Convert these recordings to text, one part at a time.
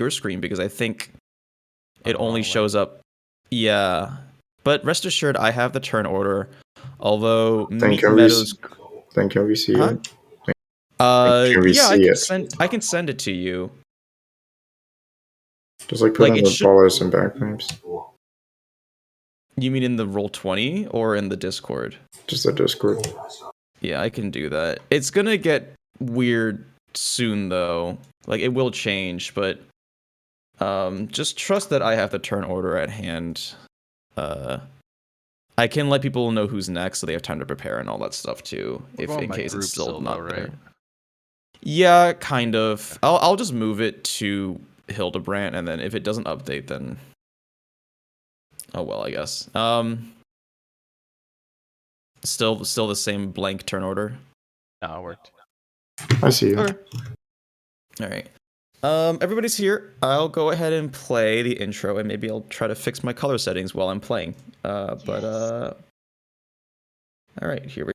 your screen because I think it only shows up. Yeah, but rest assured, I have the turn order. Although Meat Meadows. Then can we see it? I can send it to you. Just like put in the ballers and bagpipes. You mean in the Roll20 or in the Discord? Just the Discord. Yeah, I can do that. It's gonna get weird soon though. Like it will change, but just trust that I have the turn order at hand. I can let people know who's next so they have time to prepare and all that stuff too, if in case it's still not right. There. Yeah, kind of. I'll just move it to Hildebrand, and then if it doesn't update, then oh well, I guess. Still the same blank turn order. No, it worked. I see you. Okay. All right. Everybody's here. I'll go ahead and play the intro, and maybe I'll try to fix my color settings while I'm playing. All right, here we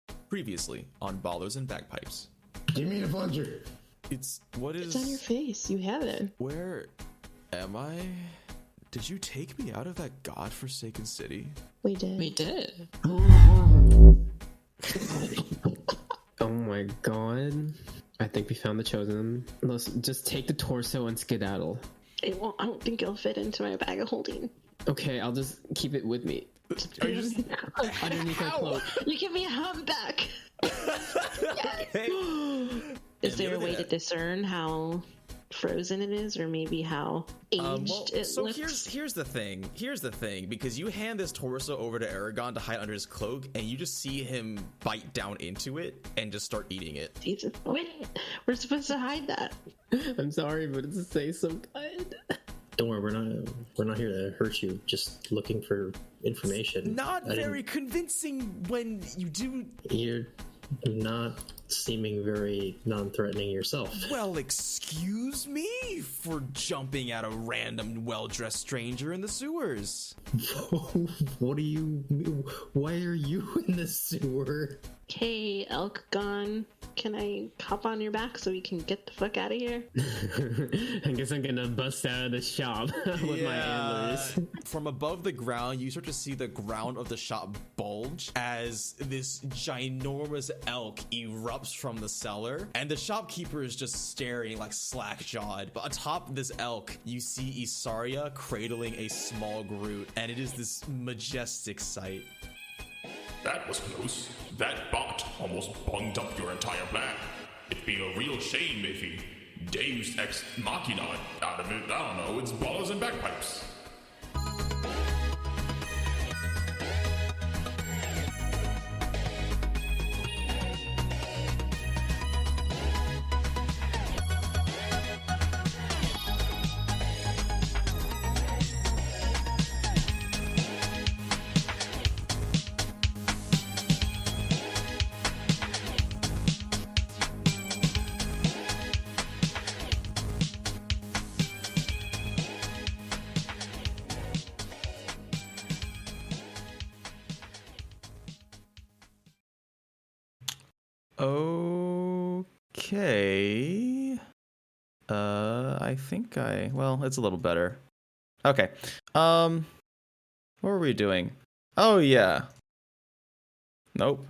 go. Previously on Ballers and Bagpipes. Give me a plunger. It's on your face. You have it. Where am I? Did you take me out of that godforsaken city? We did. We did. Oh my god. I think we found the chosen. Let's just take the torso and skedaddle. I don't think it'll fit into my bag of holding. Okay, I'll just keep it with me. Are you just underneath my cloak? You give me a hug back. Okay. Is there a way to discern how frozen it is, or maybe how aged it looks? Here's the thing, because you hand this torso over to Eragon to hide under his cloak, and you just see him bite down into it and just start eating it. Jesus, wait, we're supposed to hide that. I'm sorry, but it tastes so good. Don't worry, we're not here to hurt you. Just looking for information. Not very convincing when you do. You're not seeming very non-threatening yourself. Well, excuse me for jumping at a random well-dressed stranger in the sewers. What do you mean? Why are you in the sewer? Hey, Elk Gone, can I hop on your back so we can get the fuck out of here? I guess I'm gonna bust out of the shop with my antlers. From above the ground, you start to see the ground of the shop bulge as this ginormous elk erupts from the cellar, and the shopkeeper is just staring like slack-jawed. But atop this elk, you see Isarya cradling a small Groot, and it is this majestic sight. That was close. That bot almost bunged up your entire plan. It'd be a real shame if he deus ex machina out of it. I don't know, it's ballers and bagpipes. Okay. I think well, it's a little better. Okay. What were we doing? Oh yeah. Nope.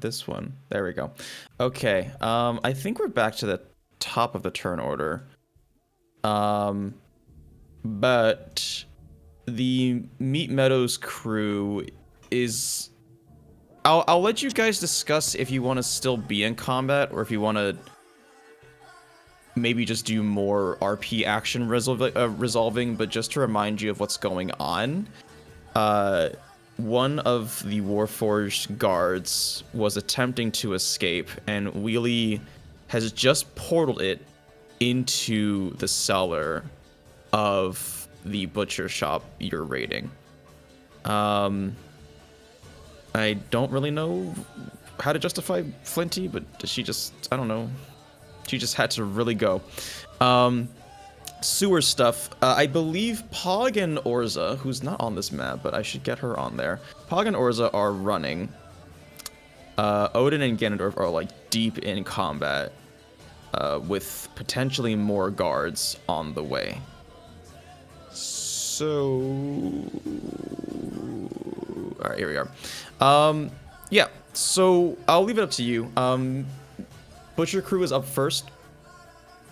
This one. There we go. Okay. I think we're back to the top of the turn order. But the Meat Meadows crew is... I'll let you guys discuss if you want to still be in combat or if you want to maybe just do more RP action resolving, but just to remind you of what's going on, one of the Warforged guards was attempting to escape, and Wheelie has just portaled it into the cellar of the butcher shop you're raiding. I don't really know how to justify Flinty, but she just, I don't know. She just had to really go. Sewer stuff. I believe Pog and Orza, who's not on this map, but I should get her on there. Pog and Orza are running. Odin and Ganondorf are like deep in combat, with potentially more guards on the way. So, all right, here we are. Yeah, so I'll leave it up to you. Butcher Crew is up first.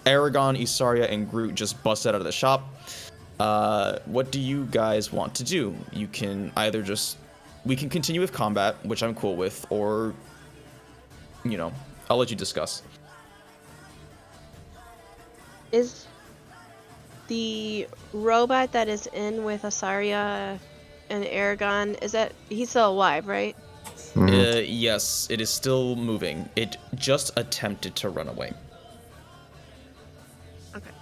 Eragon, Isarya, and Groot just busted out of the shop. What do you guys want to do? You can either we can continue with combat, which I'm cool with, or, you know, I'll let you discuss. Is the robot that is in with Isarya and Eragon, he's still alive, right? Yes, it is still moving. It just attempted to run away. Okay.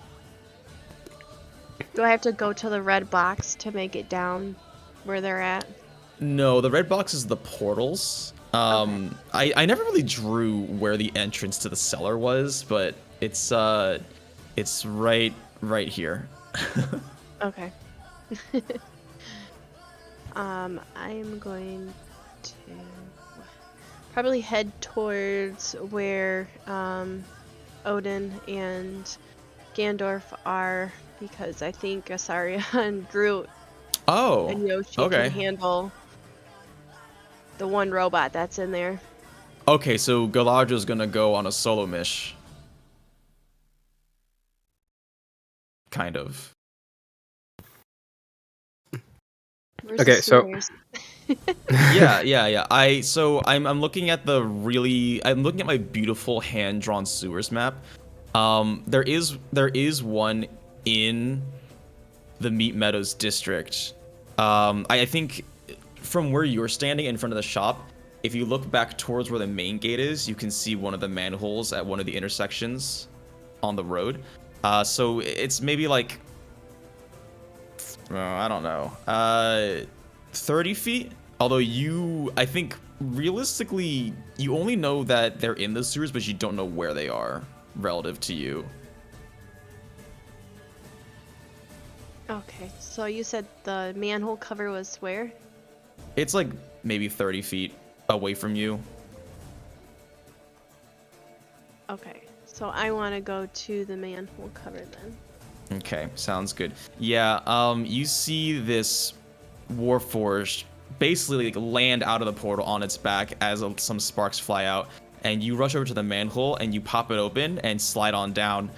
Do I have to go to the red box to make it down where they're at? No, the red box is the portals. Okay. I never really drew where the entrance to the cellar was, but it's right here. Okay. I'm going to probably head towards where Odin and Ganondorf are, because I think Isarya and Groot and Yoshi can handle the one robot that's in there. Okay, so Galadriel's gonna go on a solo mish. Kind of. Where's Okay, the so sewers? Yeah. I'm looking at I'm looking at my beautiful hand-drawn sewers map. There is one in the Meat Meadows district. I think from where you're standing in front of the shop, if you look back towards where the main gate is, you can see one of the manholes at one of the intersections on the road. So it's maybe like, I don't know, 30 feet? Although I think realistically, you only know that they're in the sewers, but you don't know where they are relative to you. Okay, so you said the manhole cover was where? It's like maybe 30 feet away from you. Okay, so I want to go to the manhole cover then. Okay, sounds good. Yeah, you see this Warforce basically like land out of the portal on its back as some sparks fly out, and you rush over to the manhole and you pop it open and slide on down.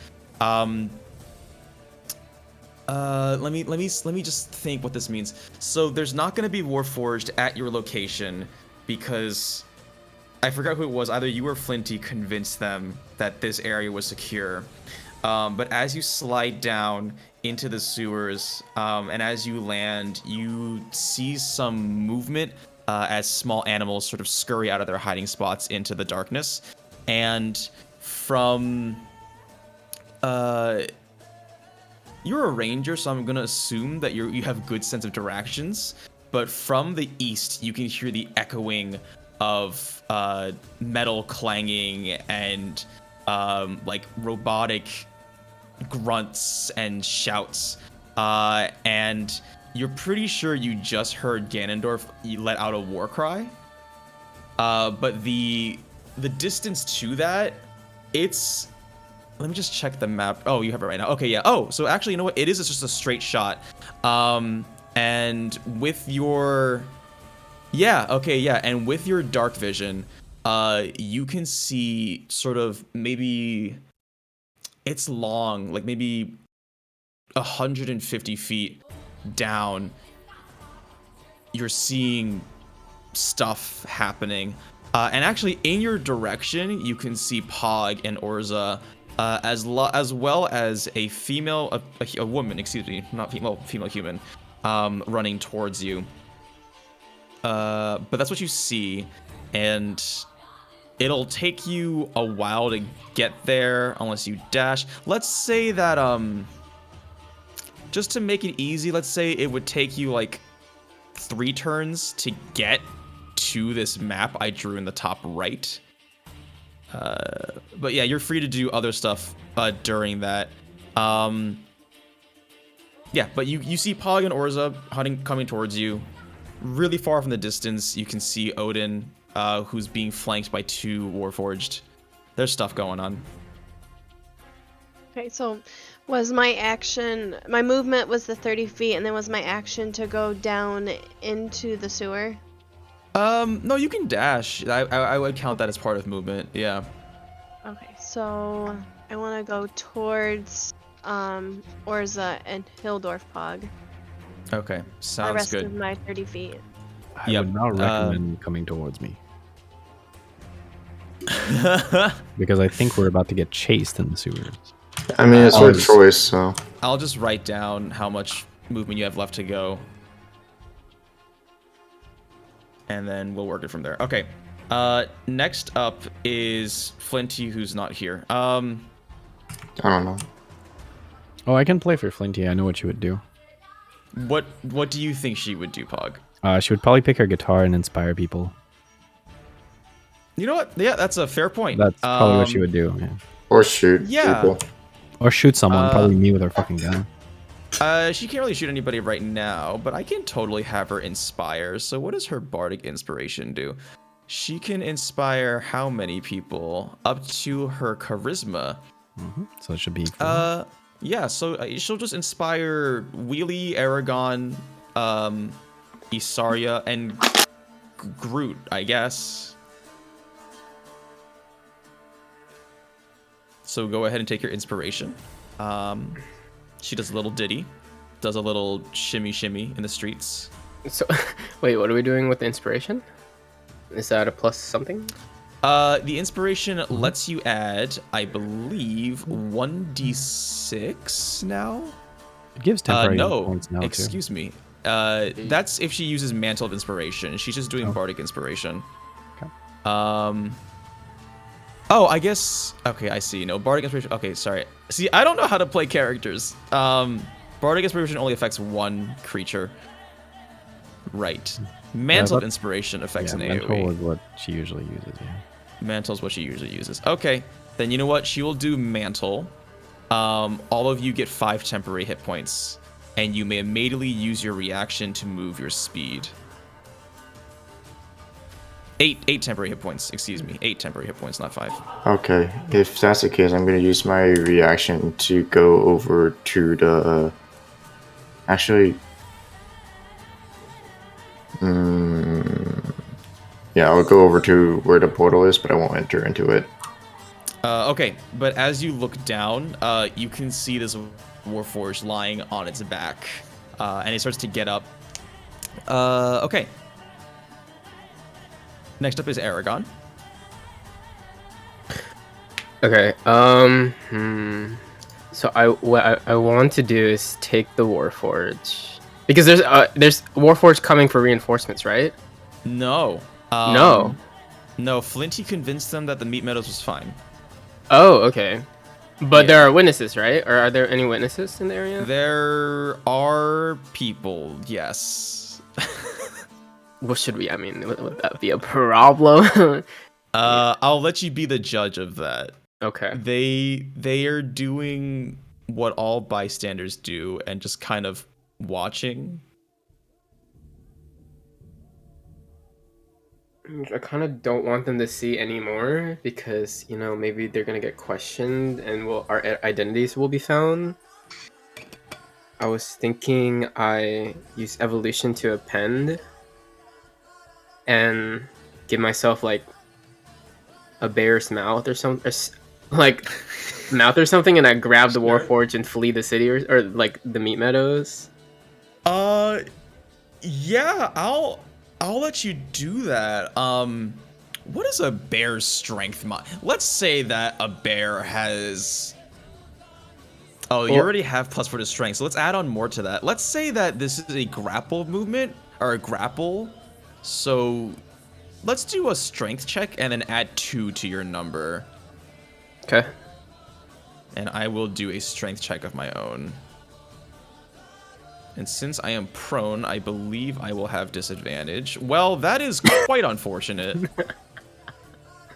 Let me just think what this means. So there's not going to be Warforged at your location because I forgot who it was. Either you or Flinty convinced them that this area was secure. But as you slide down into the sewers, and as you land, you see some movement as small animals sort of scurry out of their hiding spots into the darkness. And from you're a ranger, so I'm gonna assume that you have good sense of directions. But from the east, you can hear the echoing of metal clanging and like robotic grunts and shouts. And you're pretty sure you just heard Ganondorf let out a war cry. But the distance to that, it's... Let me just check the map. Oh, you have it right now. Okay, yeah. Oh, so actually, you know what? It is just a straight shot. And with your... Yeah, okay, yeah. And with your dark vision, you can see sort of maybe... It's long, like maybe 150 feet down. You're seeing stuff happening. And actually, in your direction, you can see Pog and Orza, as well as a female, a woman, excuse me, not female, female human, running towards you. But that's what you see, and it'll take you a while to get there unless you dash. Let's say that, just to make it easy, let's say it would take you like 3 turns to get to this map I drew in the top right. But yeah, you're free to do other stuff during that. Yeah, but you see Pog and Orza coming towards you. Really far from the distance, you can see Odin who's being flanked by 2 Warforged. There's stuff going on. Okay, so was my action, my movement was the 30 feet, and then was my action to go down into the sewer? No, you can dash. I would count that as part of movement. Yeah. Okay, so I want to go towards Orza and Hildorf Pog. Okay, The sounds rest good. of my 30 feet. I Yep, would not recommend coming towards me because I think we're about to get chased in the sewers. I mean, it's your choice, so. I'll just write down how much movement you have left to go. And then we'll work it from there. Okay. Next up is Flinty, who's not here. I don't know. Oh, I can play for Flinty. I know what she would do. What do you think she would do, Pog? She would probably pick her guitar and inspire people. You know what? Yeah, that's a fair point. That's probably what she would do. Yeah. Or shoot people. Or shoot someone. Probably me with her fucking gun. She can't really shoot anybody right now, but I can totally have her inspire. So what does her Bardic Inspiration do? She can inspire how many people? Up to her Charisma. So it should be 4. Yeah, so she'll just inspire Wheelie, Eragon, Isarya, and Groot, I guess. So go ahead and take your inspiration. She does a little ditty, does a little shimmy shimmy in the streets. So, wait, what are we doing with the inspiration? Is that a plus something? The inspiration lets you add, I believe, 1d6 now? It gives temporary no, points now, excuse me. That's if she uses Mantle of Inspiration. She's just doing Bardic Inspiration. Okay. Oh, I guess... Okay, I see. No, Bardic Inspiration... Okay, sorry. See, I don't know how to play characters. Bardic Inspiration only affects 1 creature. Right. Mantle of Inspiration affects an AoE. Mantle is what she usually uses, yeah. Mantle is what she usually uses. Okay, then you know what? She will do Mantle. All of you get 5 temporary hit points, and you may immediately use your reaction to move your speed. 8 temporary hit points, excuse me. 8 temporary hit points, not 5. Okay, if that's the case, I'm going to use my reaction to go over to the... Actually... yeah, I'll go over to where the portal is, but I won't enter into it. Okay, but as you look down, you can see this Warforged lying on its back, and it starts to get up. Okay. Next up is Eragon. Okay. So what I want to do is take the Warforge because there's Warforge coming for reinforcements, right? No. No. No. Flinty convinced them that the meat meadows was fine. Oh, okay. But Yeah. there are witnesses, right? Or are there any witnesses in the area? There are people, yes. What should we? I mean, would that be a problem? I'll let you be the judge of that. Okay. They are doing what all bystanders do and just kind of watching. I kind of don't want them to see anymore because, you know, maybe they're going to get questioned and our identities will be found. I was thinking I use evolution to append and give myself like a bear's mouth or something, like mouth or something, and I grab the Warforge and flee the city or like the meat meadows. Yeah, I'll let you do that. What is a bear's strength Let's say that a bear has... Oh, you already have +4 to strength, so let's add on more to that. Let's say that this is a grapple movement, or a grapple. So let's do a strength check and then add 2 to your number. Okay. And I will do a strength check of my own. And since I am prone, I believe I will have disadvantage. Well, that is quite unfortunate.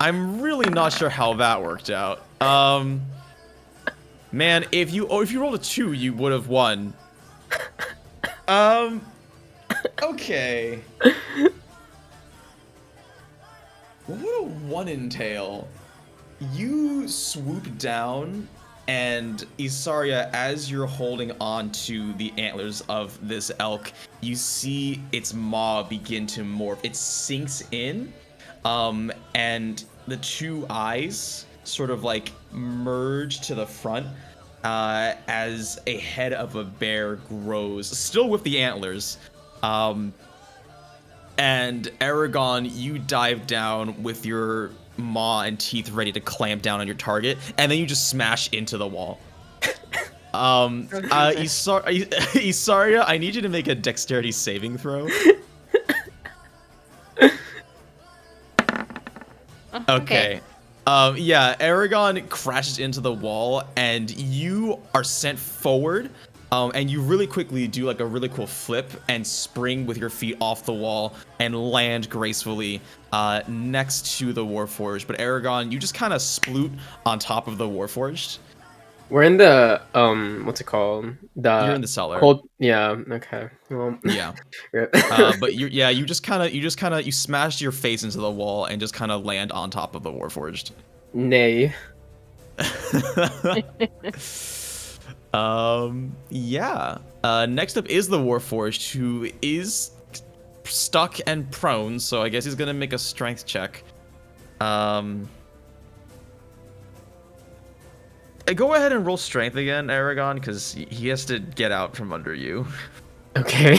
I'm really not sure how that worked out. Man, if you rolled a 2, you would have won. Okay. what would one entail? You swoop down, and Isarya, as you're holding on to the antlers of this elk, you see its maw begin to morph. It sinks in, and the two eyes sort of like merge to the front as a head of a bear grows, still with the antlers. And Eragon, you dive down with your maw and teeth ready to clamp down on your target, and then you just smash into the wall. Isarya, I need you to make a dexterity saving throw. Okay. Yeah, Eragon crashes into the wall, and you are sent forward, and you really quickly do like a really cool flip and spring with your feet off the wall and land gracefully next to the Warforged. But Eragon, you just kind of sploot on top of the Warforged. We're in the what's it called? You're in the cellar. Cold, yeah. Okay. Well. Yeah. But you just kind of smash your face into the wall and just kind of land on top of the Warforged. Nay. Yeah. Next up is the Warforged, who is stuck and prone, so I guess he's gonna make a strength check. Go ahead and roll strength again, Eragon, because he has to get out from under you. Okay.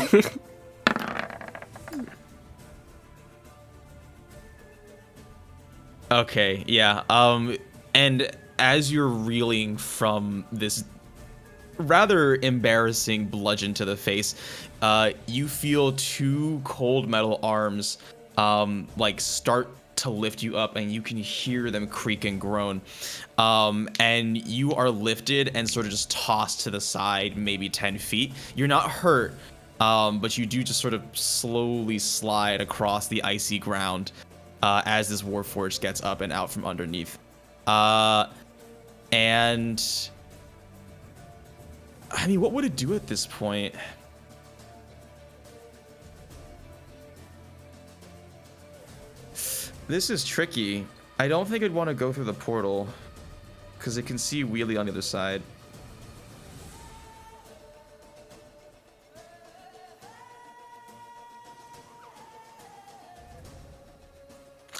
Okay, yeah. And as you're reeling from this rather embarrassing bludgeon to the face, you feel two cold metal arms like start to lift you up, and you can hear them creak and groan. And you are lifted and sort of just tossed to the side, maybe 10 feet. You're not hurt, but you do just sort of slowly slide across the icy ground as this Warforged gets up and out from underneath. And I mean, what would it do at this point? This is tricky. I don't think I'd want to go through the portal, because it can see Wheelie on the other side.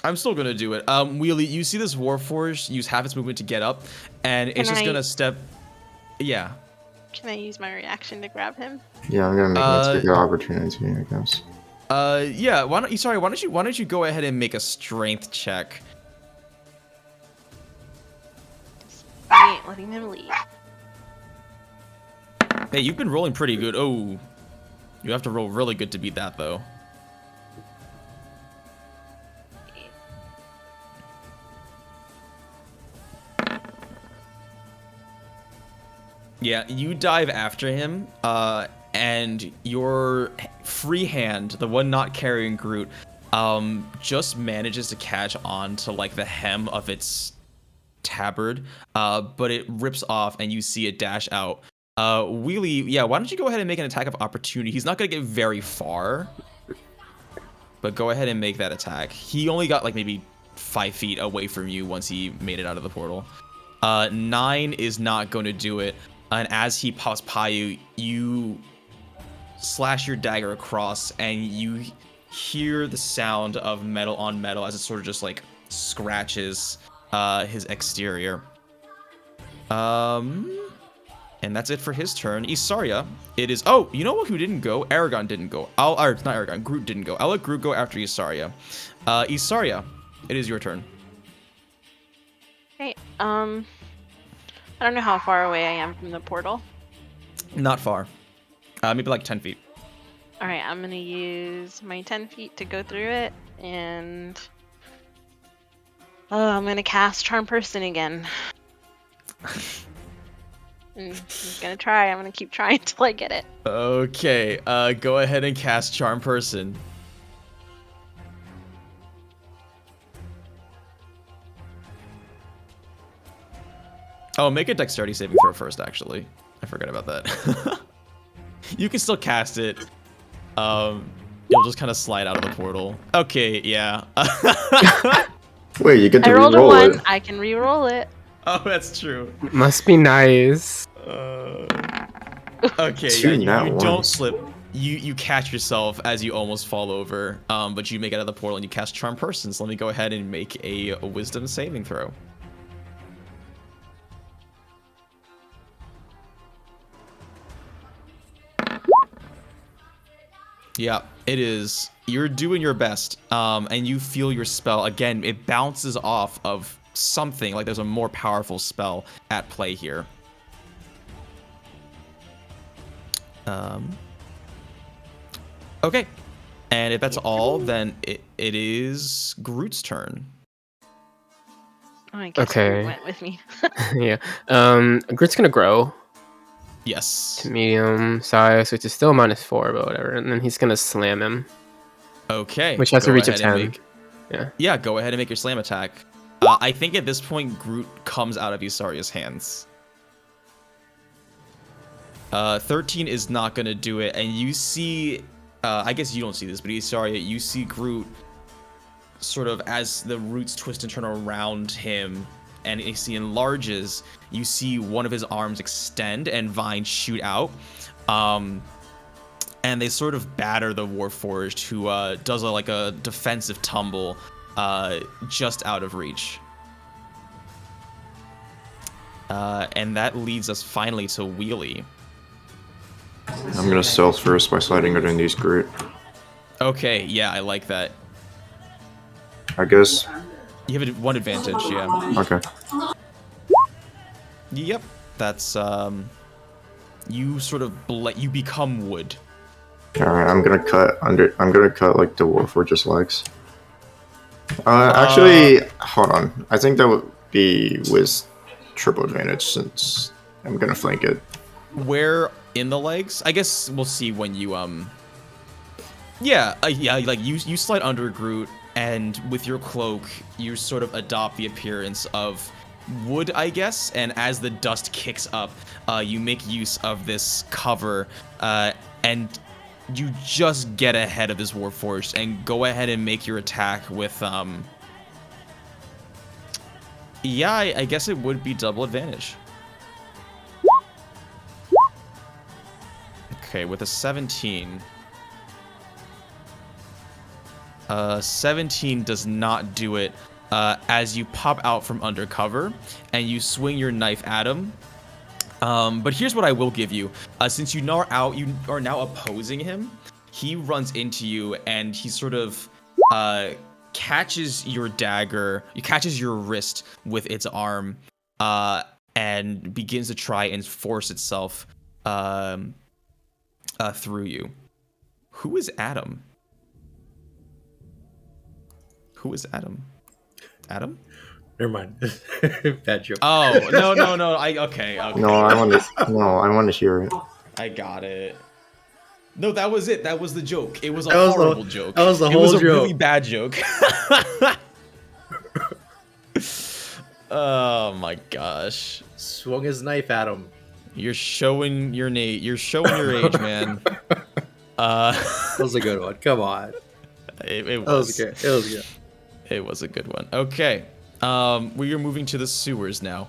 I'm still gonna do it. Wheelie, you see this Warforged use half its movement to get up, and it's just gonna step. Yeah. Can I use my reaction to grab him? Yeah, I'm gonna make that take an opportunity, I guess. Yeah. Why don't you go ahead and make a strength check? I ain't letting him leave. Hey, you've been rolling pretty good. Oh, you have to roll really good to beat that, though. Yeah, you dive after him, and your free hand, the one not carrying Groot, just manages to catch on to like the hem of its tabard, but it rips off, and you see it dash out. Wheelie, yeah, why don't you go ahead and make an attack of opportunity? He's not gonna get very far, but go ahead and make that attack. He only got like maybe 5 feet away from you once he made it out of the portal. 9 is not going to do it. And as he pops by you, you slash your dagger across, and you hear the sound of metal on metal as it sort of just like scratches his exterior. And that's it for his turn. Isarya, it is. Oh, you know who didn't go? Eragon didn't go. Or not Eragon. Groot didn't go. I'll let Groot go after Isarya. Isarya, it is your turn. Okay. I don't know how far away I am from the portal. Not far. Maybe like 10 feet. All right, I'm gonna use my 10 feet to go through it, and I'm gonna cast Charm Person again. I'm gonna try. I'm gonna keep trying until I get it. Okay. Go ahead and cast Charm Person. Oh, make a dexterity saving throw first, actually. I forgot about that. You can still cast it. You'll just kind of slide out of the portal. Okay, yeah. Wait, you get to I rolled a re-roll 1. it. I can re-roll it. Oh, that's true. Must be nice. Okay, Two yeah, you nat don't ones. slip. You catch yourself as you almost fall over, but you make it out of the portal and you cast Charm Person. So let me go ahead and make a Wisdom saving throw. Yeah, it is. You're doing your best, and you feel your spell. Again, it bounces off of something, like there's a more powerful spell at play here. Okay, and if that's all, then it is Groot's turn. Oh, I guess Okay. you went with me. Yeah. Grit's gonna grow Yes. to medium size, which is still -4, but whatever. And then he's gonna slam him, Okay. which has a go reach of ahead and 10. Yeah. Yeah, go ahead and make your slam attack. I think at this point, Groot comes out of Isarya's hands. 13 is not going to do it, and you see... I guess you don't see this, but Isarya, you see Groot sort of as the roots twist and turn around him, and as he enlarges, you see one of his arms extend and vines shoot out. And they sort of batter the Warforged, who does like a defensive tumble just out of reach. And that leads us finally to Wheelie. I'm gonna stealth first by sliding underneath Groot. Okay, yeah, I like that. I guess. You have one advantage, yeah. Okay. Yep, that's you sort of you become wood. Alright, I'm gonna cut like the Warforged's legs. Actually, hold on. I think that would be with triple advantage since I'm gonna flank it. Where in the legs? I guess we'll see when you yeah, like you slide under Groot, and with your cloak, you sort of adopt the appearance of wood, I guess. And as the dust kicks up, you make use of this cover, and you just get ahead of this Warforged and go ahead and make your attack with yeah, I guess it would be double advantage. Okay, with a 17. 17 does not do it, as you pop out from undercover and you swing your knife at him. But here's what I will give you. Since you are now opposing him, he runs into you and he sort of catches your dagger, he catches your wrist with its arm, and begins to try and force itself through you. Who is Adam? Who is Adam? Adam? Never mind. Bad joke. Oh, no. Okay. No, I want to hear it. I got it. No, that was it. That was the joke. It was a That was horrible joke. That was the It whole was a joke. really bad joke. Oh my gosh. Swung his knife at him. You're showing your You're showing your age, man. That was a good one. Come on. It That was good. It was good. It was a good one. Okay. We are moving to the sewers now.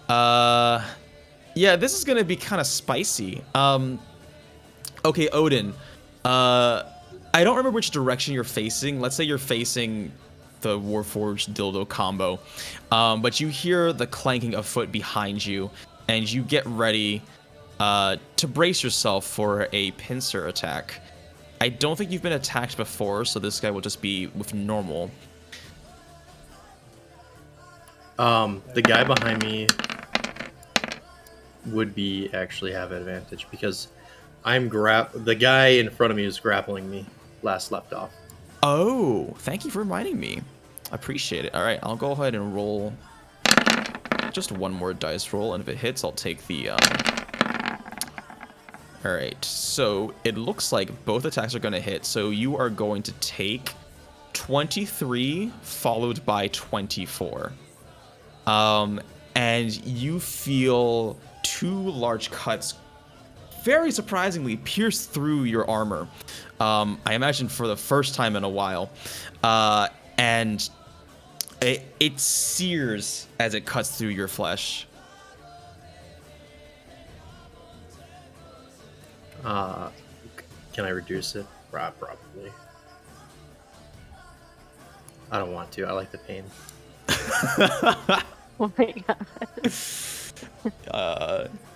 Yeah, this is gonna be kind of spicy. Okay, Odin. I don't remember which direction you're facing. Let's say you're facing the Warforged dildo combo. But you hear the clanking of foot behind you, and you get ready to brace yourself for a pincer attack. I don't think you've been attacked before, so this guy will just be with normal. The guy behind me would be actually have advantage because the guy in front of me is grappling me last left off. Oh, thank you for reminding me. I appreciate it. All right, I'll go ahead and roll just one more dice roll, and if it hits, I'll take the... All right, so it looks like both attacks are going to hit, so you are going to take 23 followed by 24. And you feel two large cuts very surprisingly pierce through your armor. I imagine for the first time in a while. And It sears as it cuts through your flesh. Can I reduce it? Probably. I don't want to. I like the pain. Oh my god.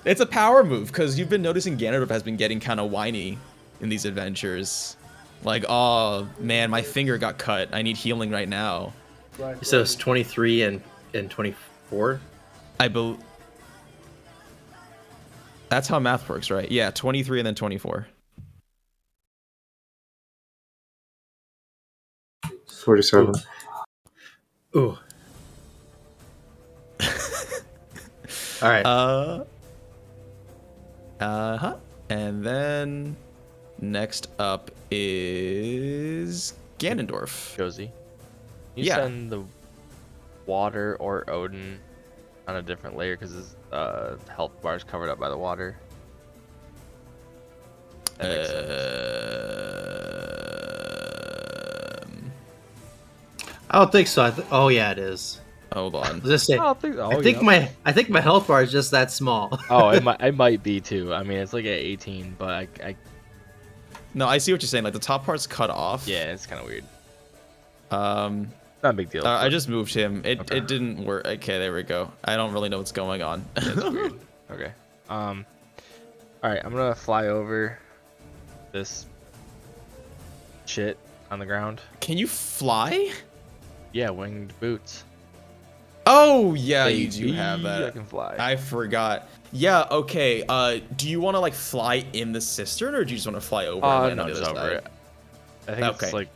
It's a power move because you've been noticing Ganondorf has been getting kind of whiny in these adventures. Like, oh man, my finger got cut. I need healing right now. So it's 23 and 24. That's how math works, right? Yeah, 23 and then 24. 47. Ooh. All right. And then next up is Ganondorf. Josie. You Yeah. send the water or Odin on a different layer because his health bar is covered up by the water. That makes sense. I don't think so. Oh yeah, it is. Hold on. I was just saying. I think my health bar is just that small. Oh, it might be too. I mean, it's like at 18, but I No, I see what you're saying. Like the top part's cut off. yeah, it's kind of weird. Not a big deal. I just moved him. It Okay. didn't work. Okay, there we go. I don't really know what's going on. That's weird. Okay. All right, I'm gonna fly over this shit on the ground. Can you fly? Yeah, winged boots. Oh yeah, you do Baby, have that. I can fly. I forgot. Yeah. Okay. Do you want to like fly in the cistern, or do you just want to fly over? and land No, on the just other over side? it. I think Okay. it's like,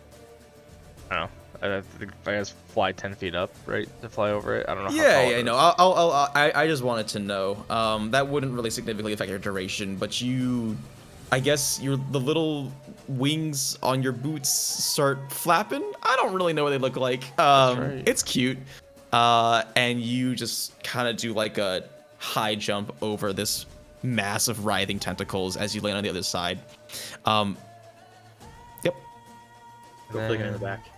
I don't know. I think if I guess fly 10 feet up, right, to fly over it. I don't know. How tall Yeah, it yeah, is. no. I just wanted to know. That wouldn't really significantly affect your duration, but I guess the little wings on your boots start flapping. I don't really know what they look like. right. It's cute. And you just kind of do like a high jump over this mass of writhing tentacles as you land on the other side. Yep. Go flick it in the back.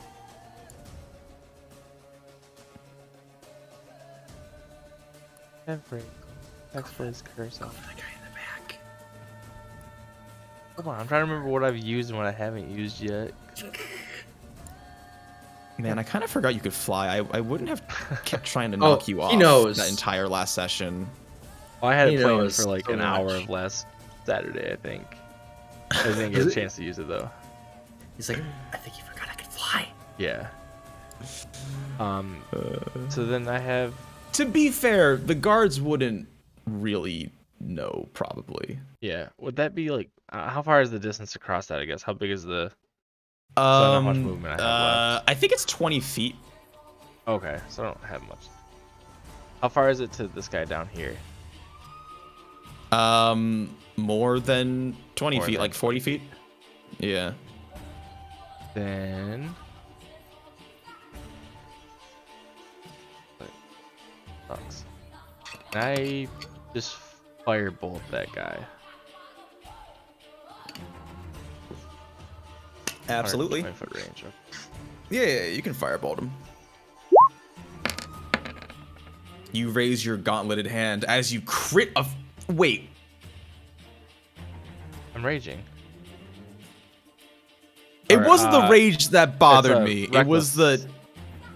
That's for his curse. That guy in the back. Come on, I'm trying to remember what I've used and what I haven't used yet. Man, I kind of forgot you could fly. I wouldn't have kept trying to knock you off he knows. that entire last session. Well, I had He it planned knows for like so an hour much. of last Saturday, I think. I didn't get a chance to use it though. He's like, I think you forgot I could fly. Yeah. So then I have. To be fair, the guards wouldn't really know, probably. Yeah. Would that be like? How far is the distance across that? I guess. How big is the? So I know how much movement I have left. I think it's 20 feet. Okay, so I don't have much. How far is it to this guy down here? More than 20 More feet, than like 40 feet. Yeah. Then. Sucks. Can I just firebolt that guy? Absolutely. 120-foot range. Yeah, you can firebolt him. You raise your gauntleted hand as you crit a. Wait. I'm raging. It Or, wasn't the rage that bothered me. It was the.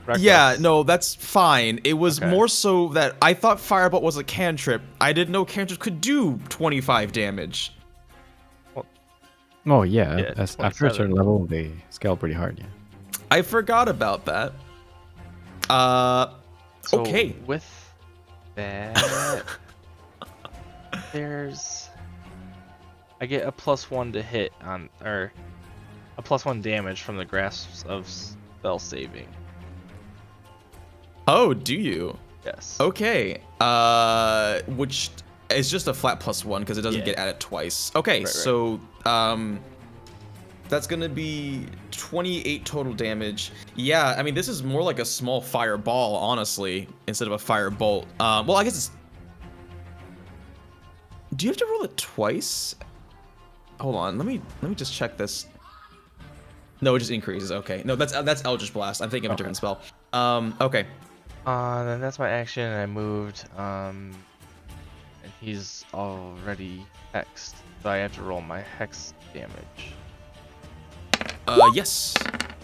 Reckless. Yeah, no, that's fine. It was Okay. more so that I thought Firebolt was a cantrip. I didn't know cantrips could do 25 damage. Oh yeah, Yeah, after a certain 27. level, they scale pretty hard. Yeah. I forgot about that. So Okay. With that, I get a +1 to hit on, or a +1 damage from the grasps of spell saving. Oh, do you? Yes. Okay. Which is just a flat +1 because it doesn't Yeah. get added twice. Okay, Right. so that's gonna be 28 total damage. Yeah, I mean this is more like a small fireball, honestly, instead of a firebolt. Well, I guess it's. Do you have to roll it twice? Hold on, let me just check this. No, it just increases. Okay, no, that's Eldritch Blast. I'm thinking of a different spell. Okay. Then that's my action, and I moved. And he's already hexed, so I have to roll my hex damage. Yes.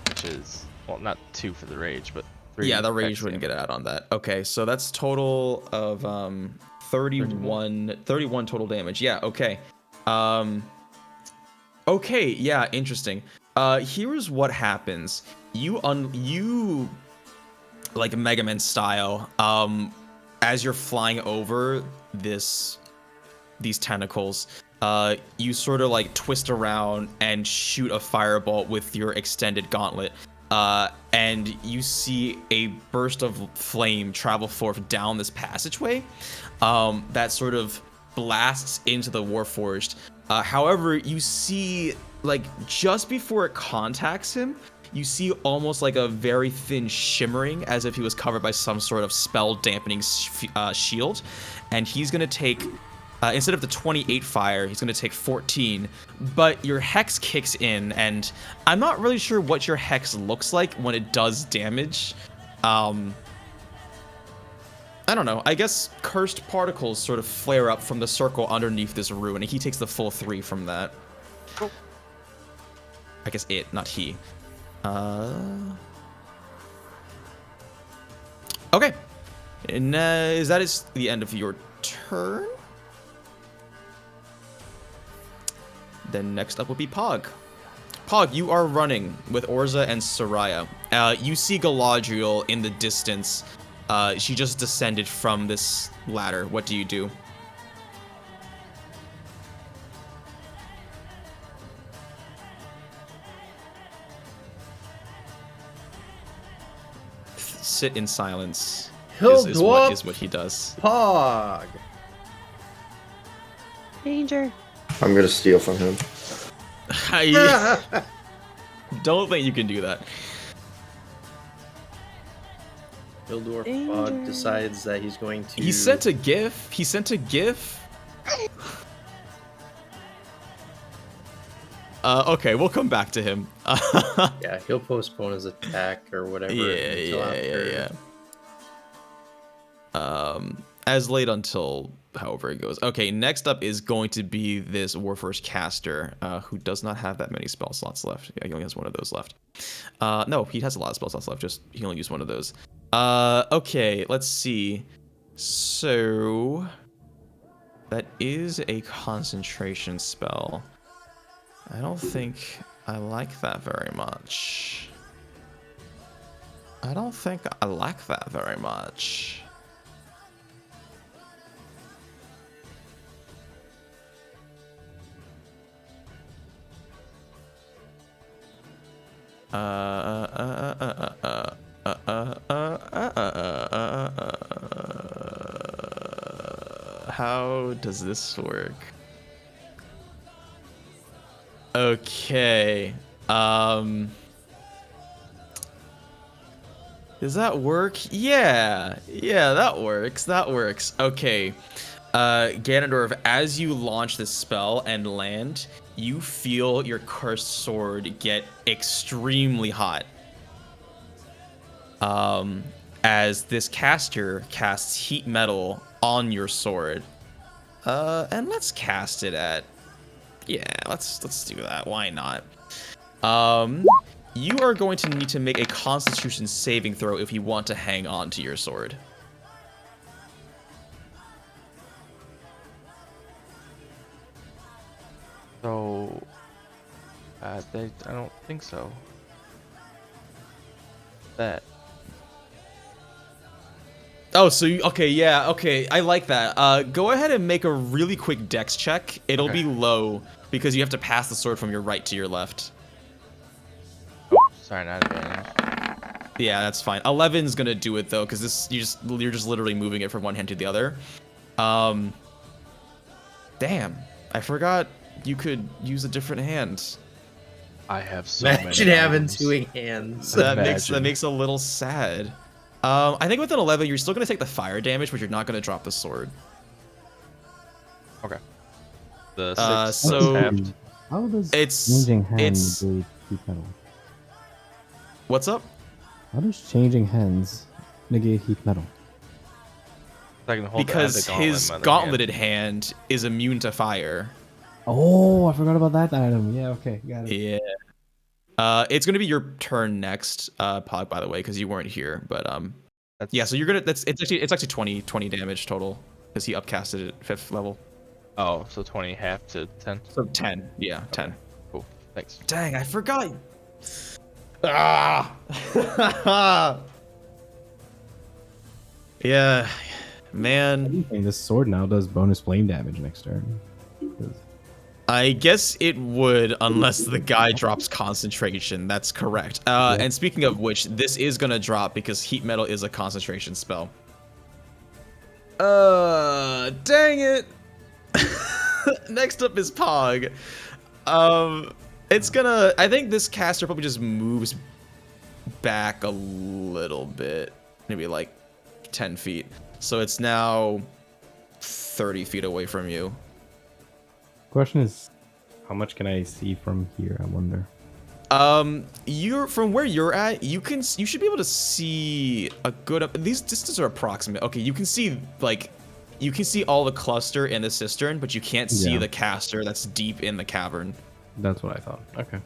Which is, well, not 2 for the rage, but 3. Yeah, the rage hex wouldn't damage. get out on that. Okay, so that's total of 31 total damage. Yeah, okay. Okay, yeah, interesting. Here's what happens. You like Mega Man style, as you're flying over these tentacles, you sort of like twist around and shoot a fireball with your extended gauntlet. And you see a burst of flame travel forth down this passageway that sort of blasts into the Warforged. However, you see, like, just before it contacts him, you see almost like a very thin shimmering, as if he was covered by some sort of spell dampening shield. And he's going to take, instead of the 28 fire, he's going to take 14. But your hex kicks in, and I'm not really sure what your hex looks like when it does damage. I don't know. I guess cursed particles sort of flare up from the circle underneath this rune, and he takes the full 3 from that. I guess it, not he. Okay. And is that the end of your turn? Then next up will be Pog. Pog, you are running with Orza and Soraya. You see Galadriel in the distance. She just descended from this ladder. What do you do? Sit in silence is what he does. Pog. Danger. I'm gonna steal from him. I don't think you can do that. Dwarf Pog decides that he's going to... He sent a GIF. Okay, we'll come back to him. Yeah, he'll postpone his attack or whatever. Yeah. As late until however it goes. Okay, next up is going to be this Warforce Caster, who does not have that many spell slots left. Yeah, he only has one of those left. No, he has a lot of spell slots left, just he only used one of those. Okay, let's see. So that is a concentration spell. I don't think I like that very much. How does this work? Okay. Does that work? Yeah, that works. Okay. Ganondorf, as you launch this spell and land, you feel your cursed sword get extremely hot. As this caster casts heat metal on your sword. And let's cast it at... Yeah, let's do that. Why not? You are going to need to make a Constitution saving throw if you want to hang on to your sword. So, I don't think so. That. Oh, so okay, I like that. Go ahead and make a really quick dex check. It'll be low because you have to pass the sword from your right to your left. Oh, sorry, not advantage. Yeah, that's fine. 11's gonna do it though, because you're just literally moving it from one hand to the other. Damn, I forgot you could use a different hand. I have so Imagine many having arms. 2 hands. That makes a little sad. I think with an 11, you're still gonna take the fire damage, but you're not gonna drop the sword. Okay. The 6 so tapped. How does it's changing hand it's negate heat metal? what's up? How does changing hands negate heat metal? I can hold Because the gauntlet his in my other gauntleted hand is immune to fire. Oh, I forgot about that item. Yeah, okay, got it. Yeah. It's gonna be your turn next, Pog, by the way, because you weren't here. But yeah. So you're gonna. It's actually 20 damage total because he upcasted it 5th level. Oh, so 20 half to 10. So 10. Yeah, 10. Cool. Thanks. Dang, I forgot. Ah. Yeah, man. And this sword now does bonus flame damage next turn. I guess it would, unless the guy drops concentration. That's correct. And speaking of which, this is gonna drop because heat metal is a concentration spell. Dang it. Next up is Pog. It's gonna. I think this caster probably just moves back a little bit, maybe like 10 feet. So it's now 30 feet away from you. Question is, how much can I see from here? I wonder. You're from where you're at. You should be able to see a good. These distances are approximate. Okay, you can see you can see all the cluster in the cistern, but you can't see the caster that's deep in the cavern. That's what I thought. Okay.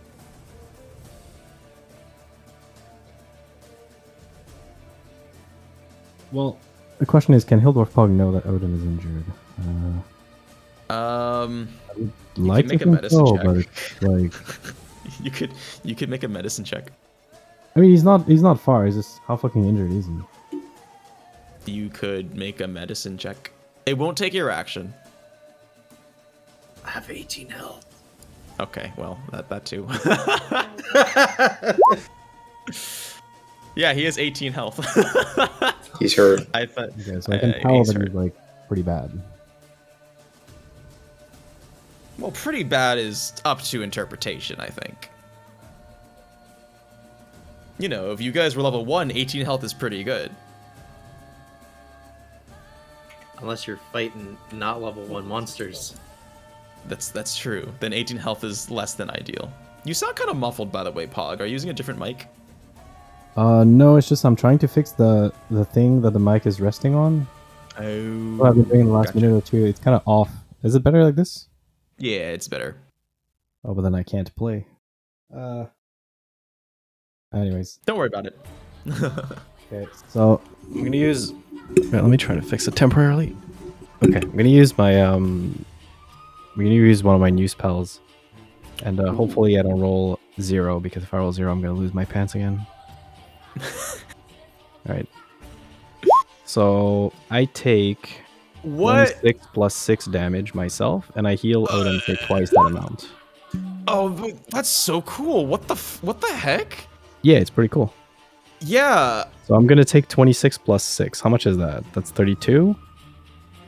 Well, the question is, can Hildorf Pog know that Odin is injured? You can make a medicine check. But it's like you could make a medicine check. I mean, he's not far. He's just how fucking injured is he? You could make a medicine check. It won't take your action. I have 18 health. Okay, well, that too. Yeah, he has 18 health. He's hurt. I thought. Okay, so I can tell that he's like pretty bad. Well, pretty bad is up to interpretation, I think. You know, if you guys were level 1, 18 health is pretty good. Unless you're fighting not level 1 monsters. That's true. Then 18 health is less than ideal. You sound kind of muffled, by the way, Pog. Are you using a different mic? No, it's just I'm trying to fix the thing that the mic is resting on. Oh. What I've been doing the last minute or two. It's kind of off. Is it better like this? Yeah, it's better. Oh, but then I can't play. Anyways. Don't worry about it. Okay, so I'm gonna use. Wait, let me try to fix it temporarily. Okay, I'm gonna use my I'm gonna use one of my new spells, and hopefully I don't roll 0 because if I roll 0, I'm gonna lose my pants again. All right. So I take 6 plus 6 damage myself, and I heal Odin for twice that amount. Oh, that's so cool. What the heck? Yeah, it's pretty cool. Yeah. So I'm gonna take 26 plus 6. How much is that? That's 32.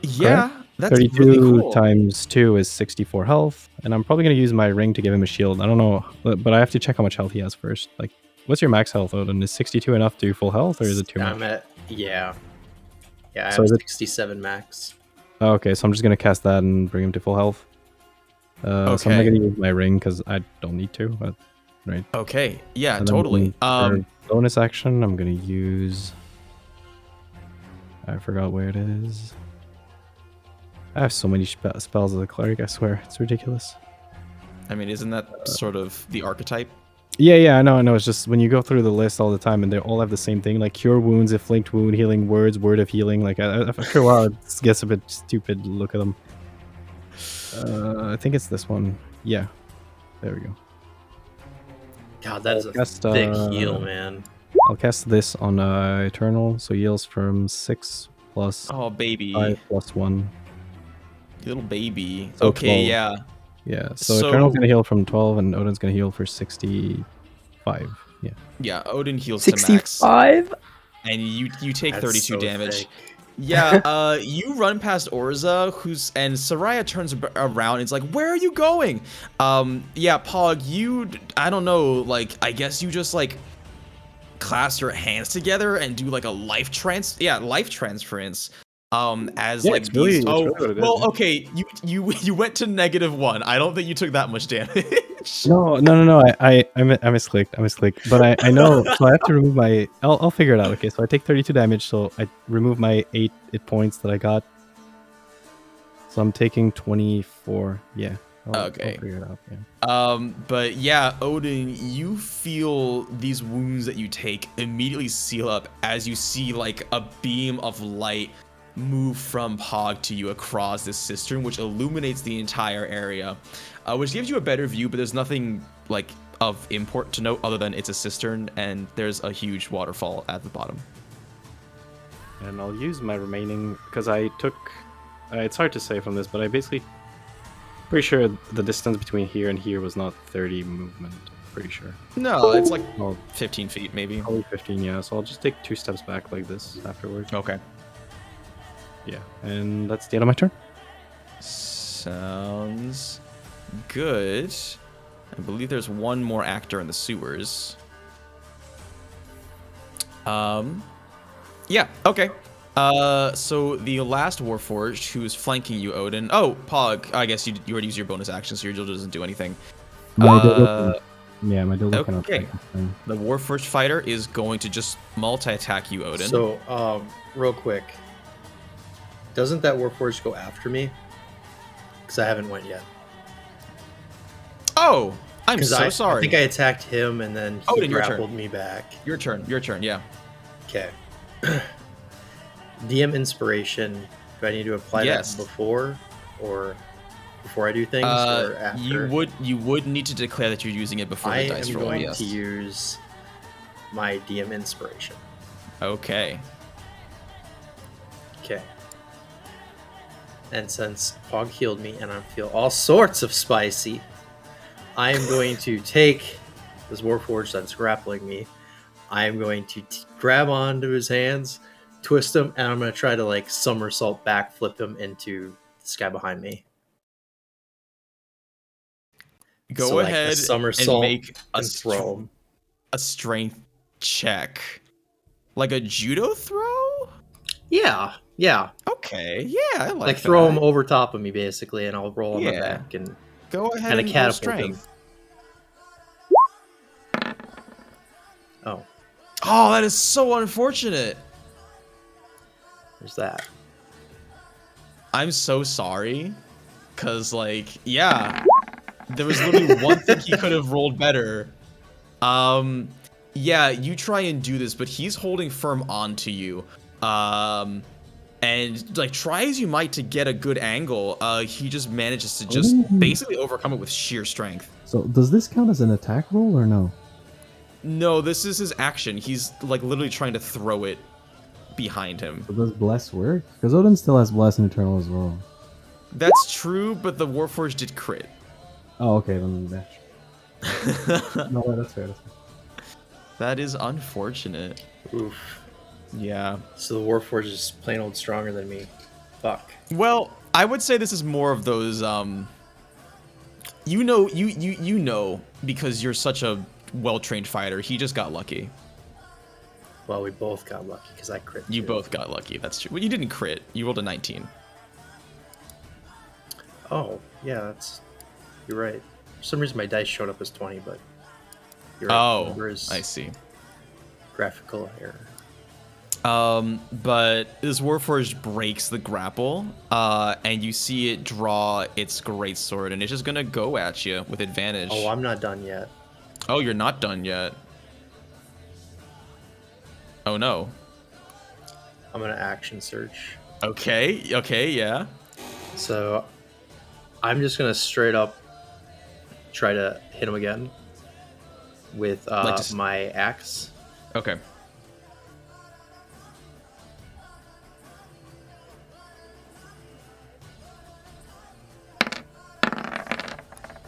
Yeah, correct? that's 32 really cool. times 2 is 64 health, and I'm probably gonna use my ring to give him a shield. I don't know, but I have to check how much health he has first. Like, what's your max health, Odin? Is 62 enough to do full health, or is it too much? I'm at yeah. I So have is it- 67 max. Oh, okay, so I'm just gonna cast that and bring him to full health. So I'm not Okay. gonna use my ring because I don't need to. But, right. Okay. Yeah, And then totally. for bonus action, I'm gonna use. I forgot where it is. I have so many spells as a cleric. I swear, it's ridiculous. I mean, isn't that sort of the archetype? Yeah, I know. It's just when you go through the list all the time, and they all have the same thing, like cure wounds, inflict wound, healing words, word of healing. Like after a while, it gets a bit stupid. Look at them. I think it's this one. Yeah, there we go. God, that is a Cast, thick heal, man. I'll cast this on Eternal, so heals from 6 plus Oh, baby. 5 plus 1. Little baby. So Okay, 12. yeah. Yeah, so Eternal's gonna heal from 12, and Odin's gonna heal for 65. Yeah. Yeah, Odin heals to max. 65? And you take That's 32 so damage. thick. Yeah, you run past Orza, and Isarya turns around and is like, "Where are you going?" Yeah, Pog, I don't know, like, I guess you just like clasp your hands together and do like a life transference. As Yeah, like it's really, these. it's Oh, really what it is, well, yeah. okay. You went to -1. I don't think you took that much damage. No. I misclicked. But I know. So I have to remove my. I'll figure it out. Okay, so I take 32 damage. So I remove my 8 hit points that I got. So I'm taking 24. Yeah. I'll figure it out. Yeah. But yeah, Odin, you feel these wounds that you take immediately seal up as you see like a beam of light move from Pog to you across this cistern, which illuminates the entire area, which gives you a better view, but there's nothing like of import to note other than it's a cistern and there's a huge waterfall at the bottom. And I'll use my remaining, because I took, it's hard to say from this, but I basically, pretty sure the distance between here and here was not 30 movement, pretty sure. No, it's like 15 feet maybe. Probably 15, yeah, so I'll just take 2 steps back like this afterwards. Okay. Yeah, and that's the end of my turn. Sounds good. I believe there's one more actor in the sewers. Yeah, okay. So the last Warforged who's flanking you, Odin. Oh, Pog, I guess you already used your bonus action, so your Jill doesn't do anything. My Dildo cannot okay. take this thing. The Warforged fighter is going to just multi-attack you, Odin. So, real quick. Doesn't that Warforged go after me? Because I haven't went yet. Oh, I'm so sorry. I think I attacked him and then he grappled me back. Your turn, yeah. Okay. DM Inspiration. Do I need to apply that before I do things or after? You would need to declare that you're using it before the dice roll. I am going to use my DM Inspiration. Okay. Okay. And since Pog healed me and I feel all sorts of spicy, I am going to take this Warforged that's grappling me. I am going to grab onto his hands, twist him, and I'm going to try to like somersault back, flip him into this guy behind me. Go ahead somersault and make a strength check. Like a judo throw? Yeah. Okay, yeah, I like throw him over top of me, basically, and I'll roll on my back and go ahead and catapult strength. him. Oh, that is so unfortunate. There's that. I'm so sorry, cause there was literally one thing he could have rolled better. Yeah, you try and do this, but he's holding firm onto you. And try as you might to get a good angle, he just manages to just basically overcome it with sheer strength. So does this count as an attack roll or no? No, this is his action. He's literally trying to throw it behind him. So does Bless work? Because Odin still has Bless and Eternal as well. That's true, but the Warforged did crit. Oh, okay, then that's no, that's fair. That is unfortunate. Oof. Yeah. So the Warforged is plain old stronger than me. Fuck. Well, I would say this is more of those you know because you're such a well-trained fighter. He just got lucky. Well, we both got lucky because I crit. You both got lucky. That's true. Well, you didn't crit. You rolled a 19. Oh, yeah, you're right. For some reason my dice showed up as 20, but you're right. I see. Graphical error. But this Warforged breaks the grapple, and you see it draw its greatsword, and it's just gonna go at you with advantage. Oh, I'm not done yet. Oh, you're not done yet. Oh no. I'm gonna action search. Okay, yeah. So, I'm just gonna straight up try to hit him again with my axe. Okay.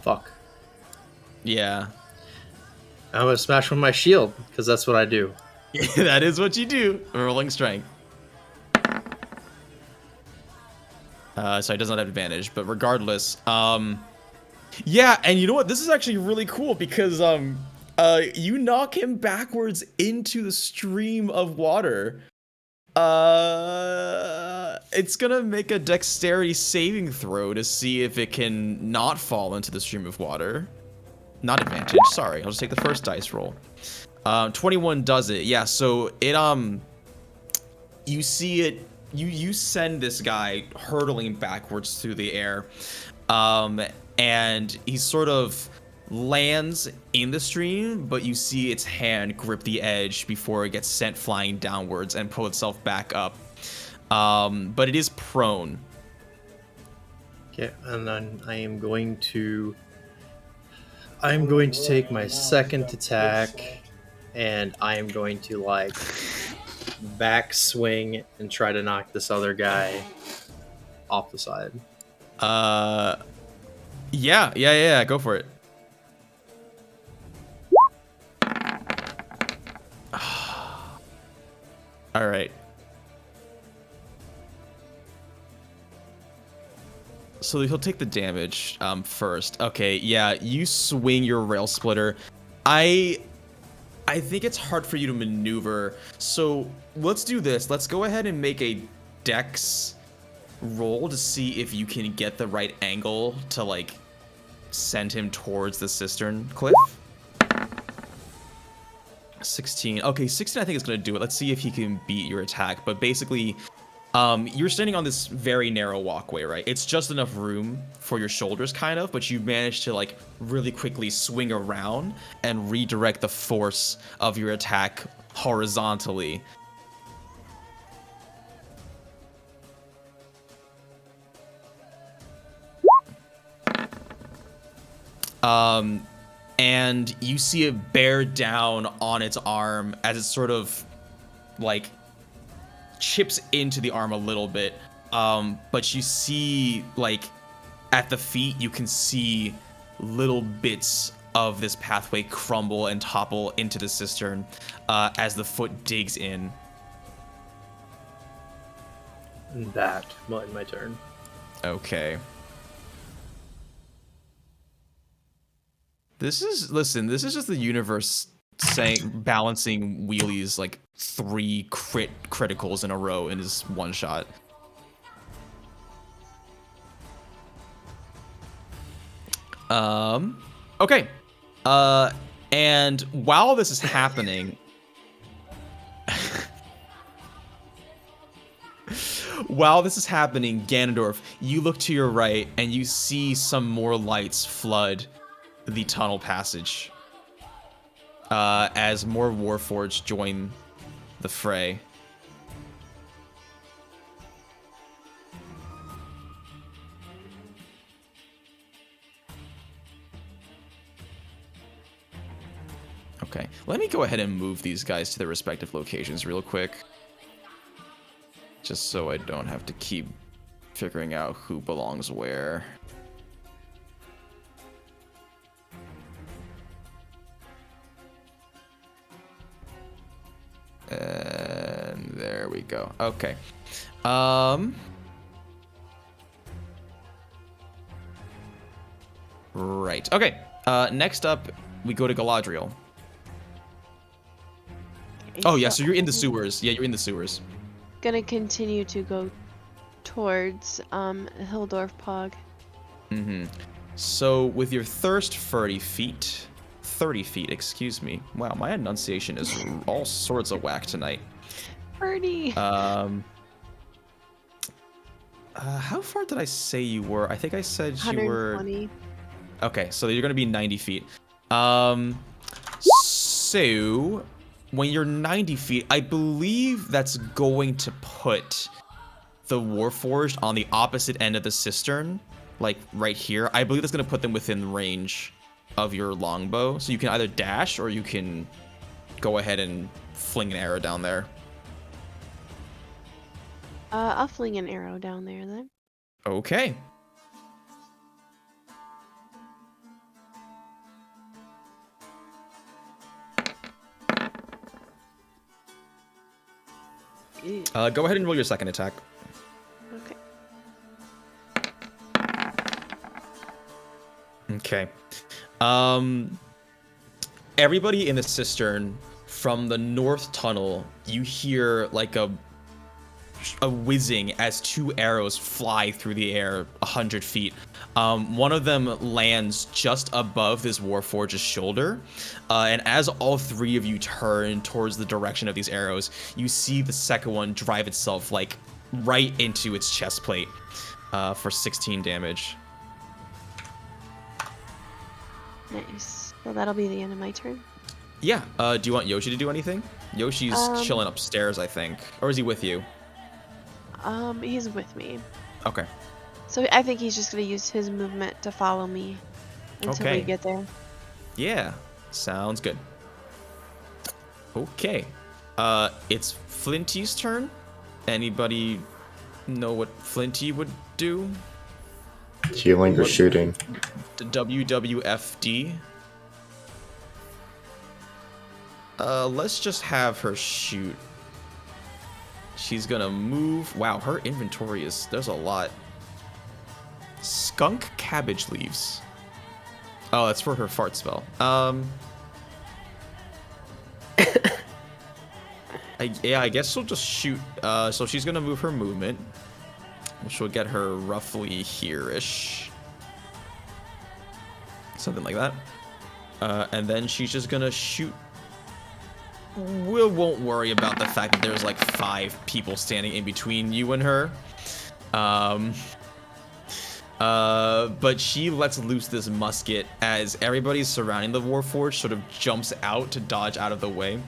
Fuck. Yeah. I'm gonna smash with my shield, because that's what I do. That is what you do. Rolling strength. So he does not have advantage, but regardless, yeah, and you know what? This is actually really cool because you knock him backwards into the stream of water. It's gonna make a dexterity saving throw to see if it can not fall into the stream of water. Not advantage, sorry. I'll just take the first dice roll. 21 does it. Yeah, so it you see it, you send this guy hurtling backwards through the air. And he sort of lands in the stream, but you see its hand grip the edge before it gets sent flying downwards and pull itself back up. But it is prone. Okay, and then I'm going to take my second attack, and I am going to like back swing and try to knock this other guy off the side. Yeah, go for it. All right. So he'll take the damage first. Okay, yeah, you swing your rail splitter. I think it's hard for you to maneuver. So let's do this. Let's go ahead and make a dex roll to see if you can get the right angle to like send him towards the cistern cliff. 16. Okay, 16 I think is going to do it. Let's see if he can beat your attack. But basically, you're standing on this very narrow walkway, right? It's just enough room for your shoulders, kind of, but you managed to like really quickly swing around and redirect the force of your attack horizontally. And you see it bear down on its arm as it sort of like chips into the arm a little bit. But you see like at the feet, you can see little bits of this pathway crumble and topple into the cistern as the foot digs in. That was my turn. Okay. This is just the universe balancing wheelies like 3 criticals in a row in his one shot. Okay. And while this is happening, Ganondorf, you look to your right and you see some more lights flood the tunnel passage as more Warforged join the fray. Okay, let me go ahead and move these guys to their respective locations real quick, just so I don't have to keep figuring out who belongs where. And there we go. Okay. Right. Okay. Next up, we go to Galadriel. Oh, yeah, so you're in the sewers. Yeah, you're in the sewers. Gonna continue to go towards Hildorf Pog. Mm-hmm. So with your thirst 30 feet, excuse me. Wow, my enunciation is all sorts of whack tonight. 30. How far did I say you were? I think I said you were 120. Okay, so you're gonna be 90 feet. So when you're 90 feet, I believe that's going to put the Warforged on the opposite end of the cistern, like right here. I believe that's gonna put them within range of your longbow, so you can either dash or you can go ahead and fling an arrow down there. I'll fling an arrow down there then. Okay. Go ahead and roll your second attack. Okay. Okay. Everybody in the cistern from the north tunnel, you hear like a whizzing as 2 arrows fly through the air 100 feet. One of them lands just above this Warforge's shoulder, and as all 3 of you turn towards the direction of these arrows, you see the second one drive itself like right into its chest plate for 16 damage. Nice. So that'll be the end of my turn. Yeah. Do you want Yoshi to do anything? Yoshi's chilling upstairs, I think. Or is he with you? He's with me. Okay. So I think he's just gonna use his movement to follow me until we get there. Yeah. Sounds good. Okay. It's Flinty's turn. Anybody know what Flinty would do? Healing or shooting? WWFD. Let's just have her shoot. She's gonna move. Wow, her inventory there's a lot. Skunk cabbage leaves. Oh, that's for her fart spell. I guess she'll just shoot. So she's gonna move her movement, which will get her roughly here-ish. Something like that. And then she's just gonna shoot. We won't worry about the fact that there's like 5 people standing in between you and her. But she lets loose this musket as everybody surrounding the Warforged sort of jumps out to dodge out of the way.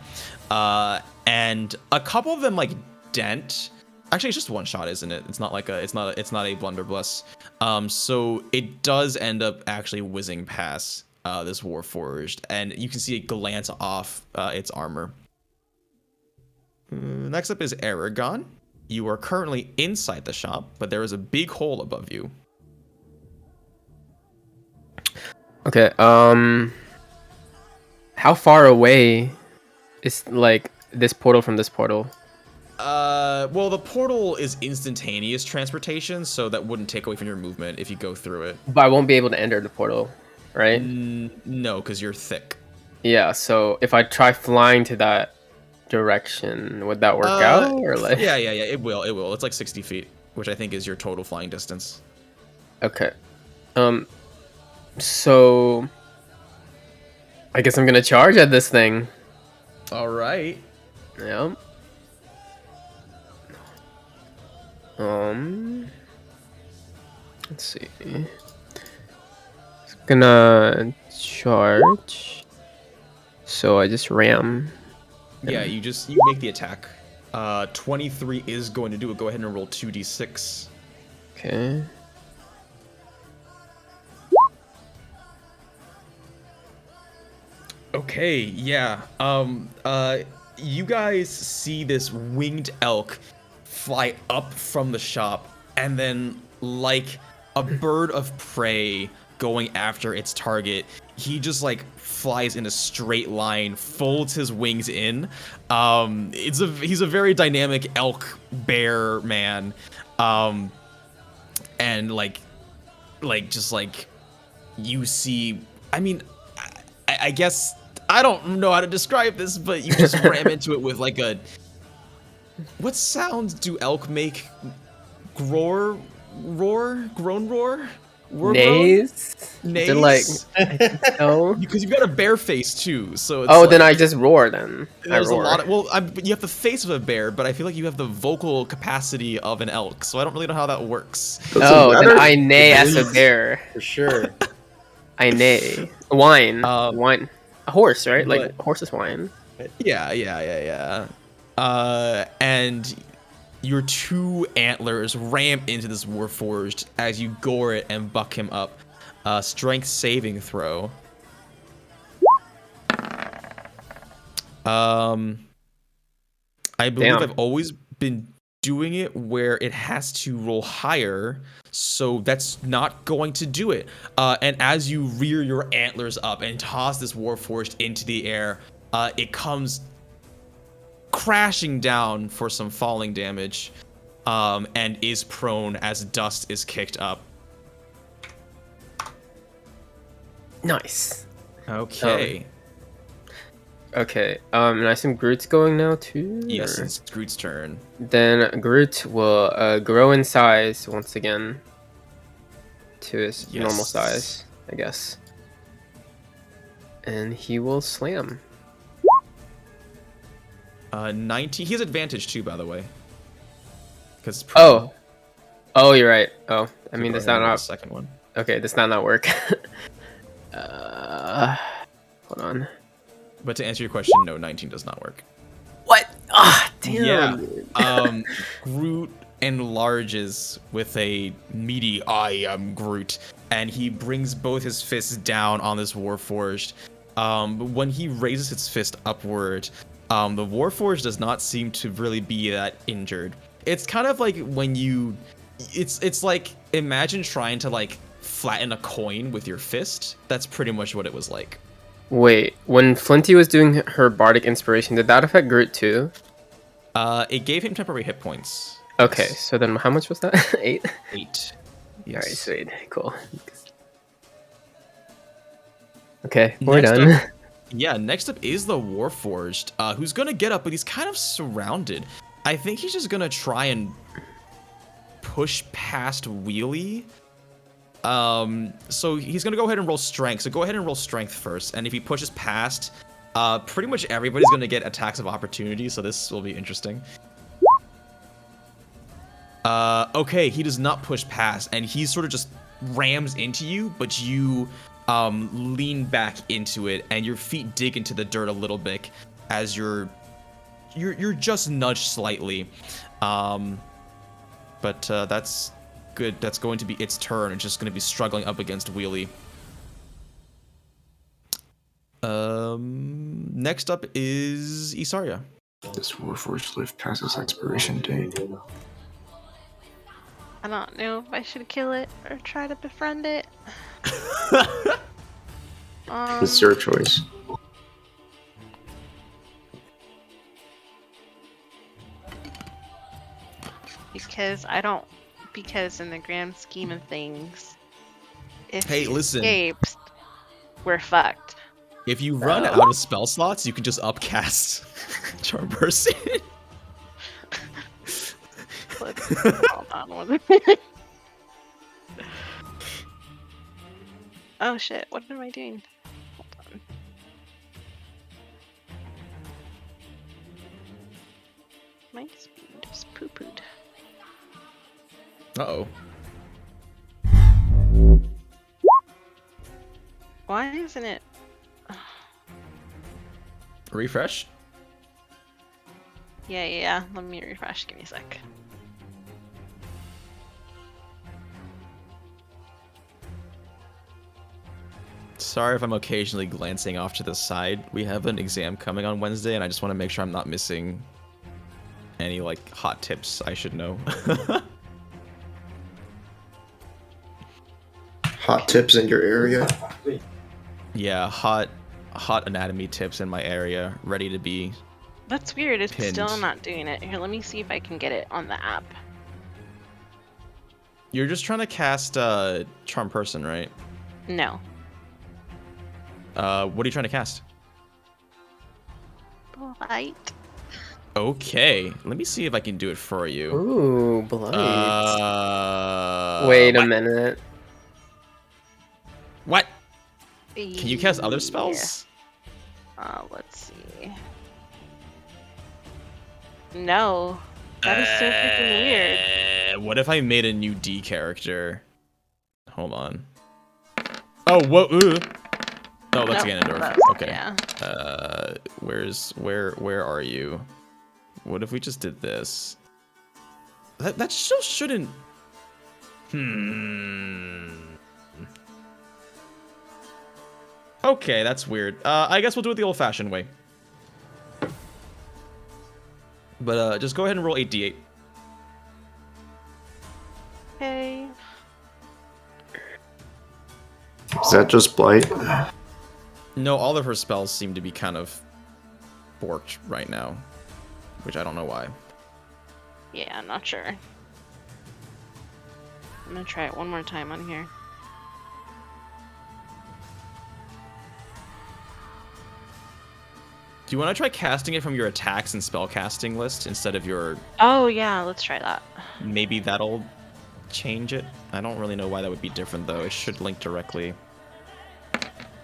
And a couple of them like dent. Actually, it's just one shot, isn't it? It's not like it's not a blunderbuss. So it does end up actually whizzing past this Warforged, and you can see it glance off its armor. Next up is Eragon. You are currently inside the shop, but there is a big hole above you. Okay. How far away is like this portal from this portal? Well, the portal is instantaneous transportation, so that wouldn't take away from your movement if you go through it. But I won't be able to enter the portal, right? No, because you're thick. Yeah, so if I try flying to that direction, would that work out? Or like... Yeah, it will. It's like 60 feet, which I think is your total flying distance. Okay. So I guess I'm gonna charge at this thing. All right. Yeah. Let's see. It's gonna charge. So I just ram. Yeah, you make the attack. 23 is going to do it. Go ahead and roll 2d6. Okay. Okay, yeah. You guys see this winged elk fly up from the shop, and then, like a bird of prey going after its target, he just like flies in a straight line, folds his wings in. He's a very dynamic elk bear man, and like just like you see. I mean, I guess I don't know how to describe this, but you just ram into it with like a. What sounds do elk make? Roar? Groan roar? Nays? Nays? They're like, no. Because you've got a bear face too, so it's then I just roar then. There's a lot of, you have the face of a bear, but I feel like you have the vocal capacity of an elk, so I don't really know how that works. Then I neigh as a bear. For sure. I neigh. Whine. Whine. A horse, right? Like, horses whine. Yeah. And your 2 antlers ram into this Warforged as you gore it and buck him up. Strength saving throw. I believe I've always been doing it where it has to roll higher, so that's not going to do it. And as you rear your antlers up and toss this Warforged into the air, it comes crashing down for some falling damage, and is prone as dust is kicked up. Nice. Okay. Okay. And I assume Groot's going now too. Yes, or- it's Groot's turn. Then Groot will grow in size once again to his normal Yes. size, I guess. And he will slam. 19. He has advantage too, by the way. Because Oh, you're right. Oh, I mean, does that the not? second one? Okay, does that not work? Hold on. But to answer your question, no, 19 does not work. What? Ah, damn. Yeah. Groot enlarges with a meaty "I am Groot," and he brings both his fists down on this Warforged. When he raises his fist upward, the Warforged does not seem to really be that injured. It's kind of like when you, it's like imagine trying to like flatten a coin with your fist. That's pretty much what it was like. Wait, when Flinty was doing her Bardic Inspiration, did that affect Groot too? It gave him temporary hit points. Okay, so then how much was that? 8? 8. Yes. Alright, sweet. Cool. Okay, we're Next done. up- Yeah, next up is the Warforged, who's gonna get up, but he's kind of surrounded. I think he's just gonna try and push past Wheelie. So he's gonna go ahead and roll Strength. So go ahead and roll Strength first, and if he pushes past, pretty much everybody's gonna get attacks of opportunity. So this will be interesting. Okay, he does not push past, and he sort of just rams into you, but you lean back into it, and your feet dig into the dirt a little bit as you're just nudged slightly. But that's good. That's going to be its turn. It's just going to be struggling up against Wheelie. Next up is Isarya. This Warforged lived past its expiration date. I don't know if I should kill it or try to befriend it. It's your choice. Because in the grand scheme of things, if Hey, he listen. escapes, we're fucked. If you run out of spell slots, you can just upcast Charm Person. Hold on one minute. Oh shit, what am I doing? Hold on. My speed is poo-pooed. Uh-oh. Why isn't it? Refresh? Yeah. Let me refresh. Give me a sec. Sorry if I'm occasionally glancing off to the side. We have an exam coming on Wednesday, and I just want to make sure I'm not missing any, like, hot tips I should know. Hot tips in your area? Yeah, hot anatomy tips in my area, ready to be. That's weird. It's Pinned. still not doing it. Here, let me see if I can get it on the app. You're just trying to cast Charm Person, right? No. What are you trying to cast? Blight. Okay, let me see if I can do it for you. Ooh, blight. Wait a minute. What? Can you cast other spells? Let's see. No. That is so freaking weird. What if I made a new D character? Hold on. Oh, whoa. Oh, that's Nope, Ganondorf. that's- Okay. yeah. Where are you? What if we just did this? That still shouldn't. Okay, that's weird. I guess we'll do it the old-fashioned way. But just go ahead and roll 8d8. Okay. Is that just blight? No, all of her spells seem to be kind of borked right now, which I don't know why. Yeah, I'm not sure. I'm gonna try it one more time on here. Do you want to try casting it from your attacks and spellcasting list instead of your... Oh, yeah, let's try that. Maybe that'll change it? I don't really know why that would be different, though. It should link directly.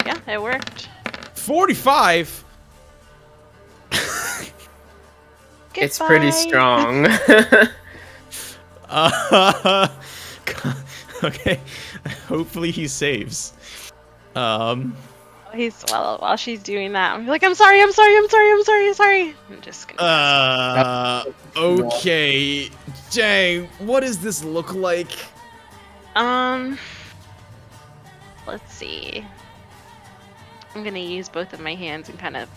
Yeah, it worked. 45? It's pretty strong. Okay. Hopefully he saves. He's while she's doing that, I'm like, I'm sorry. I'm just gonna. Okay. Dang. What does this look like? Let's see. I'm gonna use both of my hands and kind of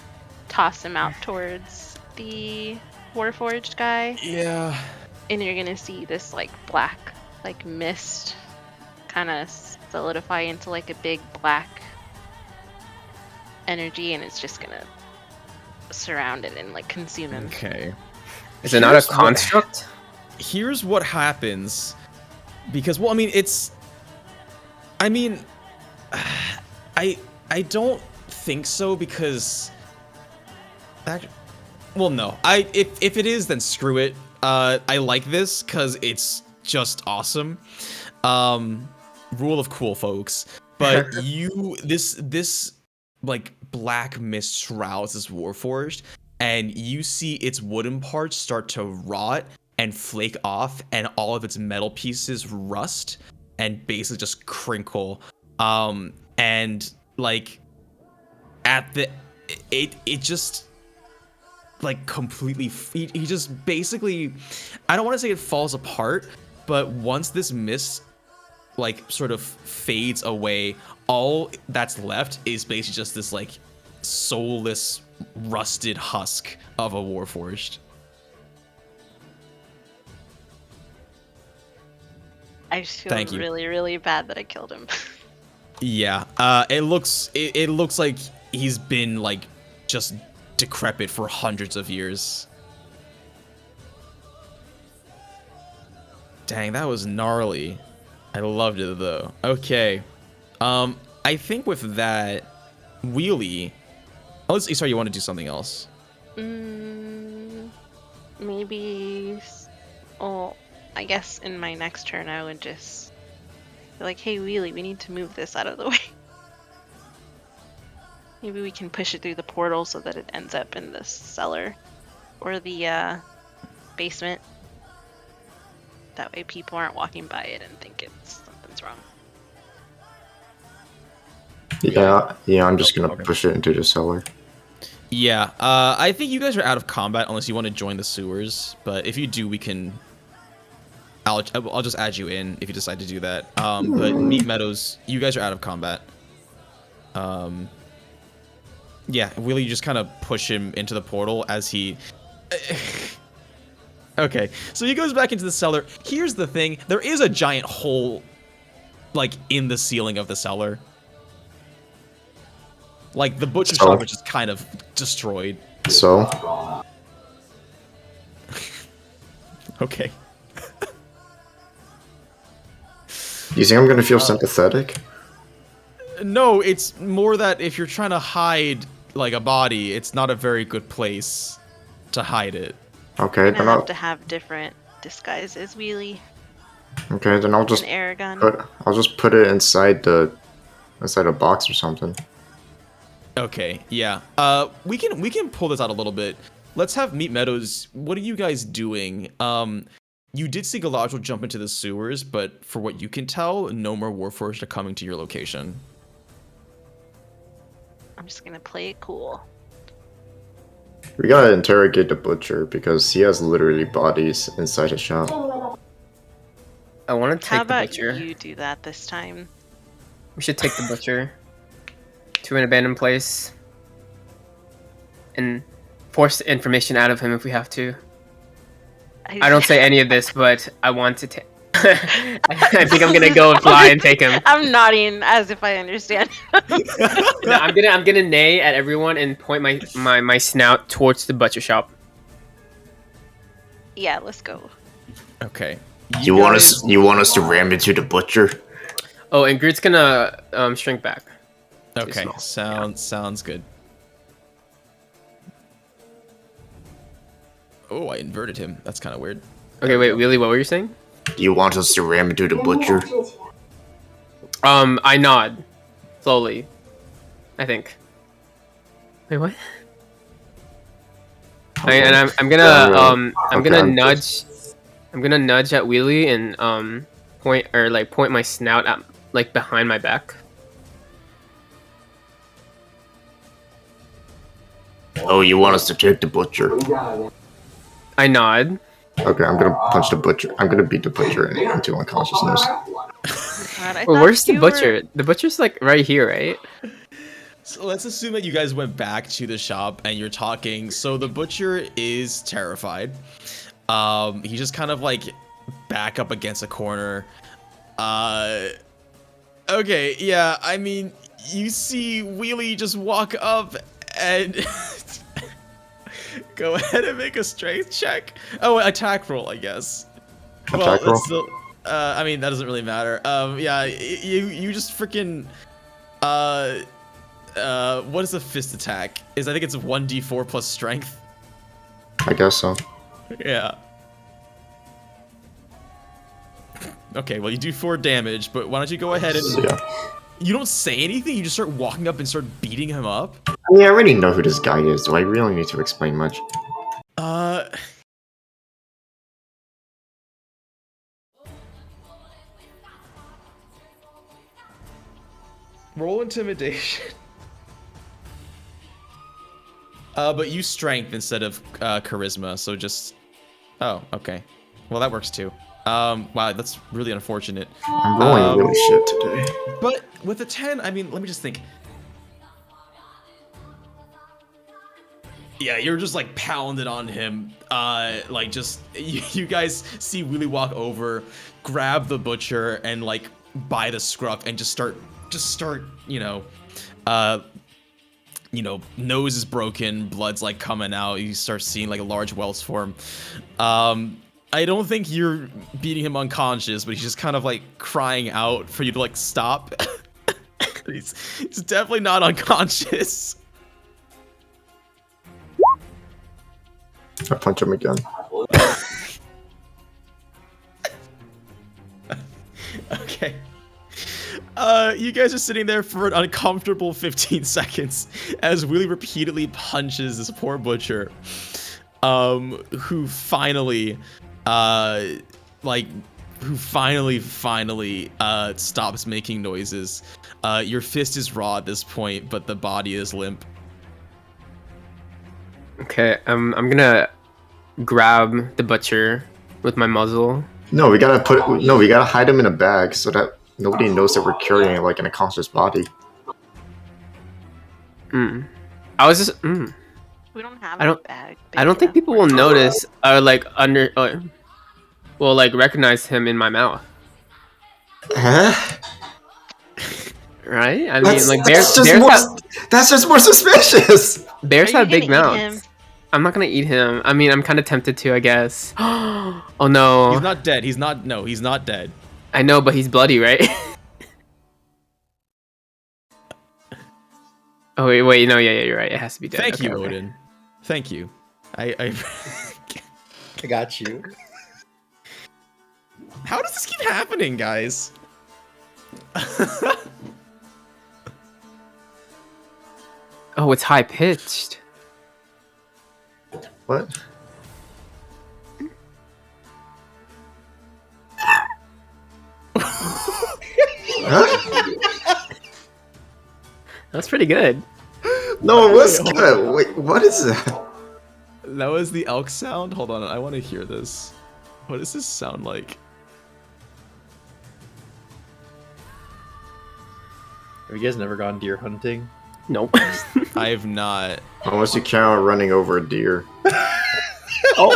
toss him out towards the Warforged guy. Yeah. And you're gonna see this like black, like mist, kind of solidify into like a big black energy, and it's just gonna surround it and like consume him. Okay. Is it not a construct? Here's what happens. Because, well, I mean, it's... I mean... I don't think so, because... Well, no. If it is, then screw it. I like this, because it's just awesome. Rule of cool, folks. But this like black mist shrouds this Warforged, and you see its wooden parts start to rot and flake off, and all of its metal pieces rust and basically just crinkle. And like at the it just like completely he just basically, I don't want to say it falls apart, but once this mist like sort of fades away, all that's left is basically just this like soulless rusted husk of a Warforged. I just feel really, really bad that I killed him. Yeah, it looks like he's been like just decrepit for hundreds of years. Dang, that was gnarly. I loved it though. Okay, I think with that, Wheelie. Oh, sorry, you want to do something else? Maybe. Oh, I guess in my next turn I would just be like, hey Wheelie, we need to move this out of the way. Maybe we can push it through the portal so that it ends up in the cellar or the basement. That way people aren't walking by it and think something's wrong. Yeah, I'm just gonna push it into the cellar. Yeah, I think you guys are out of combat unless you want to join the sewers. But if you do, we can. I'll just add you in if you decide to do that. But Meat Meadows, you guys are out of combat. Yeah, will you just kind of push him into the portal as he... Okay, so he goes back into the cellar. Here's the thing. There is a giant hole, like, in the ceiling of the cellar. Like, the butcher shop is just kind of destroyed. So? Okay. You think I'm gonna feel sympathetic? No, it's more that if you're trying to hide, like, a body, it's not a very good place to hide it. Okay, then I'll have to have different disguises, Wheelie. Okay, then I'll just put it inside a box or something. Okay, yeah. We can pull this out a little bit. Let's have Meat Meadows. What are you guys doing? You did see Galadriel jump into the sewers, but for what you can tell, no more Warforged are coming to your location. I'm just gonna play it cool. We gotta interrogate the butcher because he has literally bodies inside his shop. I want to How take the about butcher. you do that this time? We should take the butcher to an abandoned place and force the information out of him if we have to. I don't say any of this, but I want to take. I think I'm gonna go and fly and take him. I'm nodding as if I understand. No, I'm gonna neigh at everyone and point my snout towards the butcher shop. Yeah, let's go. Okay. You want us to ram into the butcher? Oh, and Groot's gonna shrink back. Okay, sounds good. Oh, I inverted him. That's kind of weird. Okay, wait, Wheelie, what were you saying? Do you want us to ram into the butcher? I nod slowly. I think. Wait, what? I'm gonna nudge. I'm gonna nudge at Wheelie and point my snout at like behind my back. Oh, you want us to take the butcher? I nod. Okay, I'm gonna punch the butcher. I'm gonna beat the butcher into unconsciousness. God, Well, where's the butcher? The butcher's like right here, right? So let's assume that you guys went back to the shop and you're talking. So the butcher is terrified. He's just kind of like back up against a corner. Okay, yeah, I mean, you see Wheelie just walk up and go ahead and make a strength check. Oh, attack roll, I guess. Attack roll? Still, I mean, that doesn't really matter. Yeah, you just freaking, what is a fist attack? I think it's 1d4 plus strength. I guess so. Yeah. Okay, well, you do 4 damage, but why don't you go ahead and... Yeah. You don't say anything? You just start walking up and start beating him up? I mean, I already know who this guy is. Do I really need to explain much? Roll intimidation. But use strength instead of charisma, so just... Oh, okay. Well, that works too. Wow, that's really unfortunate. I'm rolling really shit today. But with a 10, I mean, let me just think. Yeah, you're just like pounded on him. Like just you guys see Wheelie walk over, grab the butcher, and like by the scruff, and just start, nose is broken, blood's like coming out. You start seeing like a large welts form. I don't think you're beating him unconscious, but he's just kind of like crying out for you to like stop. he's definitely not unconscious. I punch him again. Okay. You guys are sitting there for an uncomfortable 15 seconds as Wheelie repeatedly punches this poor butcher, who finally stops making noises. Your fist is raw at this point, but the body is limp. Okay, I'm gonna grab the butcher with my muzzle. No, we gotta hide him in a bag so that nobody knows that we're carrying like an unconscious body. I was just. We don't have a bag. I don't think people will notice or like will like recognize him in my mouth. Huh? Right? I mean, like that's just more suspicious. Bears have big mouths. I'm not gonna eat him. I mean, I'm kind of tempted to, I guess. Oh no. He's not dead. He's not dead. I know, but he's bloody, right? Oh wait, no, yeah, you're right. It has to be dead. Thank you, Odin. Thank you. I got you. How does this keep happening, guys? Oh, it's high pitched. What? Huh? That's pretty good. No, it was good. Wait, what is that? That was the elk sound? Hold on, I want to hear this. What does this sound like? Have you guys never gone deer hunting? Nope. I have not. Unless you count running over a deer. Oh.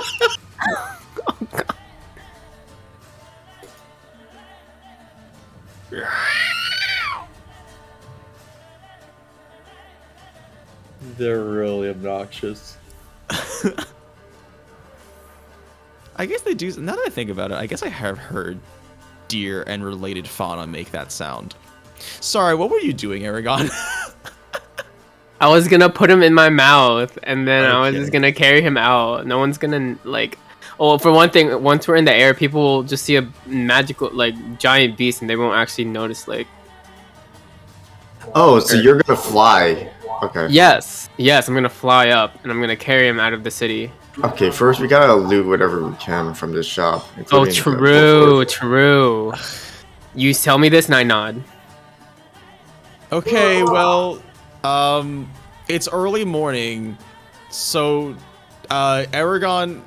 They're really obnoxious. I guess they do. Now that I think about it, I guess I have heard deer and related fauna make that sound. Sorry, what were you doing, Eragon? I was gonna put him in my mouth, and then I was Okay. just gonna carry him out. No one's gonna like. Oh, for one thing, once we're in the air, people will just see a magical, like, giant beast, and they won't actually notice, like. Oh, so you're gonna fly? Okay. Yes, I'm gonna fly up, and I'm gonna carry him out of the city. Okay, first we gotta loot whatever we can from this shop. Oh, including the true, Warforce. true. You tell me this, and I nod. Okay, well, it's early morning, so, Eragon,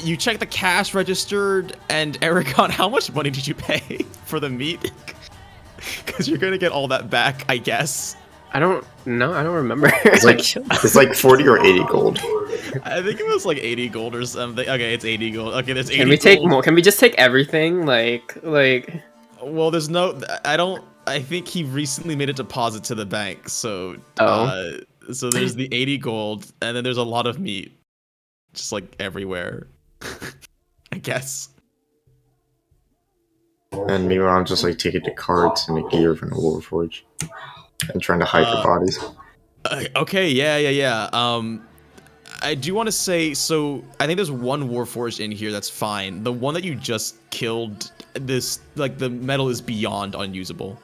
you check the cash registered, and Eragon, how much money did you pay for the meat? Because you're gonna get all that back, I guess. I don't remember. It's like 40 or 80 gold. I think it was like 80 gold or something. Okay, it's 80 gold. Okay, there's 80 Can we take gold. more? Can we just take everything? Like. Well, there's no. I think he recently made a deposit to the bank, so. So there's the 80 gold, and then there's a lot of meat, just like everywhere. I guess. And meanwhile, I'm just like taking the cards and the gear from the Warforge and trying to hide the bodies. Okay, yeah. I do want to say, so I think there's one Warforged in here that's fine. The one that you just killed, this, like, the metal is beyond unusable.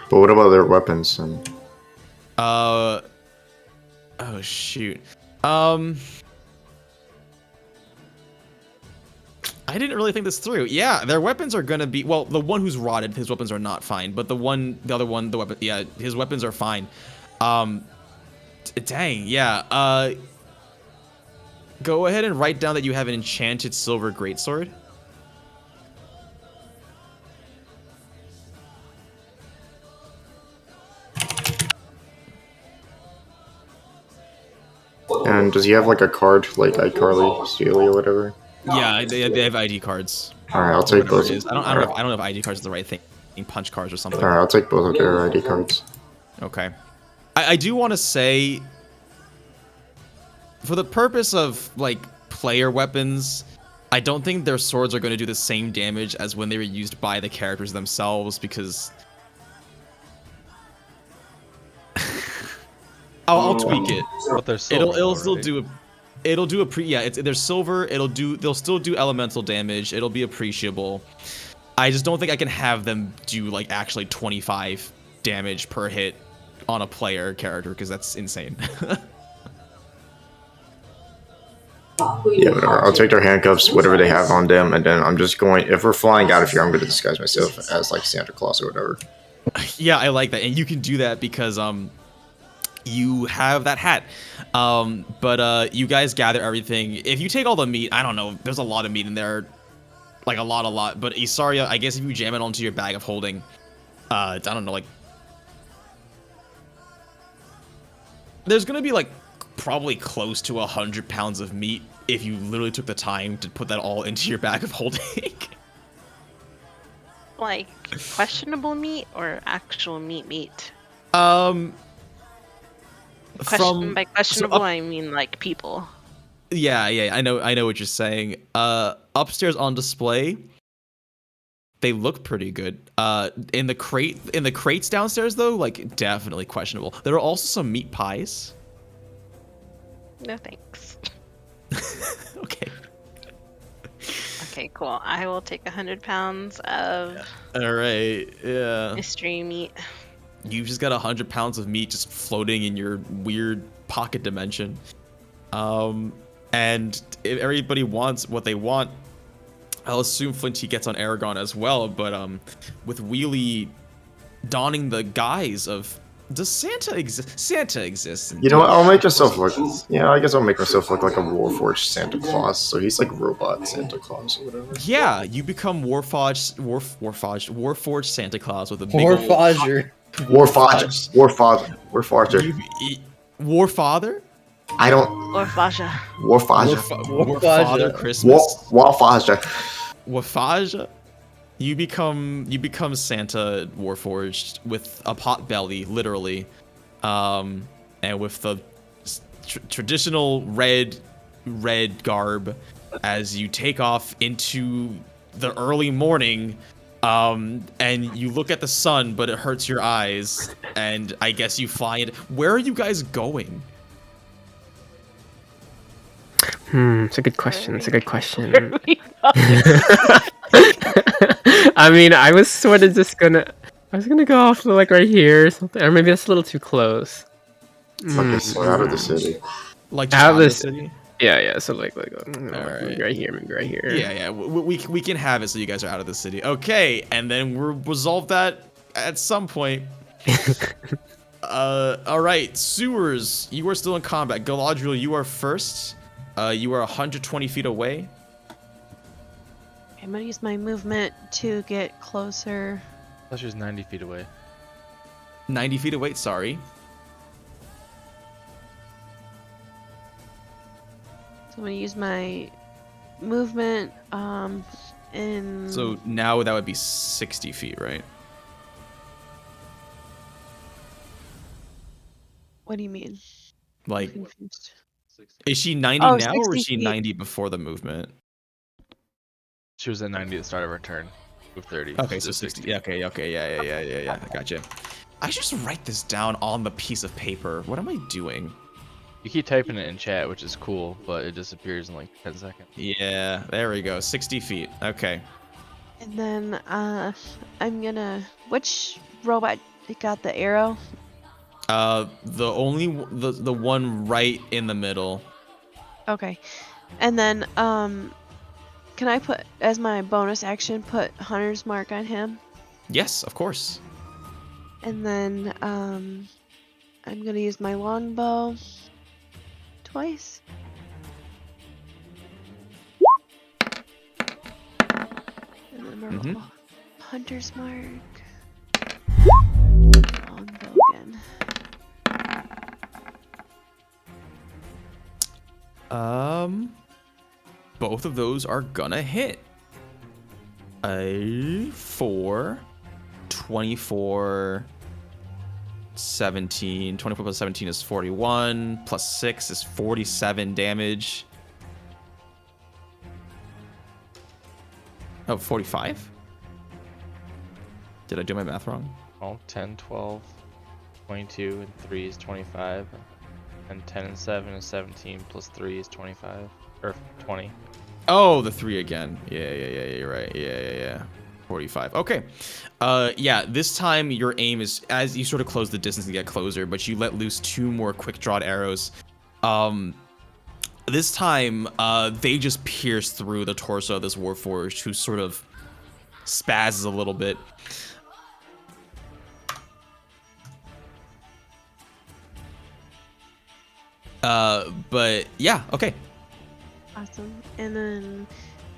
But what about their weapons? And Oh shoot. I didn't really think this through. Yeah, their weapons are gonna be, well, the one who's rotted, his weapons are not fine, but the other one, the weapon, yeah, his weapons are fine. Dang, yeah. Go ahead and write down that you have an enchanted silver greatsword. and does he have like a card like iCarly, Steely, or whatever? Yeah, they have ID cards. Alright, I'll take both. I don't know if ID cards is the right thing. Punch cards or something. Alright, I'll take both of their ID cards. Okay. I do want to say, for the purpose of, like, player weapons, I don't think their swords are going to do the same damage as when they were used by the characters themselves, because... I'll tweak it. But they're silver, It'll though, still right? do a... It'll do they're silver, they'll still do elemental damage, it'll be appreciable. I just don't think I can have them do, like, actually 25 damage per hit on a player character, because that's insane. Yeah, whatever. I'll take their handcuffs, whatever they have on them, and then I'm just going, if we're flying out of here, I'm going to disguise myself as, like, Santa Claus or whatever. Yeah, I like that. And you can do that because, you have that hat. But you guys gather everything. If you take all the meat, I don't know, there's a lot of meat in there. Like, a lot. But Isarya, I guess if you jam it onto your bag of holding, I don't know, like... There's gonna be, like, probably close to 100 pounds of meat if you literally took the time to put that all into your bag of holding. Like, questionable meat or actual meat? By questionable, I mean, like, people. Yeah, I know what you're saying. Upstairs on display, they look pretty good. In the crates downstairs though, like, definitely questionable. There are also some meat pies. No thanks. Okay. Okay, cool. I will take 100 pounds of All right. Yeah. mystery meat. You've just got 100 pounds of meat just floating in your weird pocket dimension. And if everybody wants what they want, I'll assume Flinty gets on Eragon as well, but with Wheelie donning the guise of, does Santa exist? Santa exists. You know what, I'll make myself look, yeah, I guess I'll make myself look like a Warforged Santa Claus, so he's like robot Santa Claus or whatever. Yeah, you become Warforged Santa Claus with a big Warforger. Warfather. Warfather? I don't. Warfaja. Warfather Christmas. Warfather. Warfaja? You become Santa Warforged with a pot belly, literally, and with the traditional red garb as you take off into the early morning And you look at the sun, but it hurts your eyes, and I guess you fly it. Where are you guys going? It's a good question. It's a good question. I mean, I was sort of just gonna... I was gonna go off to, like, right here or something. Or maybe that's a little too close. So out of the city. Like, out of the city? Yeah, so like right. maybe right here, maybe right here. Yeah, we can have it so you guys are out of the city. Okay, and then we'll resolve that at some point. All right, sewers, you are still in combat. Galadriel, you are first. You are 120 feet away. I'm gonna use my movement to get closer. Plus, she's 90 feet away. 90 feet away, sorry. So I'm gonna use my movement, in... So now that would be 60 feet, right? What do you mean? Like, I'm confused. is she 90 now, or is she 90 before the movement? She was at 90 at the start of her turn. Move 30. Okay, so 60. Yeah, okay, yeah. I gotcha. I should just write this down on the piece of paper. What am I doing? You keep typing it in chat, which is cool, but it disappears in like 10 seconds. Yeah, there we go. 60 feet. Okay. And then, I'm gonna... Which robot got the arrow? The one right in the middle. Okay. And then, can I put, as my bonus action, put Hunter's Mark on him? Yes, of course. And then, I'm gonna use my longbow twice. And then roll Hunter's Mark. Longbow again. Both of those are gonna hit. A 4, 24, 17. 24 plus 17 is 41. Plus 6 is 47 damage. Oh, 45? Did I do my math wrong? Oh, 10, 12, 22, and 3 is 25. And 10 and 7 is 17, plus 3 is 25. Or 20. Oh, the 3 again. Yeah, you're right. Yeah. 45. Okay. Yeah, this time your aim is, as you sort of close the distance and get closer, but you let loose 2 more quick-drawed arrows. This time, they just pierce through the torso of this Warforged, who sort of spazzes a little bit. But yeah, okay. Awesome. And then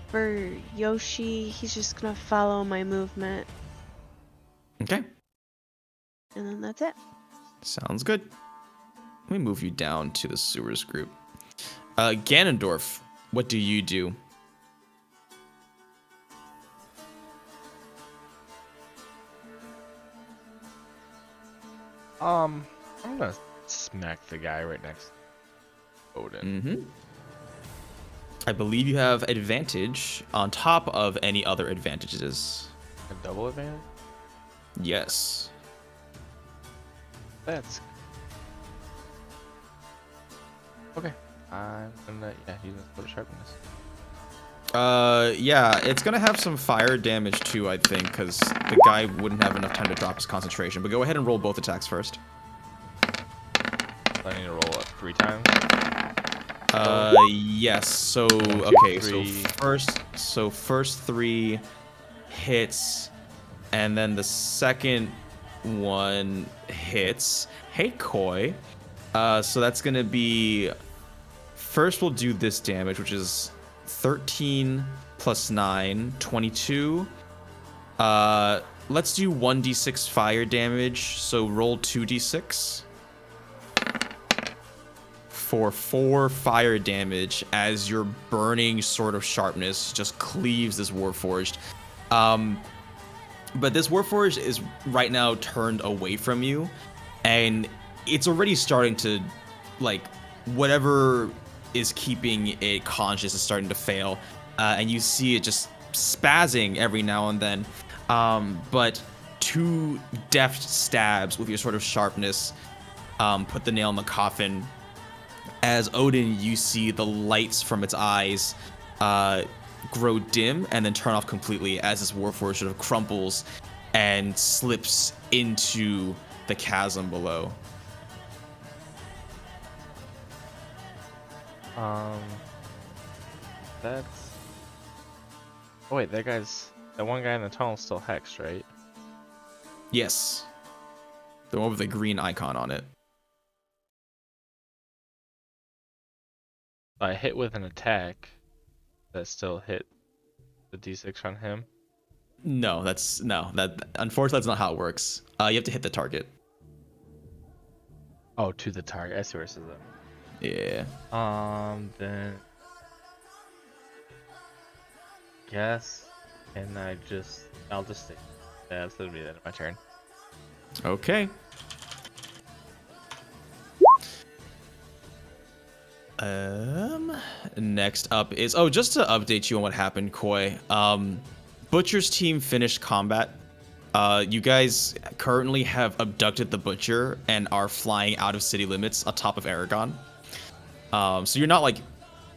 for Yoshi, he's just gonna follow my movement. Okay. And then that's it. Sounds good. Let me move you down to the sewers group. Ganondorf, what do you do? I'm gonna smack the guy right next to Odin. I believe you have advantage on top of any other advantages. A double advantage? Yes. That's okay. I'm gonna use a split sharpness. Yeah, it's gonna have some fire damage too, I think, because the guy wouldn't have enough time to drop his concentration. But go ahead and roll both attacks first. I need to roll it 3 times. Yes. So okay. Three. So first 3 hits, and then the second one hits. Hey, Koi. So that's gonna be. First, we'll do this damage, which is 13 plus 9, 22. Let's do 1d6 fire damage. So roll 2d6 for 4 fire damage as your burning sword of sharpness just cleaves this Warforged. But this Warforged is right now turned away from you, and it's already starting to, like, whatever is keeping it conscious is starting to fail, and you see it just spazzing every now and then. but 2 deft stabs with your sort of sharpness put the nail in the coffin. As Odin, you see the lights from its eyes grow dim and then turn off completely as this Warforged sort of crumples and slips into the chasm below. That's. Oh wait, that one guy in the tunnel's still hexed, right? Yes. The one with the green icon on it. I hit with an attack that still hit the d6 on him. No, that unfortunately that's not how it works. You have to hit the target. Oh, to the target. I see where it says that. Yeah. Then guess, and I'll just stay. Yeah, that's gonna be the end of my turn. Okay. Next up is just to update you on what happened, Koi. Butcher's team finished combat. You guys currently have abducted the Butcher and are flying out of city limits atop of Eragon. So you're not like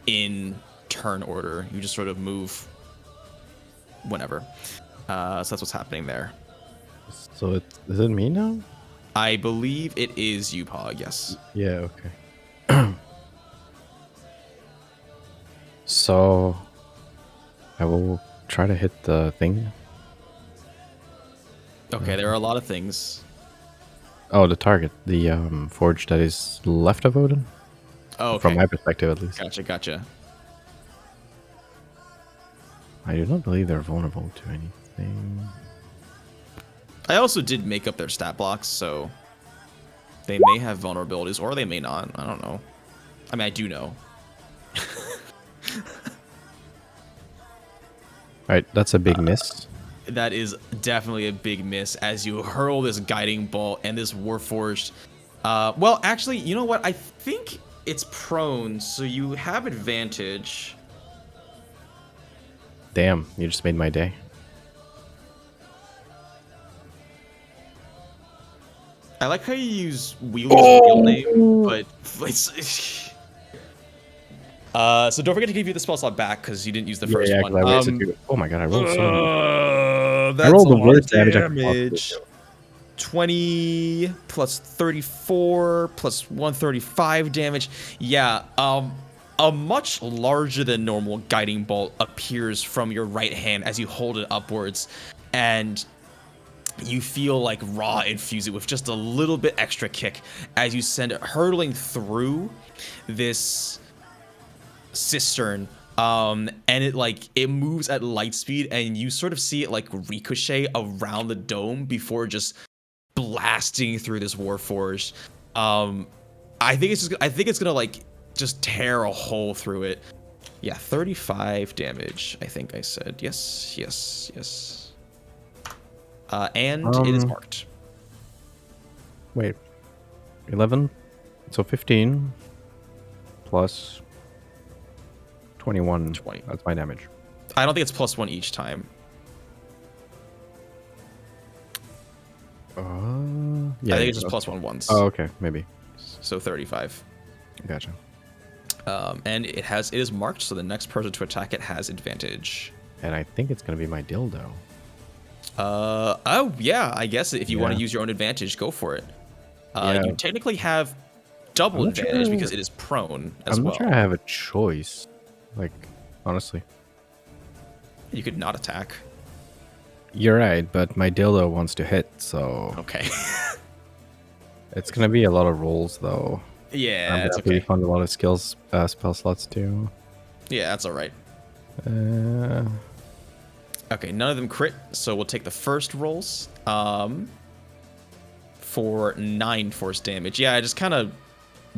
in turn order. You just sort of move whenever. So that's what's happening there. So is it me now? I believe it is you, Pog. Yes. Yeah. Okay. So I will try to hit the thing. Okay, there are a lot of things. Oh, the target, the forge that is left of Odin. Oh, okay. From my perspective, at least. Gotcha. I do not believe they're vulnerable to anything. I also did make up their stat blocks, so they may have vulnerabilities, or they may not. I don't know. I mean, I do know. Alright, that's a big miss. That is definitely a big miss as you hurl this guiding bolt and this Warforged. Well, actually, you know what? I think it's prone, so you have advantage. Damn, you just made my day. I like how you use Wheel's real name, but it's... so don't forget to give you the spell slot back because you didn't use the first one. Oh my god, I rolled so that's I rolled a the lot worst of damage. 20 plus 34 plus 135 damage. Yeah, a much larger than normal guiding bolt appears from your right hand as you hold it upwards, and you feel like Ra infuse it with just a little bit extra kick as you send it hurtling through this cistern. And it moves at light speed, and you sort of see it like ricochet around the dome before just blasting through this Warforged. I think it's gonna like just tear a hole through it. Yeah, 35 damage. I think I said yes. And it is marked. Wait, 11. So 15 plus 21. 20. That's my damage. I don't think it's +1 each time. Yeah, I think it's just +1 once. Oh, okay, maybe. So 35. Gotcha. And it is marked, so the next person to attack it has advantage. And I think it's gonna be my dildo. Oh yeah, I guess if you want to use your own advantage, go for it. You technically have double advantage because it is prone as well. I'm not sure I have a choice. Like, honestly. You could not attack. You're right, but my dildo wants to hit, so... Okay. It's gonna be a lot of rolls, though. Yeah, I'm gonna have to fund a lot of skills, spell slots, too. Yeah, that's alright. Okay, none of them crit, so we'll take the first rolls. For 9 force damage. Yeah, it just kind of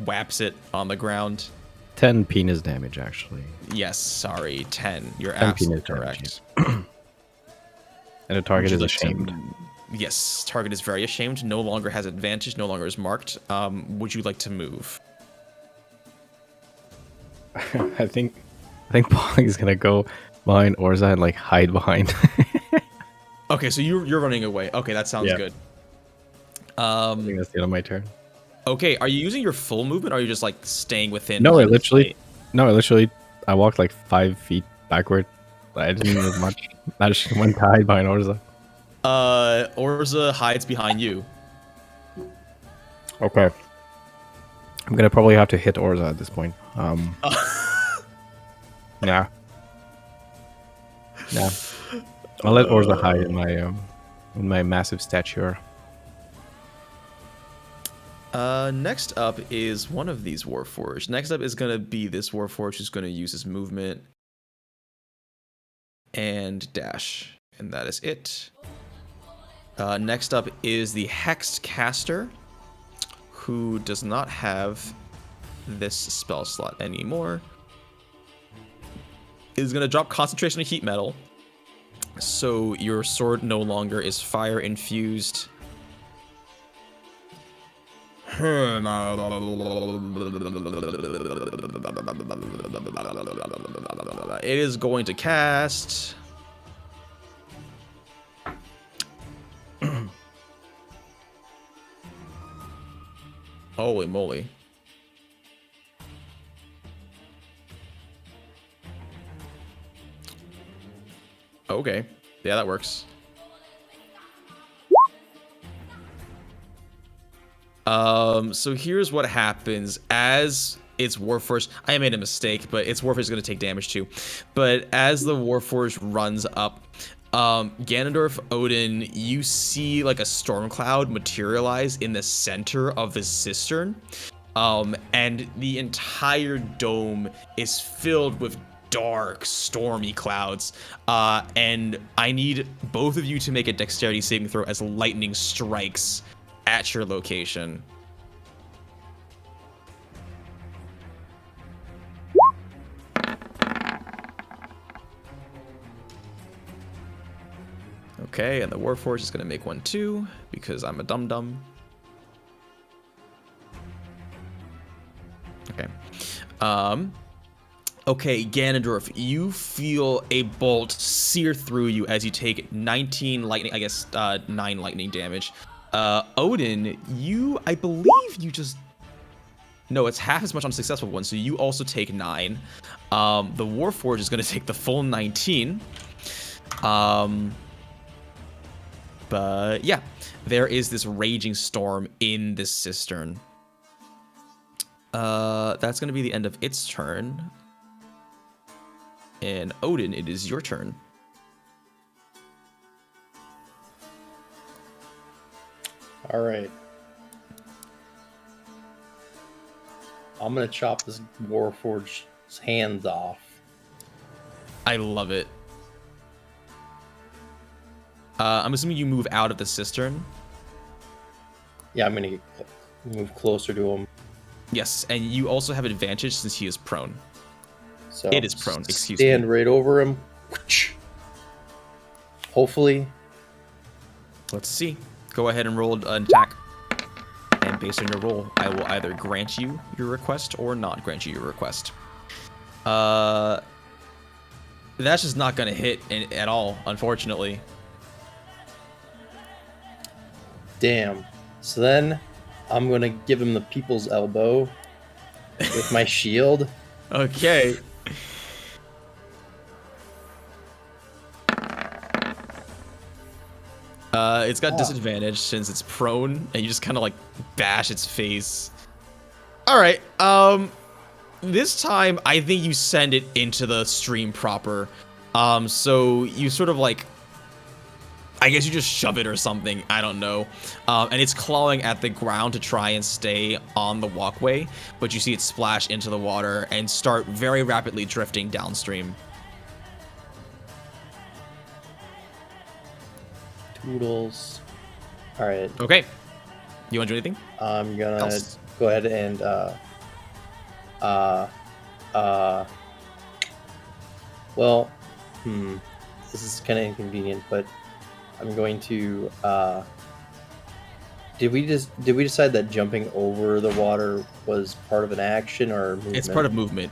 whaps it on the ground. 10 penis damage, actually. Yes, sorry, 10. You're 10 absolutely correct. And the target is ashamed. Yes, target is very ashamed. No longer has advantage. No longer is marked. Would you like to move? I think Pog is gonna go behind Orza and like hide behind. Okay, so you're running away. Okay, that sounds good. I think that's the end of my turn. Okay, are you using your full movement, or are you just like staying within? No, I walked like 5 feet backward. I didn't move much. I just went to hide behind Orza. Orza hides behind you. Okay. I'm gonna probably have to hit Orza at this point. Yeah. Yeah. I'll let Orza hide in my massive stature. Next up is one of these Warforged. Next up is gonna be this Warforged who's gonna use his movement and dash, and that is it. Next up is the Hex Caster, who does not have this spell slot anymore. Is gonna drop concentration of heat metal, so your sword no longer is fire infused. It is going to cast holy moly. Okay, yeah, that works. So here's what happens as its Warforged. I made a mistake, but its Warforged is going to take damage too. But as the Warforged runs up, Ganondorf, Odin, you see like a storm cloud materialize in the center of the cistern, and the entire dome is filled with dark, stormy clouds. And I need both of you to make a dexterity saving throw as lightning strikes at your location. Okay, and the Warforged is going to make one too, because I'm a dum-dum. Okay. Okay, Ganondorf, you feel a bolt sear through you as you take 19 lightning, 9 lightning damage. Odin, I believe you just... No, it's half as much on a successful one, so you also take 9. The Warforged is going to take the full 19. But yeah, there is this raging storm in this cistern. That's going to be the end of its turn. And Odin, it is your turn. All right. I'm going to chop this Warforged's hands off. I love it. I'm assuming you move out of the cistern. Yeah, I'm going to move closer to him. Yes, and you also have advantage since he is prone. So it is prone, excuse me. Stand right over him. Hopefully. Let's see. Go ahead and roll an attack. And based on your roll, I will either grant you your request or not grant you your request. That's just not going to hit at all, unfortunately. Damn. So then I'm going to give him the people's elbow with my shield. Okay. It's got disadvantage since it's prone, and you just kind of like bash its face. All right. This time I think you send it into the stream proper. So you sort of like, I guess you just shove it or something. I don't know. And it's clawing at the ground to try and stay on the walkway, but you see it splash into the water and start very rapidly drifting downstream. Toodles. All right. Okay. You want to do anything? I'm gonna go ahead and well, this is kind of inconvenient, but I'm going to did we decide that jumping over the water was part of an action or movement? It's part of movement.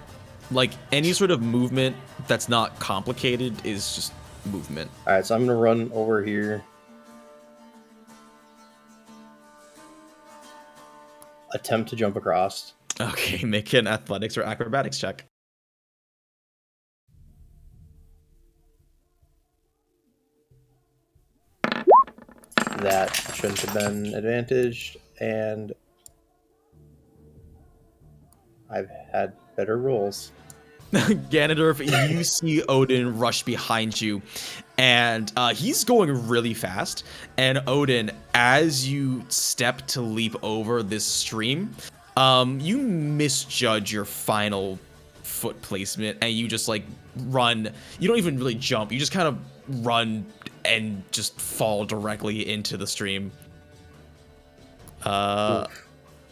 Like any sort of movement that's not complicated is just movement. All right, so I'm gonna run over here. Attempt to jump across. Okay, make an athletics or acrobatics check. That shouldn't have been advantaged, and I've had better rolls. Ganondorf, you see Odin rush behind you, and he's going really fast. And Odin, as you step to leap over this stream, you misjudge your final foot placement, and you just like run. You don't even really jump. You just kind of run and just fall directly into the stream.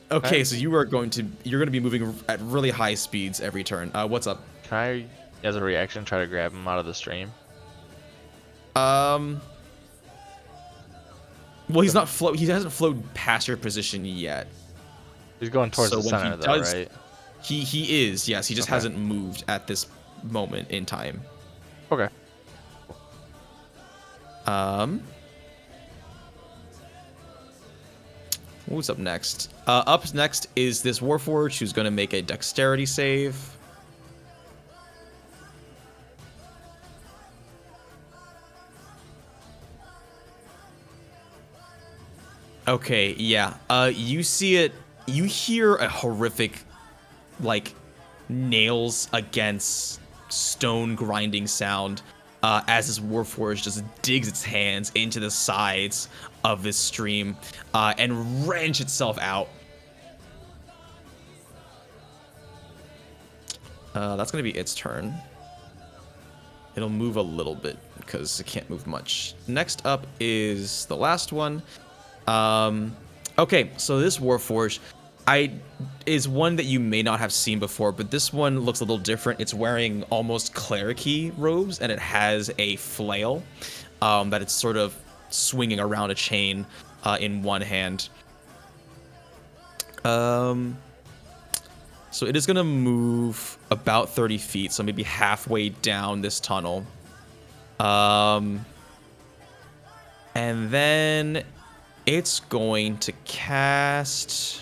Okay, so you're going to be moving at really high speeds every turn. What's up? Can I, as a reaction, try to grab him out of the stream? Well, he's not he hasn't flowed past your position yet. He's going towards So the when center, he though, does, right? He is, yes. He just hasn't moved at this moment in time. Okay. What's up next? Up next is this Warforged who's going to make a dexterity save. Okay, yeah. You see it. You hear a horrific, like, nails against stone grinding sound as this Warforged just digs its hands into the sides of this stream and wrench itself out. That's going to be its turn. It'll move a little bit because it can't move much. Next up is the last one. Okay, so this Warforged is one that you may not have seen before, but this one looks a little different. It's wearing almost cleric-y robes, and it has a flail that it's sort of swinging around a chain in one hand. So it is going to move about 30 feet, so maybe halfway down this tunnel. And then it's going to cast...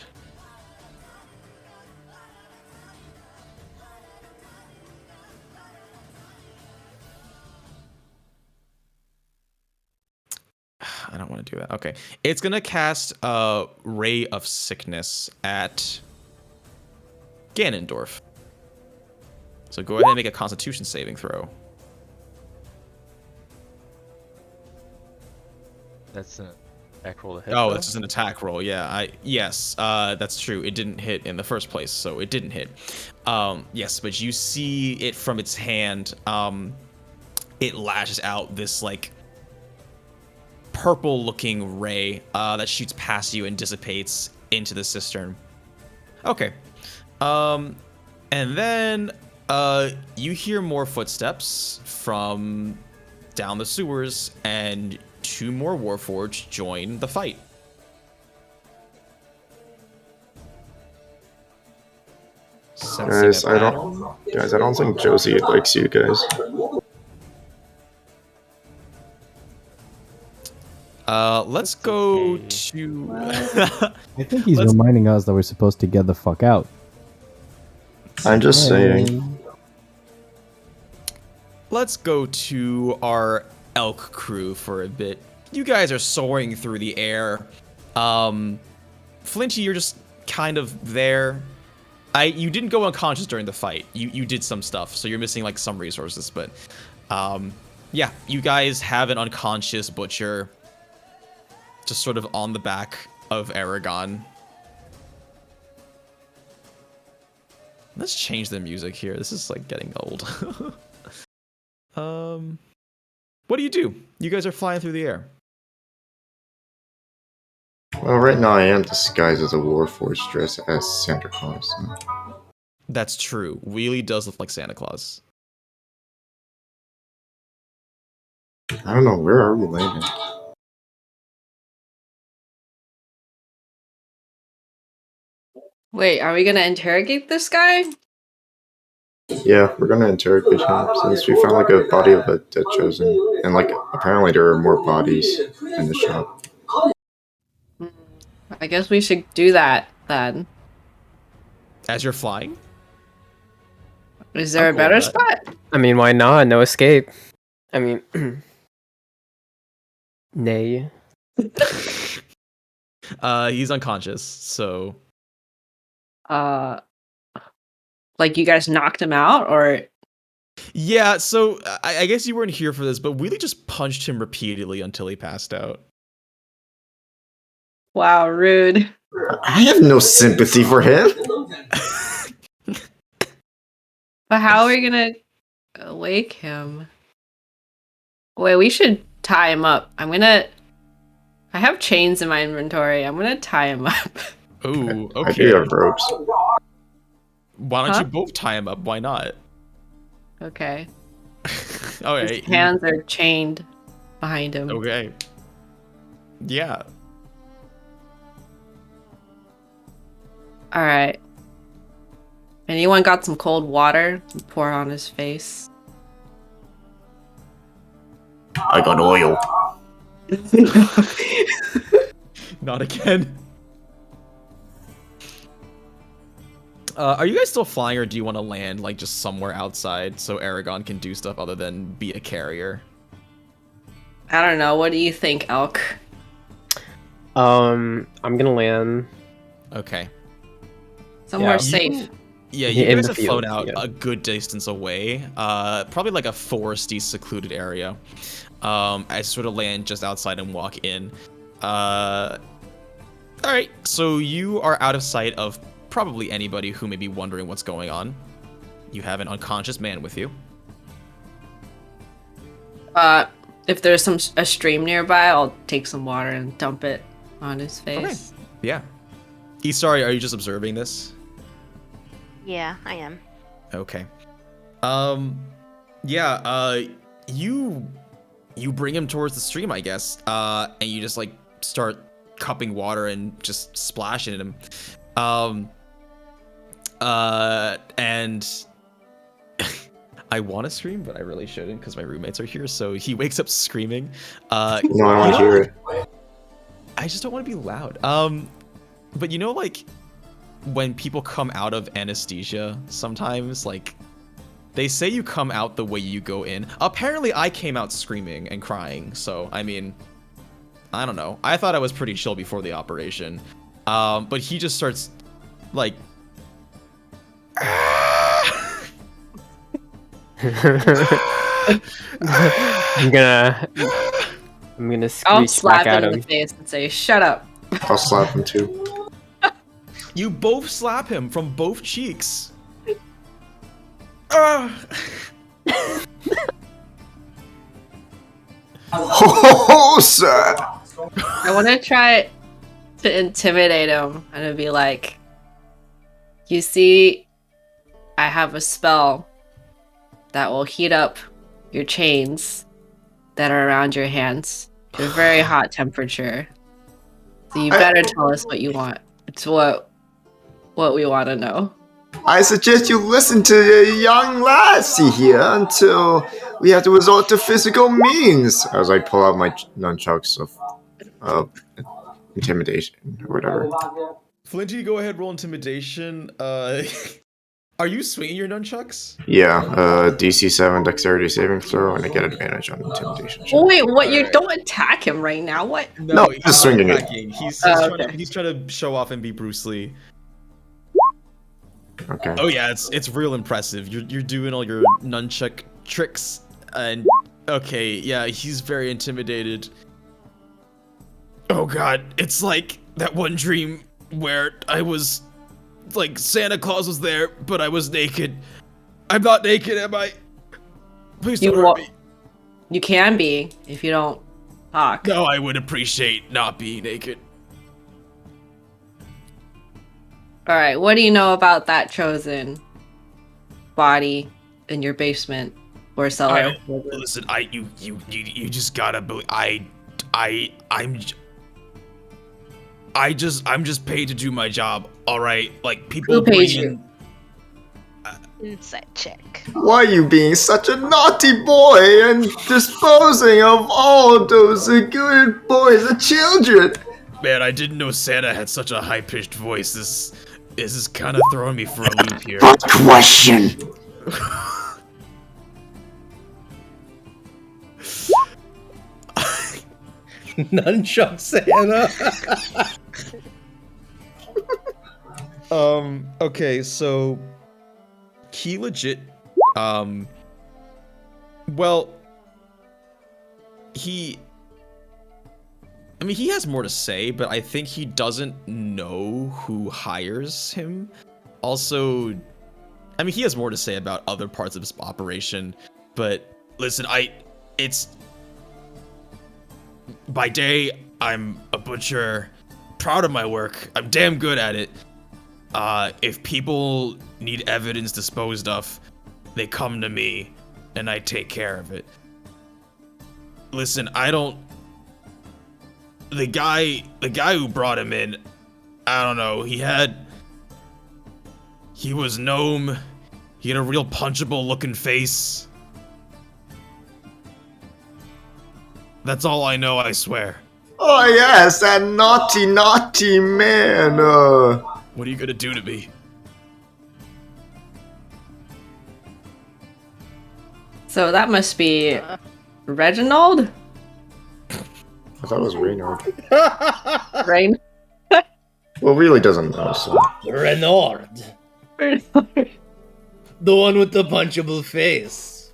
I don't want to do that. Okay. It's going to cast a Ray of Sickness at Ganondorf. So go ahead and make a Constitution saving throw. That's an attack roll to hit. Oh, that's just an attack roll. Yeah. Yes, that's true. It didn't hit in the first place, so it didn't hit. Yes, but you see it from its hand. It lashes out this like purple-looking ray that shoots past you and dissipates into the cistern. Okay. And then you hear more footsteps from down the sewers, and 2 more Warforged join the fight. Guys, I don't think Josie likes you guys. Let's go to... I think he's reminding us that we're supposed to get the fuck out. I'm just saying. Let's go to our elk crew for a bit. You guys are soaring through the air. Flinty, you're just kind of there. You didn't go unconscious during the fight. You did some stuff, so you're missing like some resources, but yeah, you guys have an unconscious butcher just sort of on the back of Eragon. Let's change the music here. This is like getting old. What do? You guys are flying through the air. Well, right now I am disguised as a Warforged dressed as Santa Claus. So. That's true. Wheelie does look like Santa Claus. I don't know, where are we landing? Wait, are we gonna interrogate this guy? Yeah, we're gonna interrogate him since we found like a body of a dead chosen, and like apparently there are more bodies in the shop. I guess we should do that then. As you're flying? Is there I'm a cool better with that. spot? I mean, why not? No escape. I mean, nay. He's unconscious, so Like you guys knocked him out, or yeah. So I guess you weren't here for this, but Wheelie just punched him repeatedly until he passed out. wow, rude. I have no sympathy for him. But how are we gonna awake him? Wait, we should tie him up. I have chains in my inventory. I'm gonna tie him up. Ooh, I do okay. have ropes. Why don't Huh? you both tie him up? Why not? Okay. Okay. His hands are chained behind him. Okay. Yeah. All right. Anyone got some cold water? Pour on his face. I got oil. Not again. Are you guys still flying, or do you want to land like just somewhere outside so Eragon can do stuff other than be a carrier? I don't know. What do you think, Elk? I'm gonna land. Okay. Somewhere Yeah. safe. Yeah, Yeah, you in guys the have flown field, out yeah. a good distance away. Probably like a foresty, secluded area. I sort of land just outside and walk in. All right, so you are out of sight of probably anybody who may be wondering what's going on. You have an unconscious man with you. If there's a stream nearby, I'll take some water and dump it on his face. Yeah. Isarya, are you just observing this? Yeah, I am. Okay. You bring him towards the stream, I guess. And you just like start cupping water and just splashing at him. And I want to scream, but I really shouldn't because my roommates are here. So he wakes up screaming. No, I want to hear it. I just don't want to be loud. But you know, like when people come out of anesthesia, sometimes like they say you come out the way you go in. Apparently, I came out screaming and crying. So I mean, I don't know. I thought I was pretty chill before the operation. But he just starts like. I'm gonna I'll screech slap back at him in him. the face and say, "Shut up." I'll slap him too. You both slap him from both cheeks. Oh, sir. I want to try to intimidate him and be like, "You see, I have a spell that will heat up your chains that are around your hands to a very hot temperature. So you better tell us what you want. It's what we want to know." I suggest you listen to the young lassie here until we have to resort to physical means. As I pull out my nunchucks of intimidation or whatever. Flinty, go ahead, roll intimidation. Are you swinging your nunchucks? Yeah, DC 7 dexterity saving throw, and I get advantage on intimidation. check. Oh, wait, what? You Alright. don't attack him right now. What? No, he's just not swinging it. attacking. He's okay. he's trying to show off and be Bruce Lee. Okay. Oh yeah, it's real impressive. You're doing all your nunchuck tricks, and okay, yeah, he's very intimidated. Oh god, it's like that one dream where I was like Santa Claus was there, but I was naked. I'm not naked, am I? Please don't hurt me. You can be if you don't talk. No, I would appreciate not being naked. All right, what do you know about that chosen body in your basement or cellar? Listen, you just gotta believe. I'm just paid to do my job. All right, like people Who pays bring in- Insight check. Why are you being such a naughty boy and disposing of all those good boys and children? Man, I didn't know Santa had such a high-pitched voice. This is kind of throwing me for a loop here. What question? Nunchuck Santa. Okay, so he legit, well, he has more to say, but I think he doesn't know who hires him. Also, he has more to say about other parts of his operation, but listen, it's, by day, I'm a butcher, proud of my work, I'm damn good at it. If people need evidence disposed of, they come to me, and I take care of it. Listen, the guy who brought him in, I don't know, he was Gnome, he had a real punchable looking face. That's all I know, I swear. Oh yes, that naughty, naughty man. What are you gonna do to me? So that must be Reginald? I thought it was Reynard. Rain? Well, really doesn't know, so. Renard. The one with the punchable face.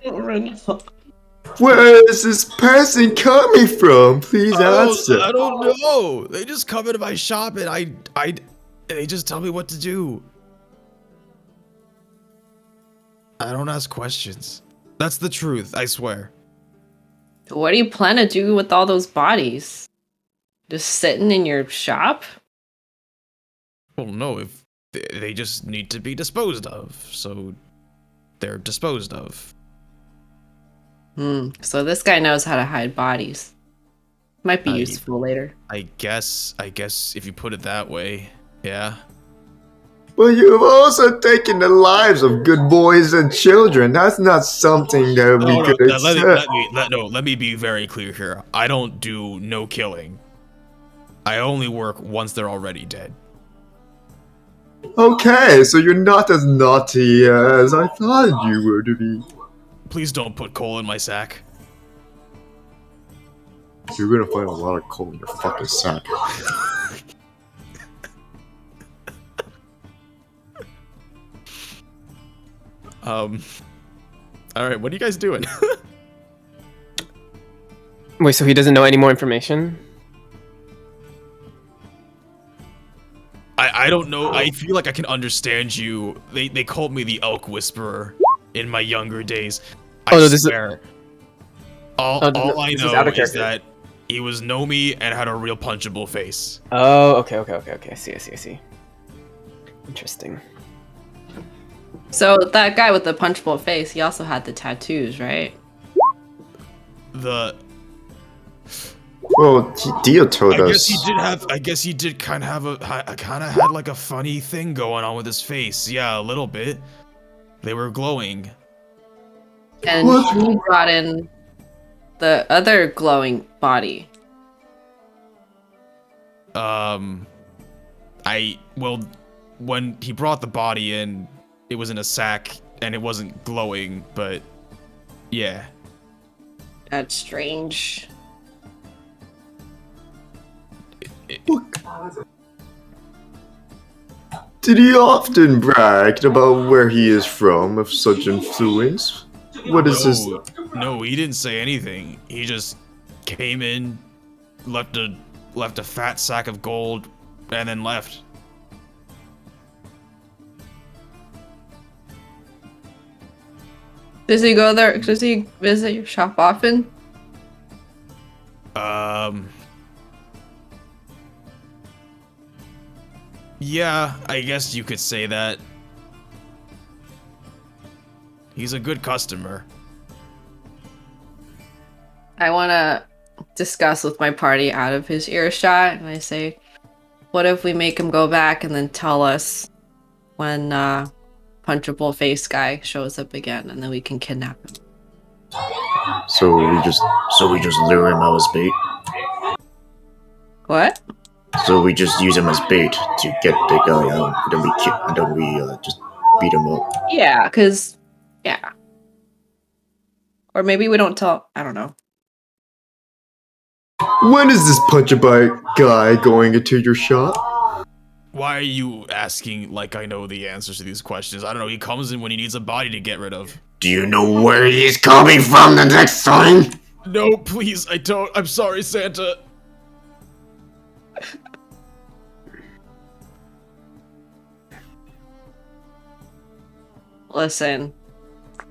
Where is this person coming from? Please answer. I don't know. They just come into my shop and they just tell me what to do. I don't ask questions. That's the truth, I swear. What do you plan to do with all those bodies? Just sitting in your shop? Well, no, if they just need to be disposed of, so they're disposed of. So this guy knows how to hide bodies. Might be useful later. I guess if you put it that way, yeah. But you've also taken the lives of good boys and children. That's not something that we could accept. Let me be very clear here. I don't do no killing. I only work once they're already dead. Okay, so you're not as naughty as I thought you were to be. Please don't put coal in my sack. You're gonna find a lot of coal in your fucking sack. Alright, what are you guys doing? Wait, so he doesn't know any more information? I don't know. I feel like I can understand you. They called me the Elk Whisperer in my younger days. I swear. All I know is that he was Gnomey and had a real punchable face. Oh, okay. I see. Interesting. So that guy with the punchable face, he also had the tattoos, right? Well, Dio told us. I guess he did kind of had like a funny thing going on with his face. Yeah, a little bit. They were glowing. And he brought in the other glowing body. When he brought the body in, it was in a sack and it wasn't glowing, but yeah. That's strange. Did he often brag about where he is from of such influence? What is this? No, he didn't say anything. He just came in, left a fat sack of gold, and then left. Does he go there? Does he visit your shop often? Yeah, I guess you could say that. He's a good customer. I want to discuss with my party out of his earshot, and I say, what if we make him go back and then tell us when punchable face guy shows up again, and then we can kidnap him. So we just lure him out as bait. What? So we just use him as bait to get the guy out, and then we just beat him up. Yeah, because yeah. Or maybe we don't tell. I don't know. When is this punch-a-bite guy going into your shop? Why are you asking like I know the answers to these questions? I don't know. He comes in when he needs a body to get rid of. Do you know where he's coming from the next time? No, please, I don't. I'm sorry, Santa. Listen,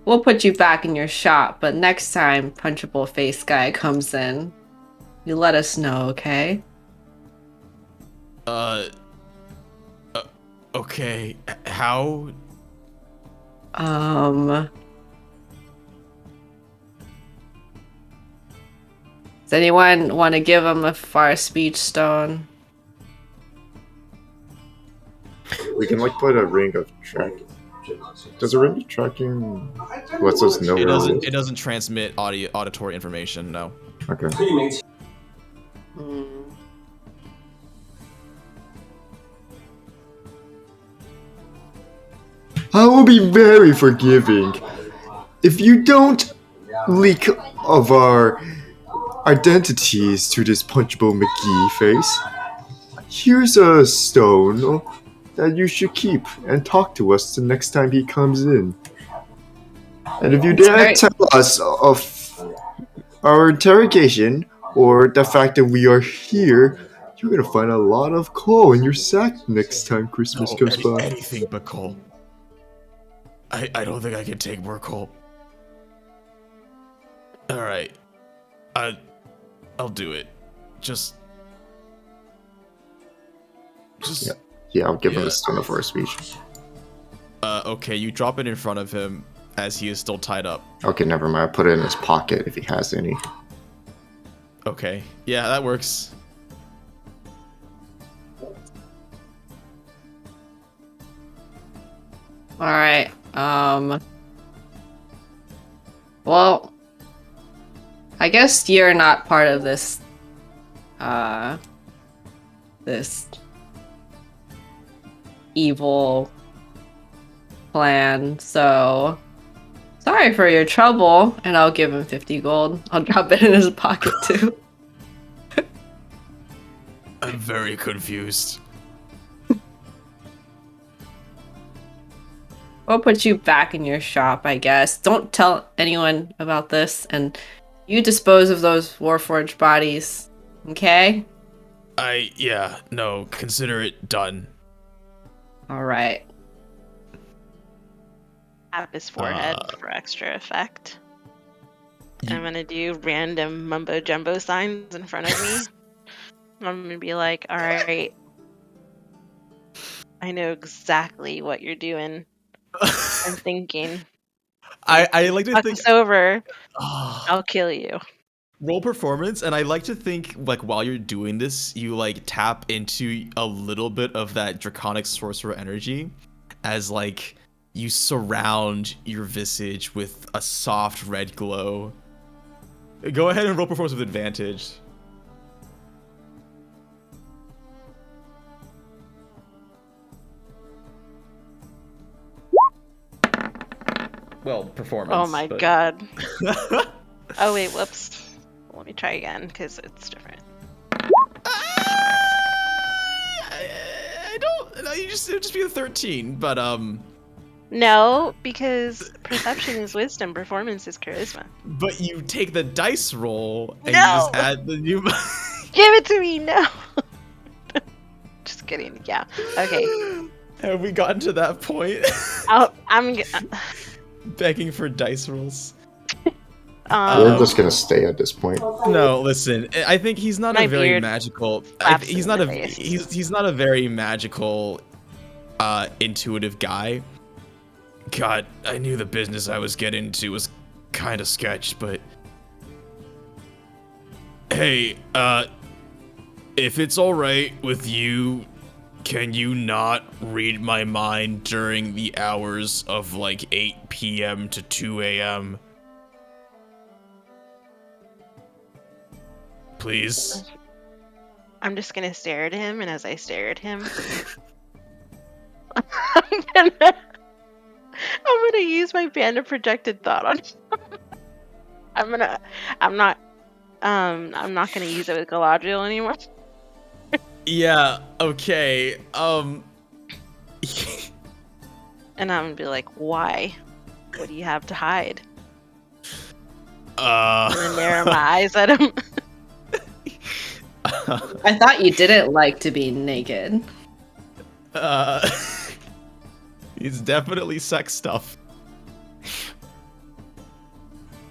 we'll put you back in your shop, but next time punchable face guy comes in, you let us know, okay? Okay. How? Does anyone want to give him a far speech stone? We can like put a ring of tracking. Does a ring of tracking lets us know? It doesn't transmit auditory information. No. Okay. I will be very forgiving if you don't leak of our identities to this punchable McGee face. Here's a stone that you should keep and talk to us the next time he comes in. And if you dare tell us of our interrogation or the fact that we are here, you're gonna find a lot of coal in your sack next time Christmas comes by. Anything but coal. I don't think I can take more coal. Alright. I'll do it. Just Yeah, I'll give him a stone for a speech. Okay, you drop it in front of him as he is still tied up. Okay, never mind. I'll put it in his pocket if he has any. Okay. Yeah, that works. Alright, well, I guess you're not part of this, this evil plan, so sorry for your trouble, and I'll give him 50 gold. I'll drop it in his pocket too. I'm very confused. We'll put you back in your shop, I guess. Don't tell anyone about this, and you dispose of those Warforged bodies, okay? No, consider it done. Alright. Tap his forehead for extra effect. I'm gonna do random mumbo jumbo signs in front of me. I'm gonna be like, alright, I know exactly what you're doing. I'm thinking. I like to think it's over. I'll kill you. Roll performance, and I like to think like while you're doing this, you like tap into a little bit of that draconic sorcerer energy, as like you surround your visage with a soft red glow. Go ahead and roll performance with advantage. Well, performance. Oh my god. Oh wait, whoops. Let me try again, because it's different. I don't. No, it would just be a 13, but No, because perception is wisdom, performance is charisma. But you take the dice roll and No! you just add the new. Give it to me, no. Just kidding. Yeah. Okay. Have we gotten to that point? I'm begging for dice rolls. We're just gonna stay at this point. No, listen. I think he's not My a very beard magical. slaps He's him not in a. the face. He's not a very magical, intuitive guy. God, I knew the business I was getting into was kind of sketch, but hey, if it's all right with you, Can you not read my mind during the hours of like 8 p.m. to 2 a.m.? Please? I'm just gonna stare at him, and as I stare at him, I'm gonna use my band of projected thought on him. I'm not gonna use it with Galadriel anymore. Yeah, okay. And I'm gonna be like, why? What do you have to hide? I'm gonna narrow my eyes at him. I thought you didn't like to be naked. It's definitely sex stuff.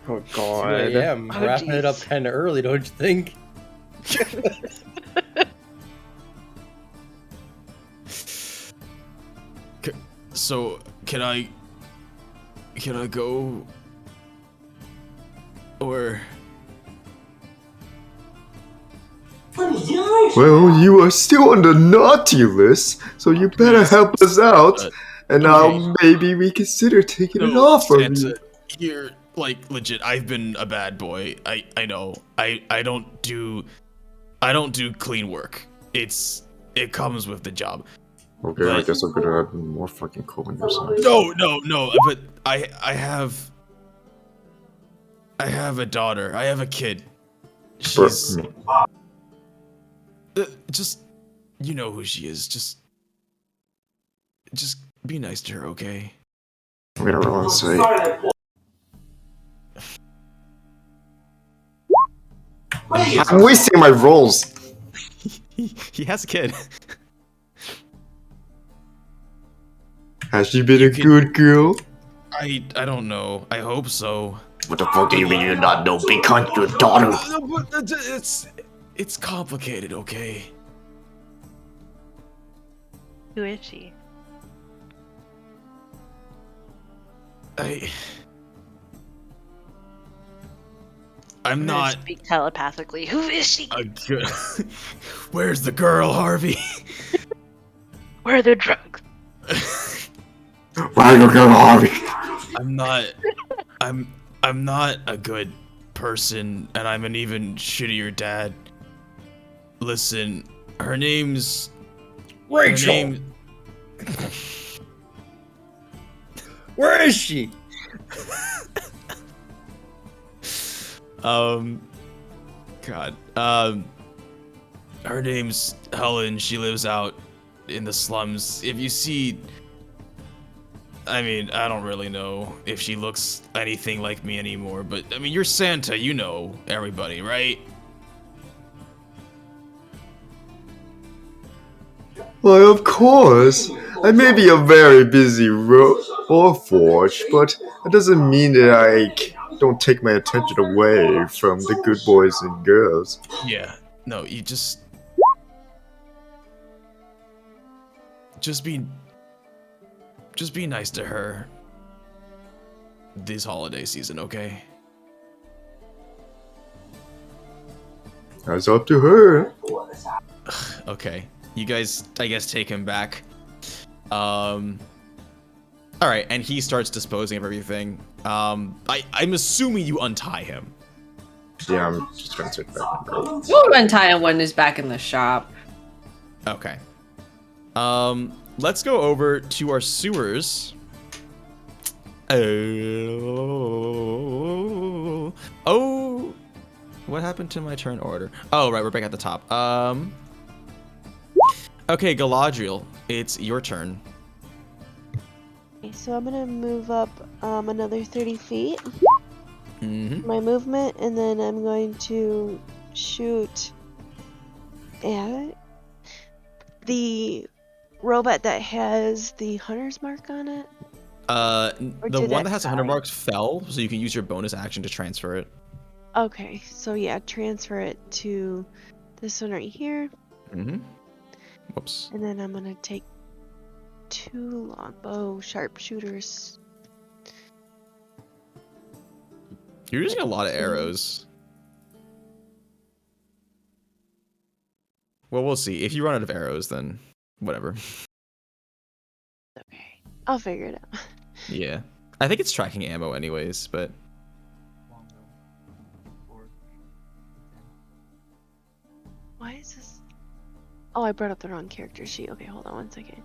Oh god. Yeah, I'm wrapping it up kind of early, don't you think? So, can I go? Or... Well, you are still on the naughty list, so you better help us out, and now maybe we consider taking it off of you. You're, like, legit, I've been a bad boy. I know. I don't do clean work. It comes with the job. Okay, but I guess I'm gonna have more fucking cool on your side. No, but I have a daughter. I have a kid. She's... just, you know who she is. Just be nice to her, okay? I'm gonna roll and say. I'm wasting my rolls. He has a kid. Has she been a good girl? I don't know. I hope so. What the fuck do you mean you not know? Because your daughter. No, but it's complicated, okay? Who is she? I'm not... speak telepathically. Who is she? Where's the girl, Harvey? Where are the drugs? Where are the girl, Harvey? I'm not a good person, and I'm an even shittier dad. Listen, her name's... Rachel! Where is she? God. Her name's Helen. She lives out in the slums. If you see... I mean, I don't really know if she looks anything like me anymore, but, I mean, you're Santa, you know everybody, right? Why, of course. I may be a very busy Warforge, but that doesn't mean that I don't take my attention away from the good boys and girls. Yeah. No, you just be nice to her this holiday season, okay? That's up to her. Okay. You guys, I guess, take him back. Alright, and he starts disposing of everything. I'm assuming you untie him. Yeah, I'm just gonna take that. We'll untie him when he's back in the shop. Okay. Let's go over to our sewers. Oh, what happened to my turn order? Oh, right, we're back at the top. Okay, Galadriel, it's your turn. Okay, so I'm gonna move up another 30 feet. Mm-hmm. My movement, and then I'm going to shoot at the robot that has the hunter's mark on it. The one that has 100 marks fell, so you can use your bonus action to transfer it. Okay, so yeah, transfer it to this one right here. Mm-hmm. Whoops. And then I'm gonna take 2 longbow sharpshooters. You're using a lot of arrows. Well, we'll see. If you run out of arrows, then whatever. Okay. I'll figure it out. Yeah. I think it's tracking ammo anyways, but... Why is this? Oh, I brought up the wrong character sheet. Okay, hold on one second.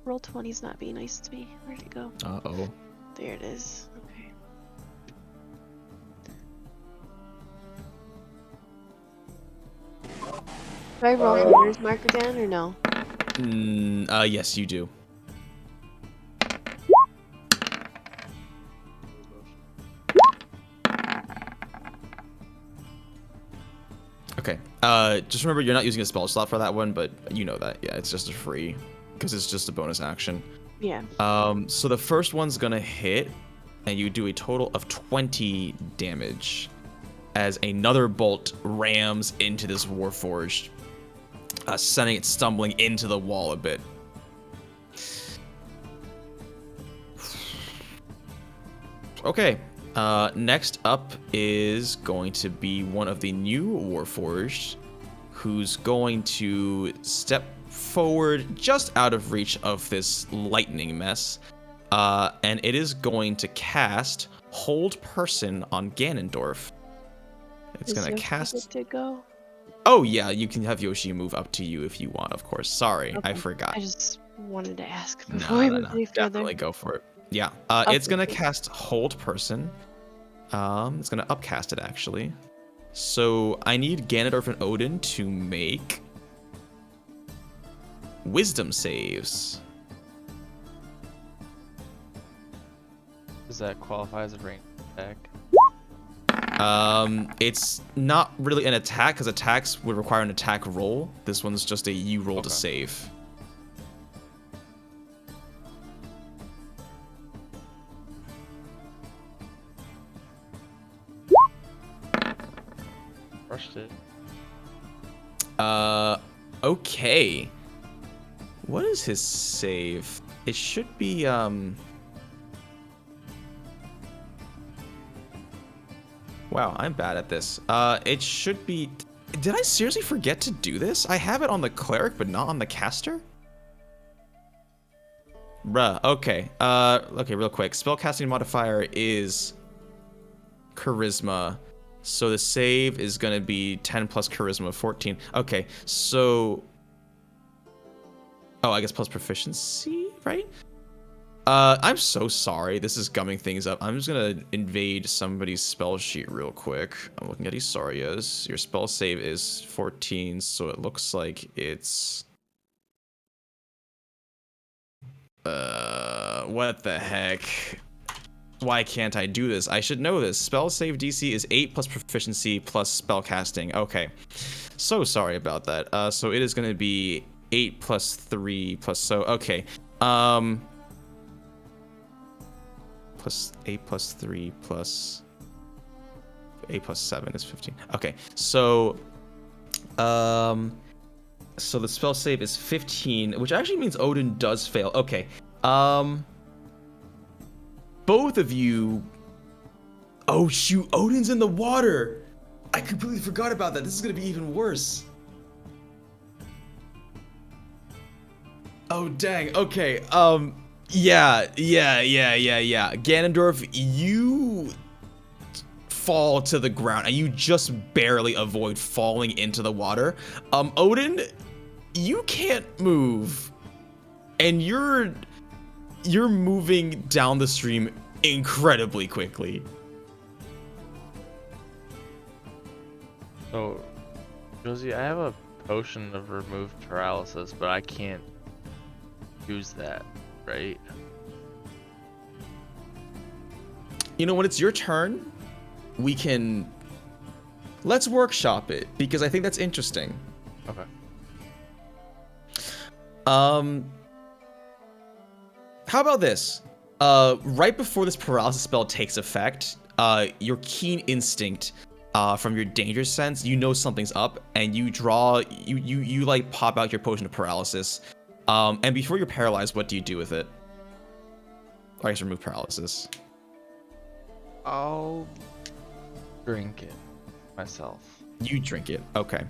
Roll20's not being nice to me. Where'd it go? Uh-oh. There it is. Okay. Do I roll Hunter's Mark again or no? Yes, you do. Okay. Just remember you're not using a spell slot for that one, but you know that. Yeah, it's just a free, because it's just a bonus action. Yeah. So the first one's gonna hit, and you do a total of 20 damage as another bolt rams into this Warforged, sending it stumbling into the wall a bit. Okay. Next up is going to be one of the new Warforged, who's going to step forward just out of reach of this lightning mess, and it is going to cast Hold Person on Ganondorf. It's Is going to Yoshi cast... good to go? Oh yeah, you can have Yoshi move up to you if you want, of course. Sorry, Okay. I forgot. I just wanted to ask No, before we no, move no. any further. Definitely go for it. Yeah, it's gonna cast Hold Person. It's gonna upcast it actually. So I need Ganondorf and Odin to make Wisdom saves. Does that qualify as a ranged attack? It's not really an attack because attacks would require an attack roll. This one's just a you roll to save. Rushed it. Okay. What is his save? It should be, Wow, I'm bad at this. It should be... Did I seriously forget to do this? I have it on the Cleric, but not on the Caster? Bruh, okay. Okay, real quick. Spellcasting modifier is Charisma. So the save is going to be 10 plus Charisma, 14. Okay, so... Oh, I guess plus Proficiency, right? I'm so sorry. This is gumming things up. I'm just gonna invade somebody's spell sheet real quick. I'm looking at Isarya's. Your spell save is 14, so it looks like it's... What the heck? Why can't I do this? I should know this. Spell save DC is 8 plus proficiency plus spell casting. Okay. So sorry about that. So it is gonna be 8 plus 3 plus... So, okay. Plus 8 plus 3 plus 8 plus 7 is 15. Okay, so so the spell save is 15, which actually means Odin does fail. Okay, both of you. Oh shoot, Odin's in the water. I completely forgot about that. This is gonna be even worse. Oh dang. Okay. Yeah. Ganondorf, you fall to the ground and you just barely avoid falling into the water. Odin, you can't move. And you're moving down the stream incredibly quickly. So, Josie, I have a potion of remove paralysis, but I can't use that. Right. You know, when it's your turn, we can... Let's workshop it, because I think that's interesting. Okay. How about this? Right before this paralysis spell takes effect, your keen instinct from your danger sense, you know something's up, and you draw... You like pop out your potion of paralysis. And before you're paralyzed, what do you do with it? I guess remove paralysis. I'll drink it myself. You drink it. Okay.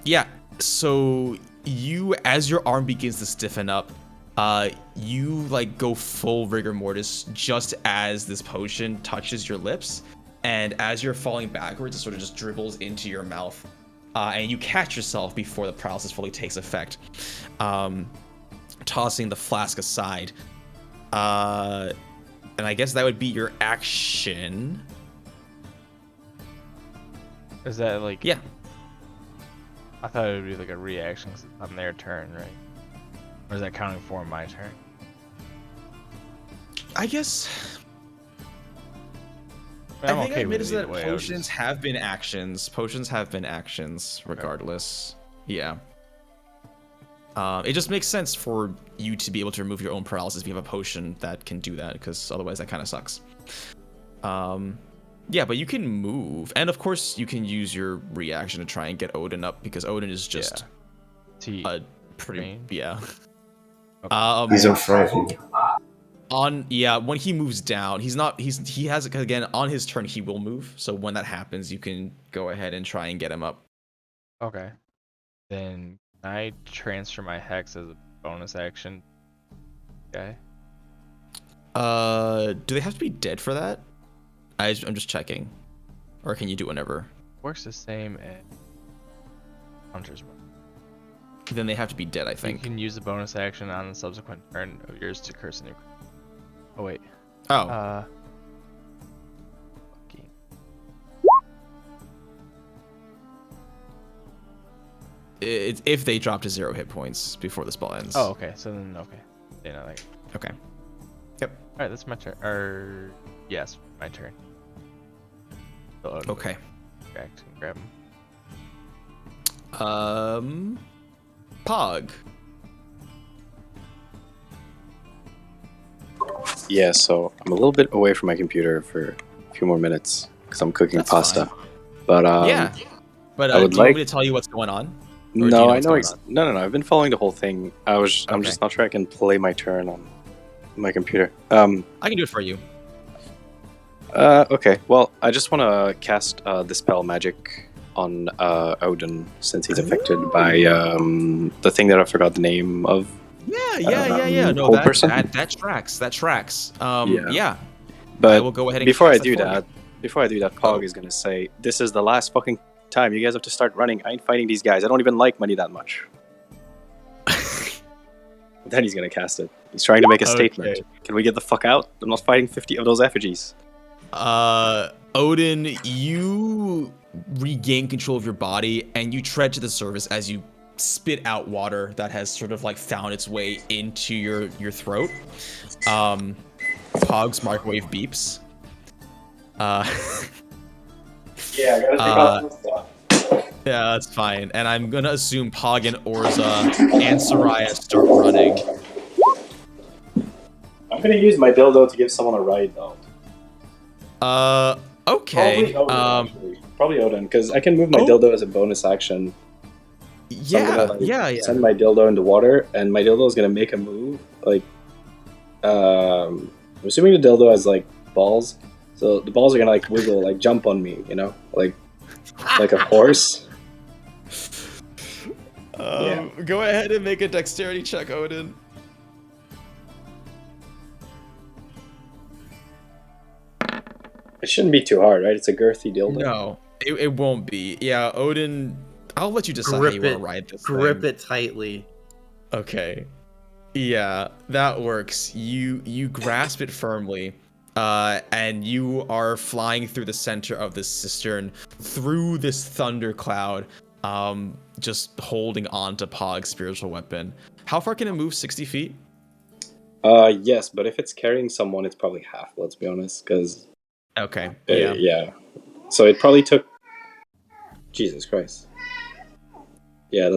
Yeah. So you, as your arm begins to stiffen up, you like go full rigor mortis just as this potion touches your lips, and as you're falling backwards, it sort of just dribbles into your mouth, and you catch yourself before the paralysis fully takes effect, tossing the flask aside. And I guess that would be your action. Is that like? Yeah. I thought it would be like a reaction 'cause it's on their turn, right? Or is that counting for my turn? I guess. I'm I think okay I with admitted it that either way, I was potions just- have been actions. Potions have been actions, regardless. Yeah. It just makes sense for you to be able to remove your own paralysis if you have a potion that can do that, because otherwise that kind of sucks. Yeah, but you can move, and of course you can use your reaction to try and get Odin up, because Odin is just a pretty yeah. He's on Friday. When he moves down, he has again on his turn he will move. So when that happens, you can go ahead and try and get him up. Okay. Then can I transfer my hex as a bonus action? Okay. Do they have to be dead for that? I'm just checking. Or can you do whenever? Works the same as Hunter's Mark. Then they have to be dead, I think. You can use the bonus action on the subsequent turn of yours to curse a new. Oh wait. Oh. Okay. If they drop to 0 hit points before the spell ends. Oh, okay. So then, okay. Yeah, no, like. Okay. Yep. All right, that's my turn. Or yes, my turn. So, okay. Back to grab him. Pog. Yeah, so I'm a little bit away from my computer for a few more minutes because I'm cooking pasta. Fine. But yeah. But I would do you want like me to tell you what's going on? No, I know. No. I've been following the whole thing. I'm just not sure I can play my turn on my computer. I can do it for you. Okay. Well, I just want to cast Dispel Magic on Odin since he's affected by the thing that I forgot the name of. Yeah. No, Cold person? that tracks. That tracks. Yeah. But I will go ahead and before I cast do for that, Pog is gonna say, "This is the last fucking time. You guys have to start running. I ain't fighting these guys. I don't even like money that much." Then he's gonna cast it. He's trying to make a statement. Can we get the fuck out? I'm not fighting 50 of those effigies. Odin, you regain control of your body and you tread to the surface as you spit out water that has sort of like found its way into your throat. Pog's microwave beeps. Yeah, I gotta take off this stuff. Yeah, that's fine. And I'm gonna assume Pog and Orza and Isarya start running. I'm gonna use my dildo to give someone a ride, though. Okay. Probably Odin, because I can move my dildo as a bonus action. So Yeah, I'm gonna, yeah. Send my dildo into water, and my dildo is gonna make a move. Like, I'm assuming the dildo has like balls, so the balls are gonna like wiggle, like jump on me, you know, like a horse. Go ahead and make a dexterity check, Odin. It shouldn't be too hard, right? It's a girthy dildo. No, it won't be. Yeah, Odin, I'll let you decide how you want to ride this Grip thing. it tightly. Okay. Yeah, that works. You grasp it firmly, and you are flying through the center of this cistern, through this thundercloud, just holding on to Pog's spiritual weapon. How far can it move? 60 feet? Yes, but if it's carrying someone, it's probably half, let's be honest, because... Okay, yeah. So it probably took... Jesus Christ. Yeah,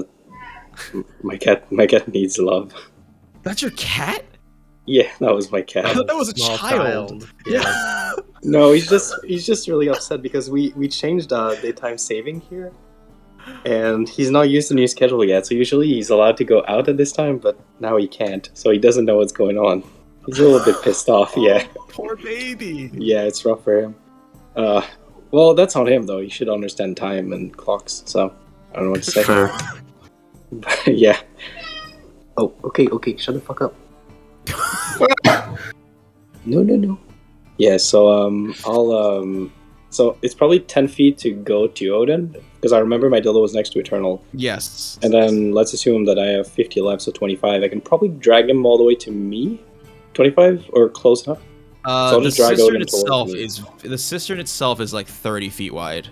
my cat needs love. That's your cat? Yeah, that was my cat. I thought that was a child. Yeah. No, he's just really upset because we changed daytime saving here, and he's not used to the new schedule yet. So usually he's allowed to go out at this time, but now he can't. So he doesn't know what's going on. He's a little bit pissed off, yeah. Poor baby. Yeah, it's rough for him. Well, that's on him, though. He should understand time and clocks, so I don't know what to say. Fair. Yeah. Oh, okay, shut the fuck up. No. Yeah, so, so it's probably 10 feet to go to Odin, because I remember my dildo was next to Eternal. Yes. And then let's assume that I have 50 left, so 25. I can probably drag him all the way to me? 25? Or close enough? So I'll The just drag cistern Odin itself is like 30 feet wide.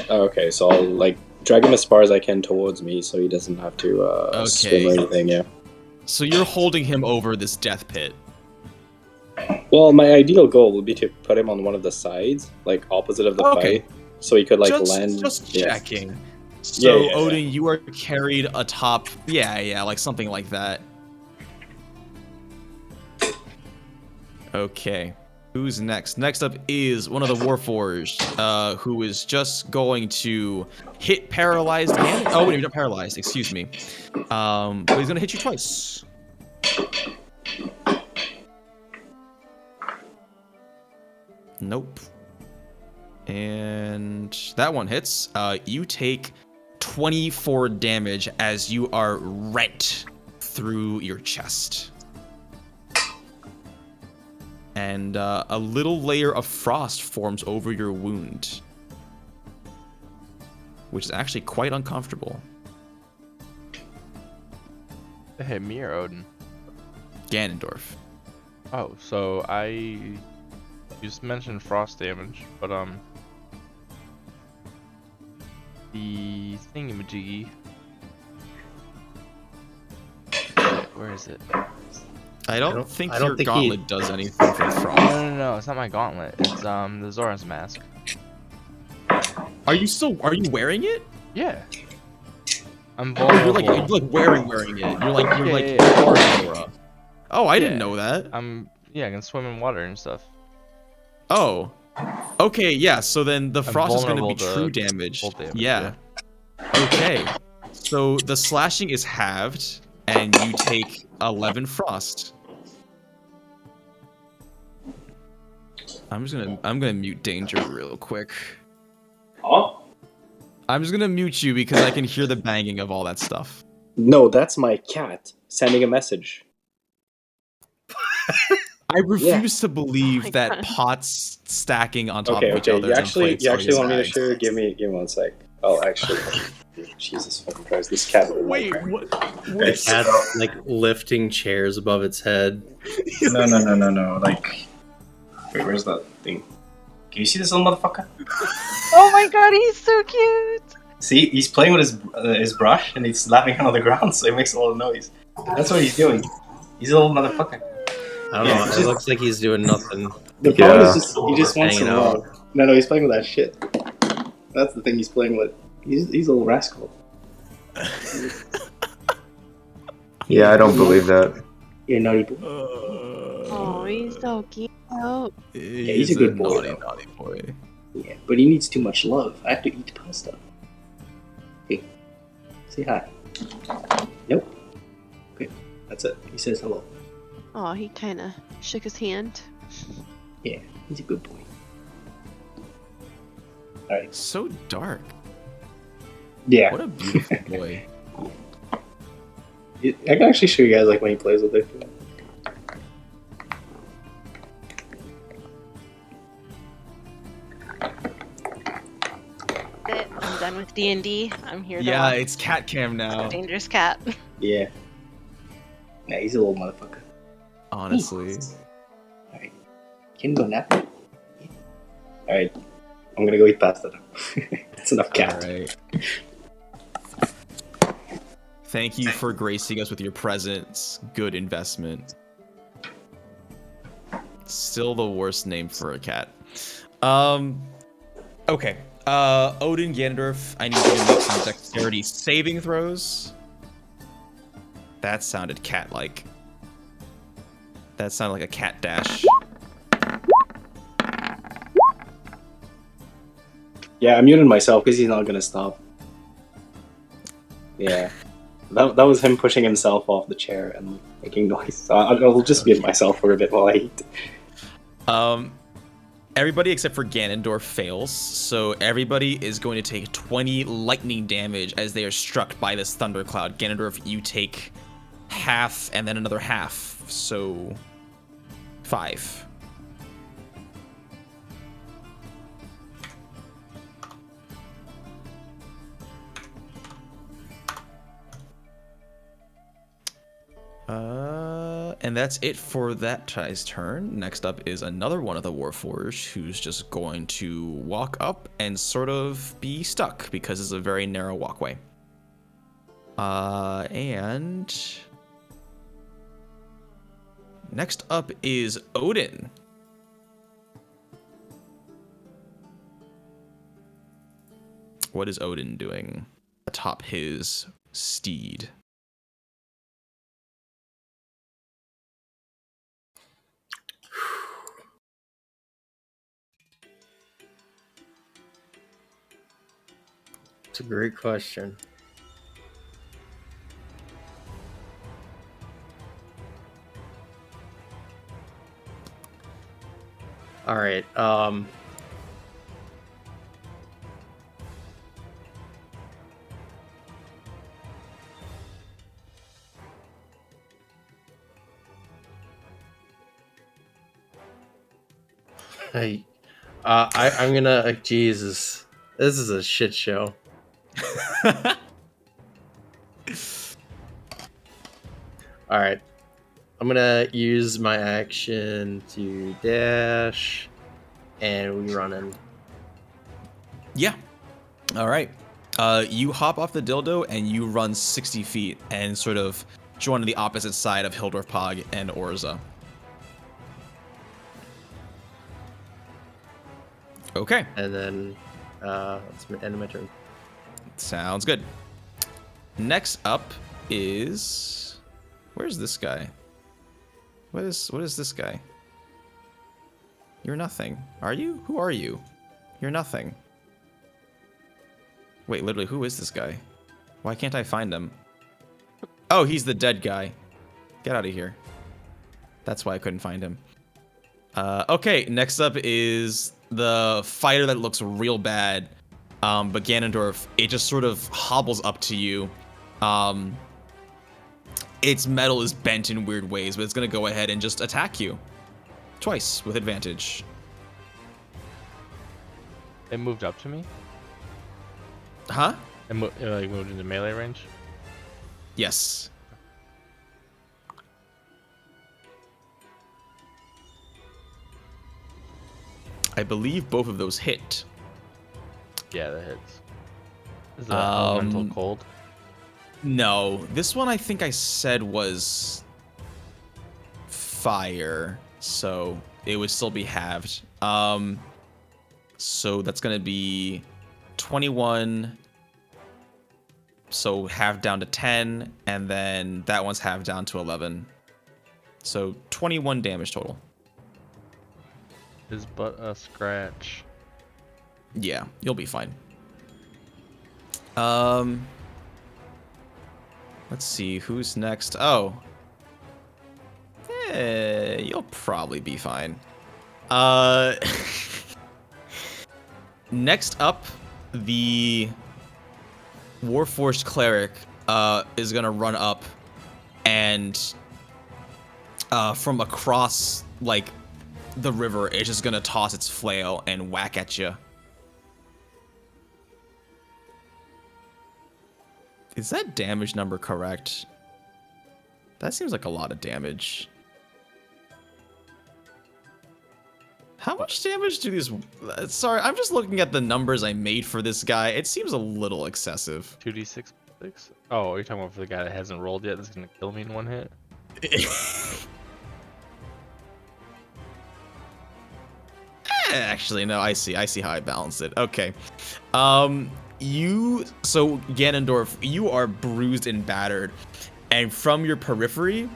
Okay, so I'll, like, drag him as far as I can towards me, so he doesn't have to swim or anything, yeah. So you're holding him over this death pit. Well, my ideal goal would be to put him on one of the sides, like opposite of the fight, so he could like land. Just yeah. checking. So Yeah. Odin, you are carried atop. Yeah, like something like that. Okay, who's next? Next up is one of the Warforged, who is just going to hit paralyzed. Oh wait, you're not paralyzed. Excuse me. But he's gonna hit you twice. Nope. And that one hits. You take 24 damage as you are rent through your chest. And a little layer of frost forms over your wound, which is actually quite uncomfortable. Hey, me or Odin? Ganondorf. Oh, so you just mentioned frost damage, but the thingamajiggy. Where is it? I don't think your gauntlet does anything for frost. No, it's not my gauntlet. It's the Zora's mask. Are you wearing it? Yeah. I'm vulnerable. You're like wearing it. You're like yeah. Oh, I didn't know that. I can swim in water and stuff. Oh. Okay, yeah, so then the frost is gonna be true damage. Yeah. Okay. So the slashing is halved, and you take 11 frost. I'm gonna mute Danger real quick. Oh? I'm just gonna mute you because I can hear the banging of all that stuff. No, that's my cat sending a message. I refuse to believe that pots stacking on top of each other. You actually want me to share? Give me 1 sec. Oh, actually, Jesus fucking Christ, this cat. Wait, what? The cat's like lifting chairs above its head. No. Like, wait, where's that thing? Can you see this little motherfucker? Oh my god, he's so cute! See, he's playing with his brush and he's slapping it on the ground, so it makes a lot of noise. That's what he's doing. He's a little motherfucker. I don't know. It looks like he's doing nothing. The problem is he just wants some love. No, he's playing with that shit. That's the thing he's playing with. He's a little rascal. Yeah, I don't believe that. You're a naughty boy. Oh, he's so cute. Yeah, he's a good boy. Naughty boy. Yeah, but he needs too much love. I have to eat pasta. Hey, say hi. Nope. Okay, that's it. He says hello. Oh, he kind of shook his hand. Yeah, he's a good boy. Alright. So dark. Yeah. What a beautiful boy. I can actually show you guys like when he plays with it. I'm done with D&D. I'm here to Yeah, watch it's cat cam now. Dangerous Cat. Yeah. Yeah, he's a little motherfucker. Honestly. Alright. Can you go nap? Yeah. Alright. I'm gonna go eat pasta now. That's enough cat. Alright. Thank you for gracing us with your presence. Good investment. Still the worst name for a cat. Okay. Odin, Ganondorf, I need you to make some dexterity saving throws. That sounded cat-like. That sounded like a cat dash. Yeah, I muted myself because he's not gonna stop. Yeah. That was him pushing himself off the chair and making noise. So I'll just mute myself for a bit while I eat. Everybody except for Ganondorf fails, so everybody is going to take 20 lightning damage as they are struck by this thundercloud. Ganondorf, you take half and then another half, so 5. And that's it for that guy's turn. Next up is another one of the Warforged who's just going to walk up and sort of be stuck because it's a very narrow walkway. And next up is Odin. What is Odin doing atop his steed? It's a great question. All right. I'm gonna. Jesus, this is a shit show. All right. I'm gonna use my action to dash, and we run in. Yeah. All right. You hop off the dildo and you run 60 feet and sort of join the opposite side of Hildorf Pog and Orza. Okay. And then that's the end of my turn. Sounds good. Next up is... Where's this guy? What is this guy? You're nothing. Are you? Who are you? You're nothing. Wait, literally, who is this guy? Why can't I find him? Oh, he's the dead guy. Get out of here. That's why I couldn't find him. Okay, next up is the fighter that looks real bad. But Ganondorf, it just sort of hobbles up to you. Its metal is bent in weird ways, but it's going to go ahead and just attack you. Twice, with advantage. It moved up to me? Huh? It moved into melee range? Yes. I believe both of those hit. Yeah, that hits. Is that elemental cold? No, this one I think I said was fire, so it would still be halved. So that's gonna be 21. So half down to 10, and then that one's half down to 11. So 21 damage total. Is but a scratch. Yeah, you'll be fine. Let's see, who's next? Oh. You'll probably be fine. Next up, the Warforce Cleric is gonna run up and from across, like, the river, it's just gonna toss its flail and whack at you. Is that damage number correct? That seems like a lot of damage. How much damage do these... Sorry, I'm just looking at the numbers I made for this guy. It seems a little excessive. 2d6? Oh, you're talking about for the guy that hasn't rolled yet that's going to kill me in one hit? Actually, no, I see how I balanced it. Okay. So Ganondorf, you are bruised and battered, and from your periphery,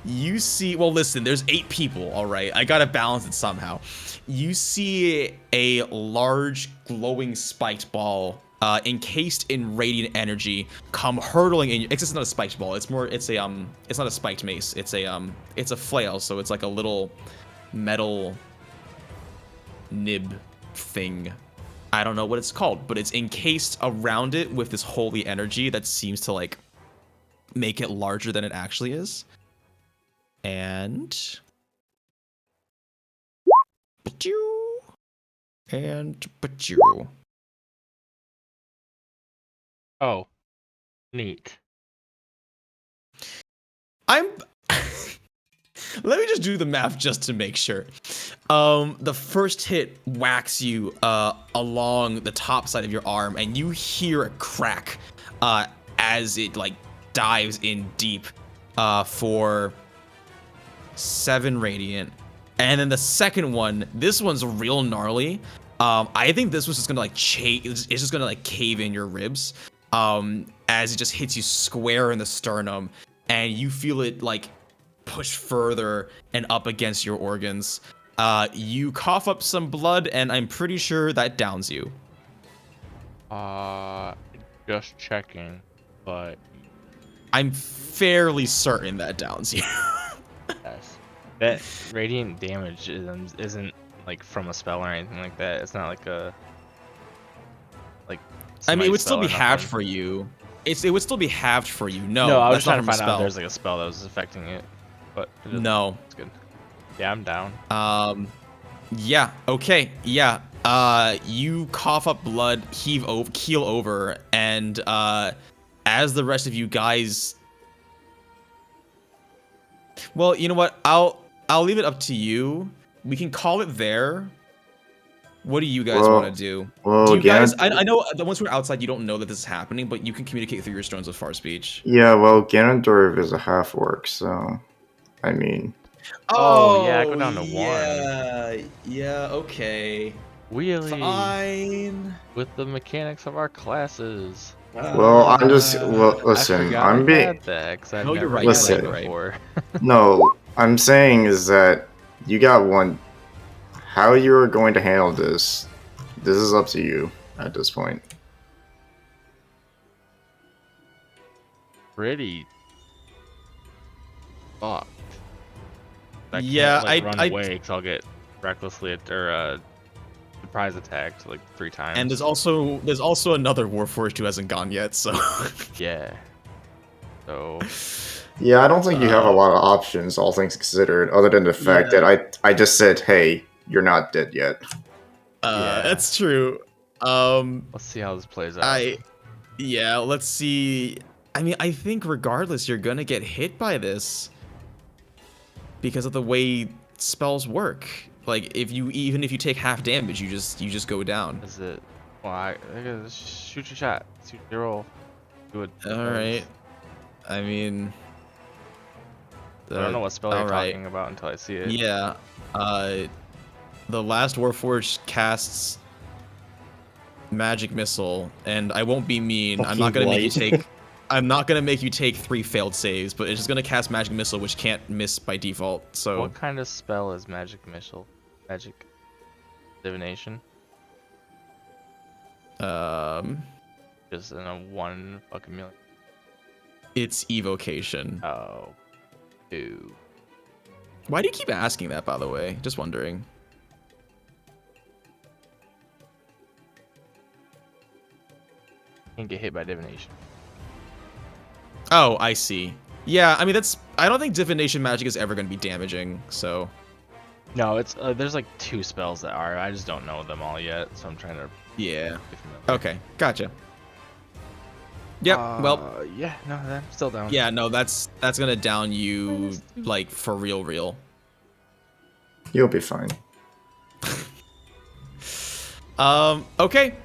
you see, well, listen, there's 8 people, all right? I gotta balance it somehow. You see a large glowing spiked ball encased in radiant energy, come hurtling in. It's not a spiked ball. It's not a spiked mace. It's a flail. So it's like a little metal nib thing. I don't know what it's called, but it's encased around it with this holy energy that seems to like make it larger than it actually is. And Oh, neat. Let me just do the math just to make sure. The first hit whacks you along the top side of your arm, and you hear a crack as it like dives in deep for 7 radiant. And then the second one, this one's real gnarly. I think this was just gonna like it's just gonna like cave in your ribs as it just hits you square in the sternum, and you feel it like push further and up against your organs. You cough up some blood, and I'm pretty sure that downs you. Just checking, but I'm fairly certain that downs you. Yes. That radiant damage isn't like from a spell or anything like that. It's not like a I mean, it would still be halved for you. It would still be halved for you. No, I was that's trying not to from a find out spell. if there's like a spell that was affecting it, but No. It's good. Yeah, I'm down. Yeah. Okay. Yeah. You cough up blood, keel over, and as the rest of you guys. Well, you know what? I'll leave it up to you. We can call it there. What do you guys want to do? Do you guys? I know the ones who are outside, you don't know that this is happening, but you can communicate through your stones of far speech. Yeah, well, Ganondorf is a half-orc, so I mean. Oh yeah, go down to 1. Yeah. Okay. Really? Fine. With the mechanics of our classes. Well, I'm just listen. I'm being. No, you're right. Listen. You're right. No, I'm saying is that you got one. How you're going to handle this is up to you at this point. Pretty fucked. Yeah, I run away because I'll get recklessly surprise attacked like 3 times. And there's also another Warforged who hasn't gone yet, so yeah. So yeah, I don't think you have a lot of options, all things considered, other than the fact that I just said, hey, you're not dead yet. That's true. Let's see how this plays out. Let's see. I mean, I think regardless, you're gonna get hit by this because of the way spells work. Like, even if you take half damage, you just go down. Is it? Well, shoot your shot. Shoot your roll. Do it. All right. I mean, I don't know what spell you're talking about until I see it. Yeah. The last Warforged casts Magic Missile, and I won't be mean. I'm not gonna make you take. I'm not gonna make you take 3 failed saves, but it's just gonna cast Magic Missile, which can't miss by default. So. What kind of spell is Magic Missile? Magic Divination. Just in a 1 fucking million. It's Evocation. Oh. Ew. Why do you keep asking that, by the way? Just wondering. Can't get hit by divination. Oh, I see. Yeah, I mean I don't think divination magic is ever going to be damaging. So. No, it's there's like 2 spells that are. I just don't know them all yet, so I'm trying to. Yeah. Okay, gotcha. Yep. Well. Yeah. No, I'm still down. Yeah. No, that's gonna down you like for real. You'll be fine. Okay.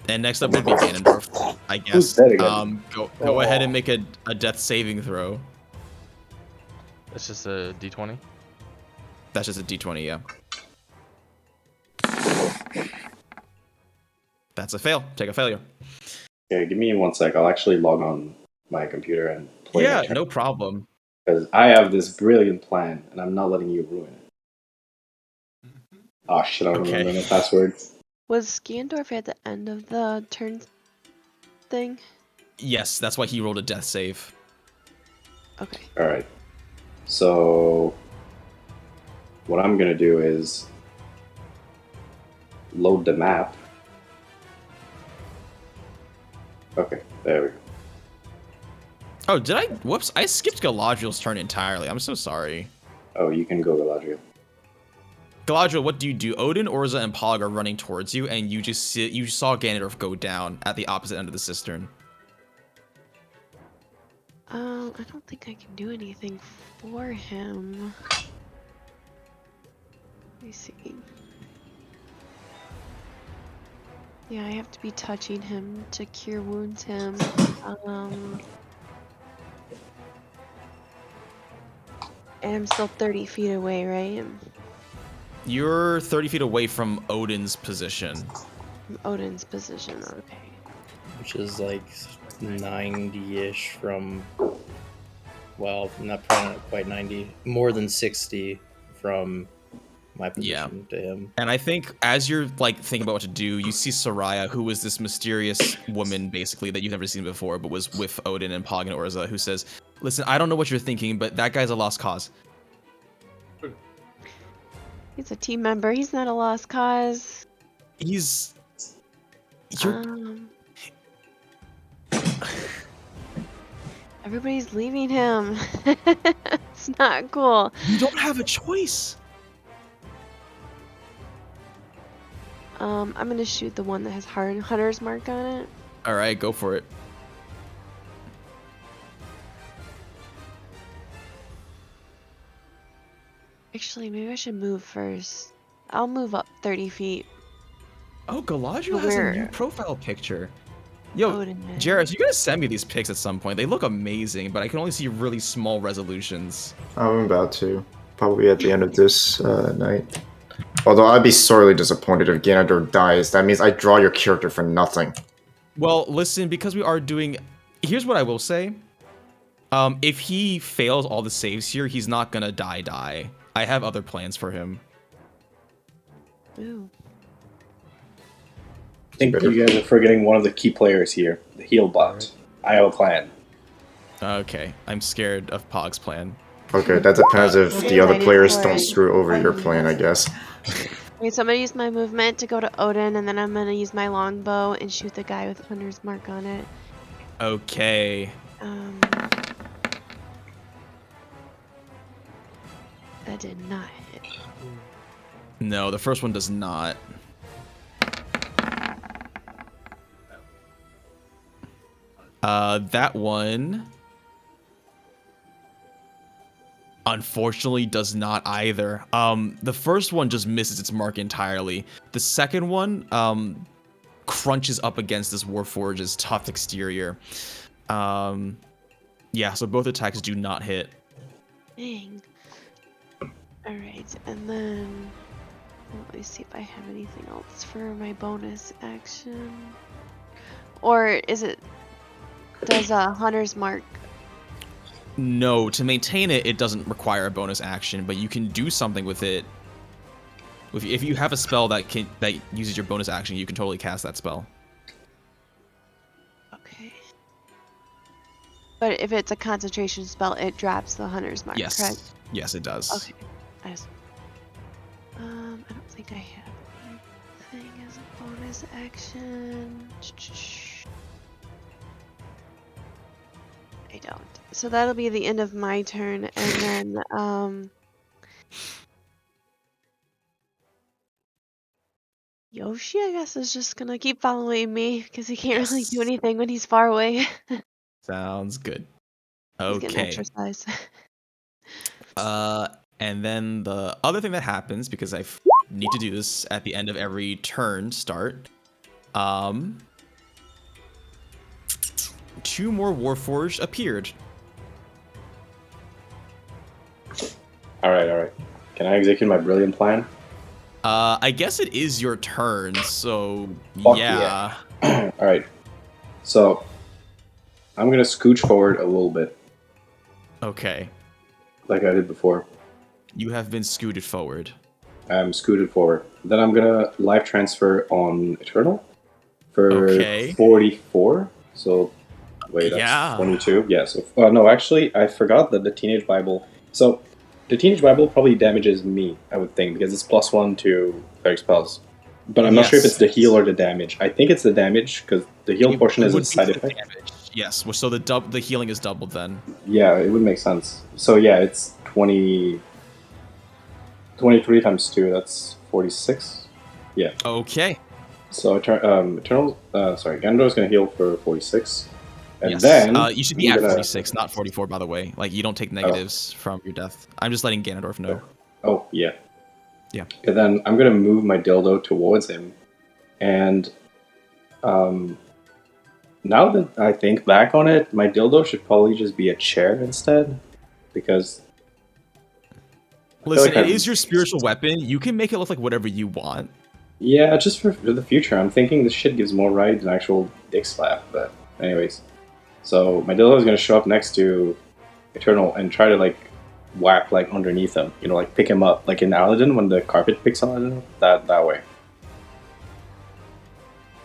And next up would be Ganondorf, I guess. Go ahead and make a death saving throw. That's just a D20? That's just a D20, yeah. That's a fail. Take a failure. Okay, give me 1 sec. I'll actually log on my computer and play. Yeah, no problem. Because I have this brilliant plan, and I'm not letting you ruin it. Oh shit, I don't remember my password. Was Ganondorf at the end of the turn thing? Yes, that's why he rolled a death save. Okay. Alright. So what I'm gonna do is load the map. Okay, there we go. Oh, did I? Whoops, I skipped Galadriel's turn entirely. I'm so sorry. Oh, you can go, Galadriel. Galadriel, what do you do? Odin, Orza, and Pog are running towards you, and you just you saw Ganondorf go down at the opposite end of the cistern. I don't think I can do anything for him. Let me see. Yeah, I have to be touching him to cure wounds him. And I'm still 30 feet away, right? You're 30 feet away from Odin's position. From Odin's position, okay. Which is like 90-ish from, well, probably not quite 90, more than 60 from my position to him. And I think as you're like thinking about what to do, you see Isarya, who was this mysterious woman basically that you've never seen before, but was with Odin and Pog and Orza, who says, "Listen, I don't know what you're thinking, but that guy's a lost cause." He's a team member. He's not a lost cause. He's... Everybody's leaving him. It's not cool. You don't have a choice. I'm gonna shoot the one that has Hunter's Mark on it. All right, go for it. Actually, maybe I should move first. I'll move up 30 feet. Oh, Galadriel has a new profile picture. Yo, Odin. Jarius, you gotta send me these pics at some point. They look amazing, but I can only see really small resolutions. I'm about to. Probably at the end of this night. Although I'd be sorely disappointed if Ganondorf dies. That means I draw your character for nothing. Well, listen, because we are doing... Here's what I will say. If he fails all the saves here, he's not gonna die. I have other plans for him. Ooh. I think you guys are forgetting one of the key players here, the heal bot. I have a plan. Okay, I'm scared of Pog's plan. Okay, that depends if the other players don't screw over your plan, I guess. Okay, so I'm gonna use my movement to go to Odin, and then I'm gonna use my longbow and shoot the guy with Hunter's Mark on it. Okay. That did not hit. No, the first one does not. That one... unfortunately does not either. The first one just misses its mark entirely. The second one crunches up against this Warforge's tough exterior. Yeah, so both attacks do not hit. Dang. Alright, and then... let me see if I have anything else for my bonus action. Or is it... does Hunter's Mark... No, to maintain it, it doesn't require a bonus action, but you can do something with it. If you have a spell that uses your bonus action, you can totally cast that spell. Okay. But if it's a concentration spell, it drops the Hunter's Mark, Yes. correct? Yes, it does. Okay. I don't think I have anything as a bonus action. I don't. So that'll be the end of my turn, and then Yoshi, I guess, is just gonna keep following me because he can't really do anything when he's far away. Sounds good. He's getting Okay. exercise. And then the other thing that happens, because I need to do this at the end of every turn start, 2 more Warforged appeared. Alright. Can I execute my brilliant plan? I guess it is your turn, so Fuck yeah. Alright. So, I'm gonna scooch forward a little bit. Okay. Like I did before. You have been scooted forward. I'm scooted forward. Then I'm gonna life transfer on Eternal for 44. So wait, that's 22. Yeah. So no, actually, I forgot that the Teenage Bible. So the Teenage Bible probably damages me, I would think, because it's +1 to cleric spells. But I'm not sure if it's the heal or the damage. I think it's the damage because the heal portion is a side effect. Damage. Yes, so the healing is doubled then. Yeah, it would make sense. So yeah, it's 23 times 2. That's 46. Yeah. Okay. So Eternal. Sorry, Ganondorf is going to heal for 46, and yes. then you should be at 46, not 44, by the way. Like you don't take negatives from your death. I'm just letting Ganondorf know. Oh yeah. Yeah. And then I'm going to move my dildo towards him, and now that I think back on it, my dildo should probably just be a chair instead, because. Listen, it is your spiritual weapon. You can make it look like whatever you want. Yeah, just for the future. I'm thinking this shit gives more ride than actual dick slap. But anyways, so my dildo is gonna show up next to Eternal and try to like whack like underneath him. You know, like pick him up, like in Aladdin when the carpet picks Aladdin up. That way.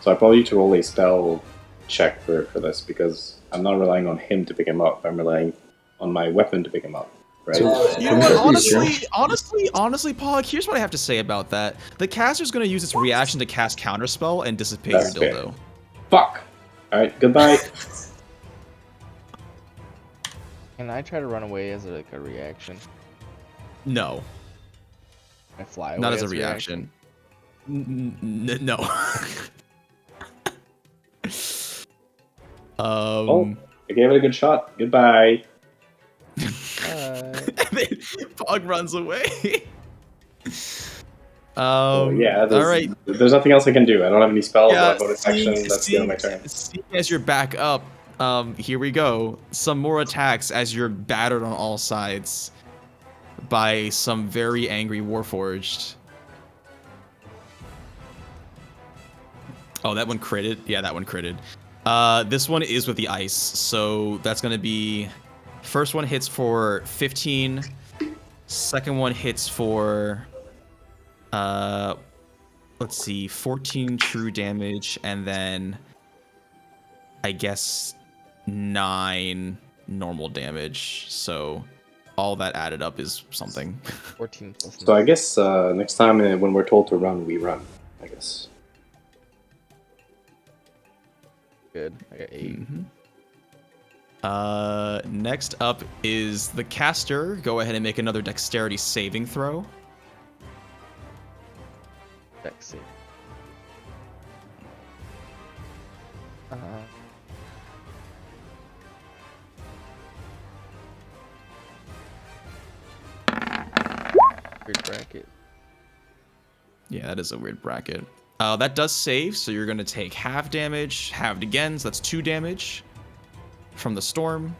So I probably need to roll a spell check for this because I'm not relying on him to pick him up. I'm relying on my weapon to pick him up. Right. You know what, honestly, Pog, here's what I have to say about that. The caster's going to use its reaction to cast Counterspell and dissipate your dildo. Fair. Fuck! Alright, goodbye. Can I try to run away as like a reaction? No. I fly away not as a reaction. No. Oh, I gave it a good shot. Goodbye. Pog runs away. Yeah, all right. There's nothing else I can do. I don't have any spells. Yeah, bonus action. That's the end of my turn. Seeing as you're back up, here we go. Some more attacks as you're battered on all sides by some very angry Warforged. Oh, that one critted? Yeah, that one critted. This one is with the ice, so that's going to be... First one hits for 15. Second one hits for... let's see, 14 true damage, and then... I guess 9 normal damage, so... All that added up is something. 14 plus 9. So I guess next time when we're told to run, we run, I guess. Good. I got 8. Next up is the caster. Go ahead and make another dexterity saving throw. Dex save. Weird bracket. Yeah, that is a weird bracket. That does save, so you're going to take half damage, halved again, so that's 2 damage from the storm.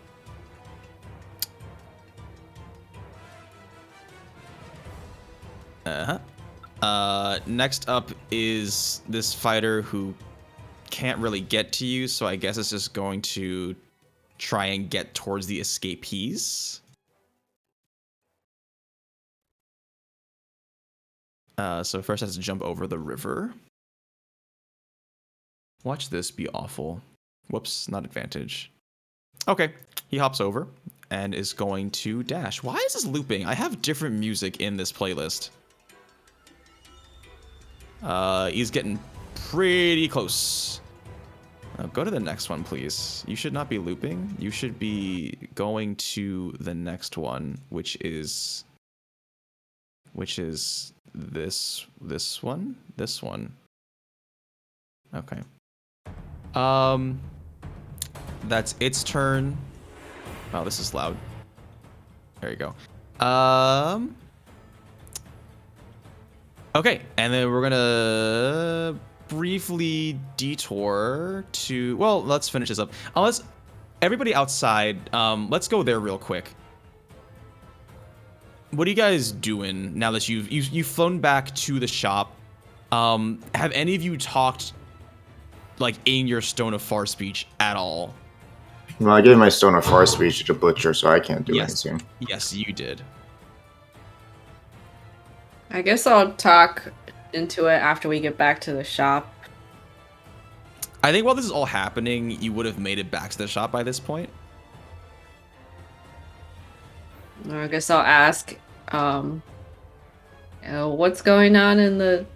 Next up is this fighter who can't really get to you, so I guess it's just going to try and get towards the escapees. So first has to jump over the river. Watch this be awful. Whoops, not advantage. Okay, he hops over and is going to dash. Why is this looping? I have different music in this playlist. He's getting pretty close. Go to the next one, please. You should not be looping. You should be going to the next one, which is this one. Okay. That's its turn. Wow, this is loud. There you go. Okay, and then we're gonna briefly detour to... Well, let's finish this up. Unless everybody outside, let's go there real quick. What are you guys doing now that you've flown back to the shop? Have any of you talked, like, in your Stone of Far speech at all? Well, I gave my Stone of Far speech to Butcher, so I can't do anything. Yes, you did. I guess I'll talk into it after we get back to the shop. I think while this is all happening, you would have made it back to the shop by this point. I guess I'll ask, what's going on in the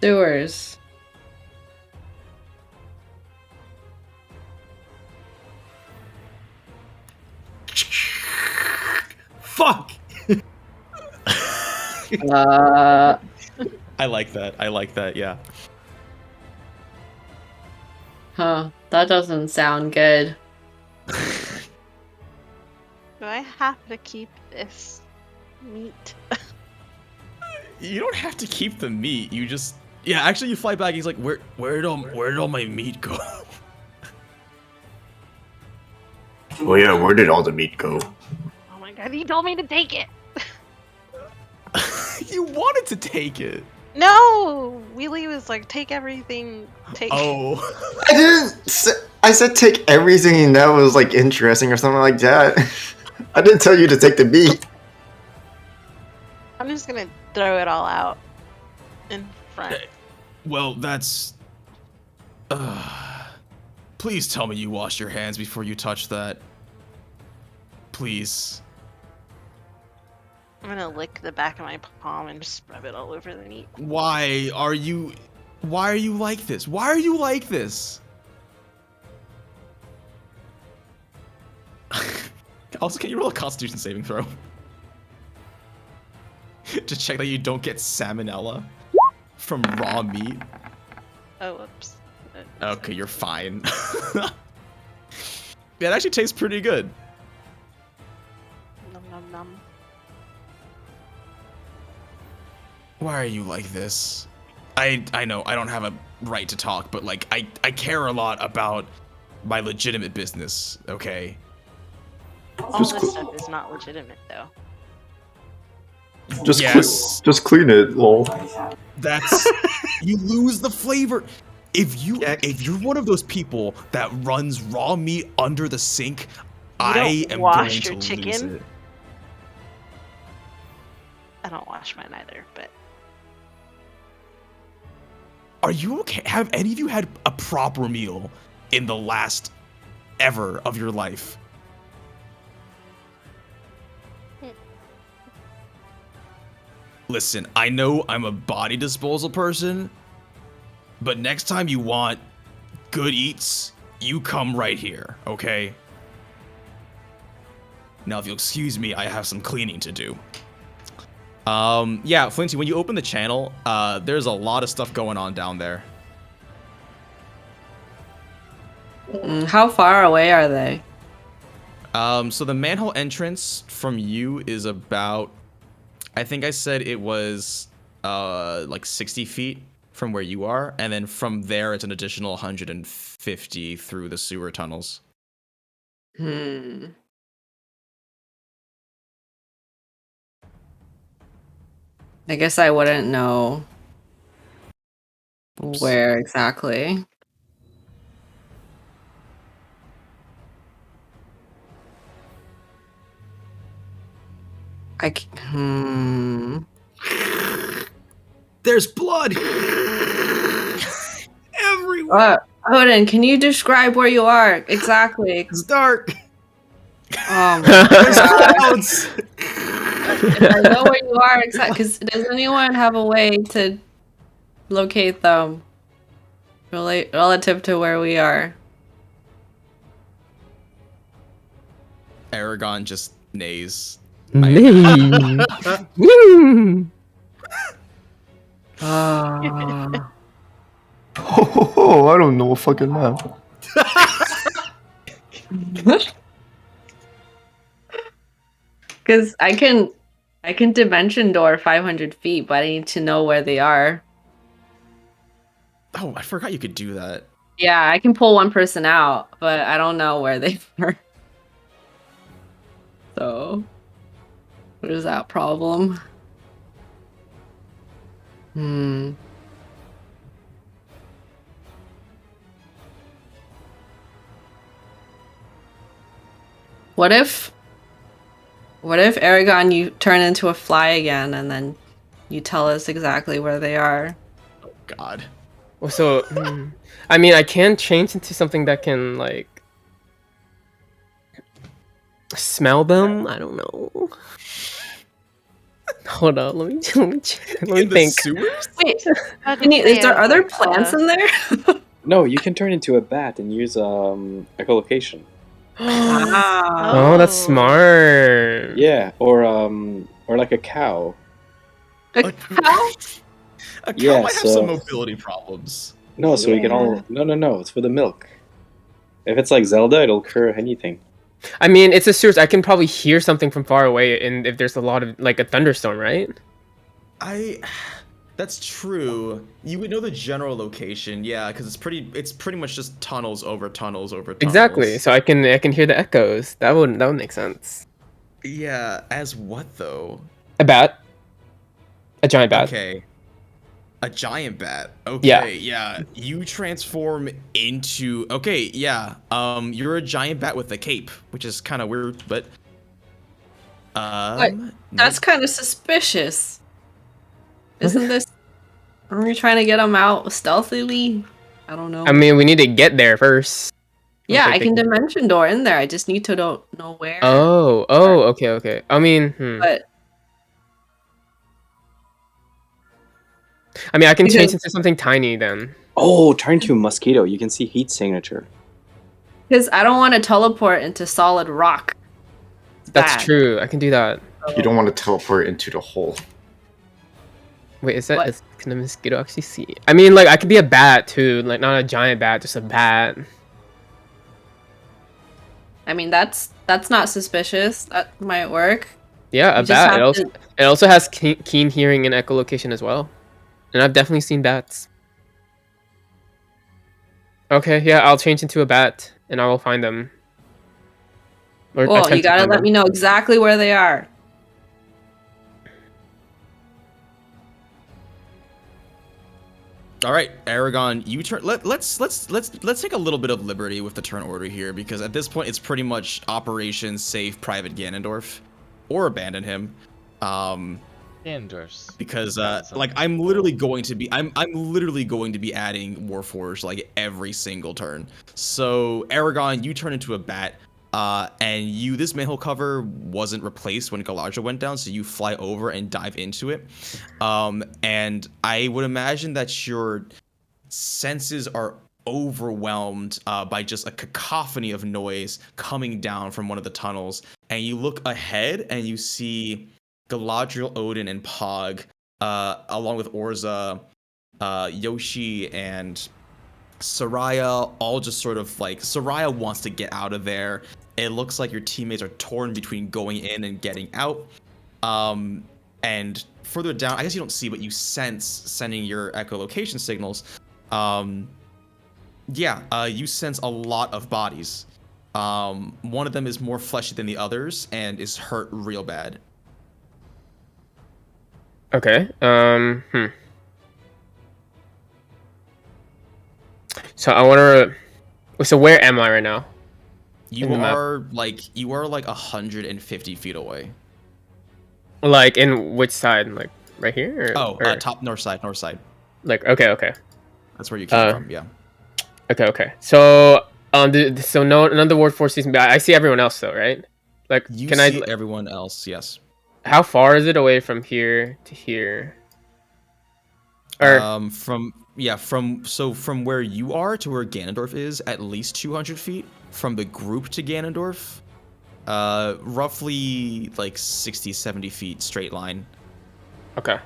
sewers? Fuck! I like that. I like that, yeah. Huh, that doesn't sound good. Do I have to keep this meat? You don't have to keep the meat. You just... Yeah, actually you fly back, he's like, where did all my meat go? Oh yeah, where did all the meat go? Oh my god, he told me to take it! You wanted to take it. No! Wheelie was like, take everything, take Oh. I didn't say, I said take everything that was like interesting or something like that. I didn't tell you to take the meat. I'm just gonna throw it all out in front. Well, that's... Please tell me you wash your hands before you touch that. Please. I'm gonna lick the back of my palm and just rub it all over the meat. Why are you like this? Why are you like this? Also, can you roll a Constitution saving throw? Just check that you don't get salmonella from raw meat. Oh, whoops. Okay, you're fine. Yeah, it actually tastes pretty good. Nom nom nom. Why are you like this? I know I don't have a right to talk, but like I care a lot about my legitimate business, okay? All this stuff is not legitimate, though. Just clean it, lol. That's you lose the flavor. If you're one of those people that runs raw meat under the sink, I am wash going your to chicken? lose it. I don't wash mine either, but Are you okay? Have any of you had a proper meal in the last ever of your life? Listen, I know I'm a body disposal person, but next time you want good eats, you come right here, okay? Now, if you'll excuse me, I have some cleaning to do. Yeah, Flinty, when you open the channel, there's a lot of stuff going on down there. How far away are they? So the manhole entrance from you is about, I think I said it was like 60 feet from where you are, and then from there it's an additional 150 through the sewer tunnels. I guess I wouldn't know where exactly. There's blood everywhere. Odin, can you describe where you are exactly? It's dark. There's clouds. I know where you are exactly. Because does anyone have a way to locate them relative to where we are? Eragon just neighs. Oh, I don't know a fucking map. Because I can dimension door 500 feet, but I need to know where they are. Oh, I forgot you could do that. Yeah, I can pull one person out, but I don't know where they are. So, what is that problem? What if Eragon, you turn into a fly again and then you tell us exactly where they are. Oh God. Well, so, I mean, I can change into something that can like smell them. I don't know. Hold on, let me think. Sewers? Wait, is there other plants in there? No, you can turn into a bat and use echolocation. Oh, that's smart. Yeah, or like a cow. A cow? A cow might have some mobility problems. No, so we can all no. It's for the milk. If it's like Zelda, it'll cure anything. I mean, it's a sewers. I can probably hear something from far away, and if there's a lot of like a thunderstorm, right? That's true. You would know the general location, yeah, because it's pretty much just tunnels over tunnels over tunnels. Exactly. So I can hear the echoes. That would make sense. Yeah. As what though? A bat. A giant bat. Okay. A giant bat. Okay, yeah. You transform into you're a giant bat with a cape, which is kind of weird, but that's kind of suspicious. Isn't this? Are we trying to get them out stealthily? I don't know. I mean, we need to get there first. Yeah, I can dimension door in there. I just need to know where. Oh, okay. I mean, But I mean, I can change into something tiny then. Oh, turn to a mosquito. You can see heat signature. Because I don't want to teleport into solid rock. That's true. I can do that. You don't want to teleport into the hole. Wait, can a mosquito actually see? I mean, like, I could be a bat too, like not a giant bat, just a bat. I mean, that's not suspicious. That might work. Yeah, a bat. It also has keen hearing and echolocation as well. And I've definitely seen bats. Okay, yeah, I'll change into a bat, and I will find them. Well, you gotta let me know exactly where they are. All right, Eragon, you turn. Let's take a little bit of liberty with the turn order here, because at this point it's pretty much Operation Save Private Ganondorf, or abandon him. Ganondorf's. Because like I'm literally going to be adding Warforge like every single turn. So Eragon, you turn into a bat. And this manhole cover wasn't replaced when Galadriel went down, so you fly over and dive into it. And I would imagine that your senses are overwhelmed by just a cacophony of noise coming down from one of the tunnels. And you look ahead and you see Galadriel, Odin, and Pog, along with Orza, Yoshi, and Isarya, all just sort of like, Isarya wants to get out of there. It looks like your teammates are torn between going in and getting out. And further down, I guess you don't see, but you sense sending your echolocation signals. You sense a lot of bodies. One of them is more fleshy than the others and is hurt real bad. Okay. So I want to. So where am I right now? You are like 150 feet away. Like in which side? Like right here? Top north side. Like okay. That's where you came from. Yeah. Okay. So so none of the Warforce sees me. I see everyone else though, right? Like you can see everyone else? Yes. How far is it away from here to here? Or from where you are to where Ganondorf is, at least 200 feet. From the group to Ganondorf, roughly like 60-70 feet straight line. Okay.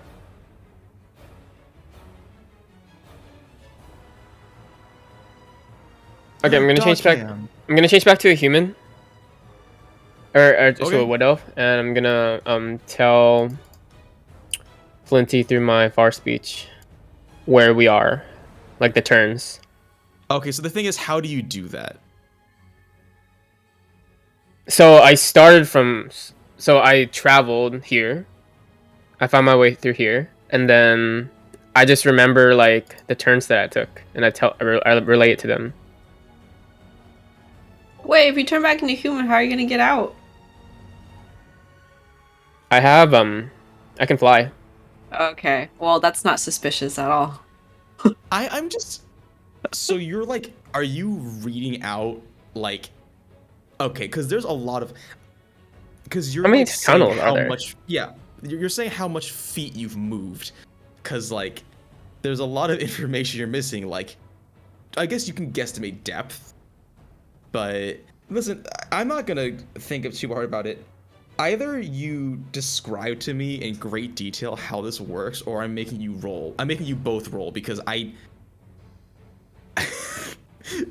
Okay, I'm gonna change back. I'm gonna change back to a human, or just to a wood elf, and I'm gonna tell Flinty through my far speech where we are, like the turns. Okay, so the thing is, how do you do that? So I traveled here. I found my way through here, and then I just remember like the turns that I took, and I relay it to them. Wait, if you turn back into human, how are you gonna get out? I have I can fly. Okay, well, that's not suspicious at all. I'm just. So you're like, are you reading out like? Okay, because there's a lot of. Because you're How many like saying tunnels are how there? much. Yeah, you're saying how much feet you've moved, because like, there's a lot of information you're missing. Like, I guess you can guesstimate depth, but listen, I'm not gonna think of too hard about it. Either you describe to me in great detail how this works, or I'm making you roll. I'm making you both roll because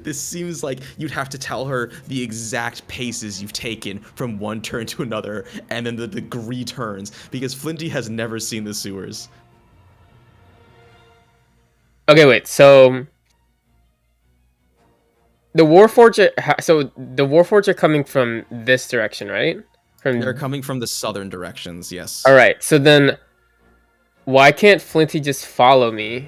this seems like you'd have to tell her the exact paces you've taken from one turn to another, and then the degree turns, because Flinty has never seen the sewers. Okay, wait. So the Warforged the Warforged are coming from this direction, right? They're coming from the southern directions, yes. All right. So then, why can't Flinty just follow me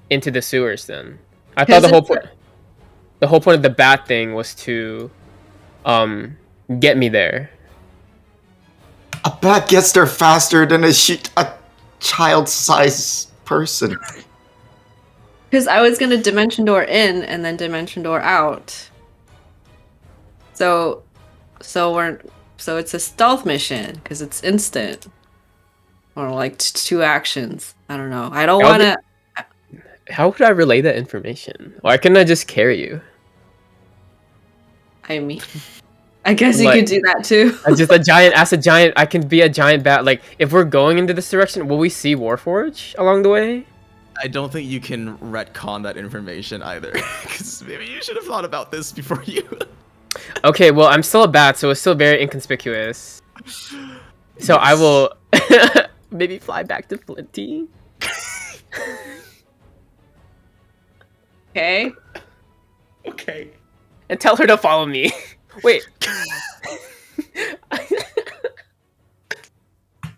into the sewers? Then I thought the whole point of the bat thing was to get me there. A bat gets there faster than a child-sized person. Because I was gonna dimension door in and then dimension door out. So it's a stealth mission because it's instant, or like 2 actions. I don't know. I don't want to. How would I relay that information? Why couldn't I just carry you? I mean, I guess you could do that too. I can be a giant bat. Like, if we're going into this direction, will we see Warforged along the way? I don't think you can retcon that information either, because maybe you should have thought about this before you. Okay, well, I'm still a bat, so it's still very inconspicuous. So I will maybe fly back to Flinty. Okay. Okay. And tell her to follow me. Wait.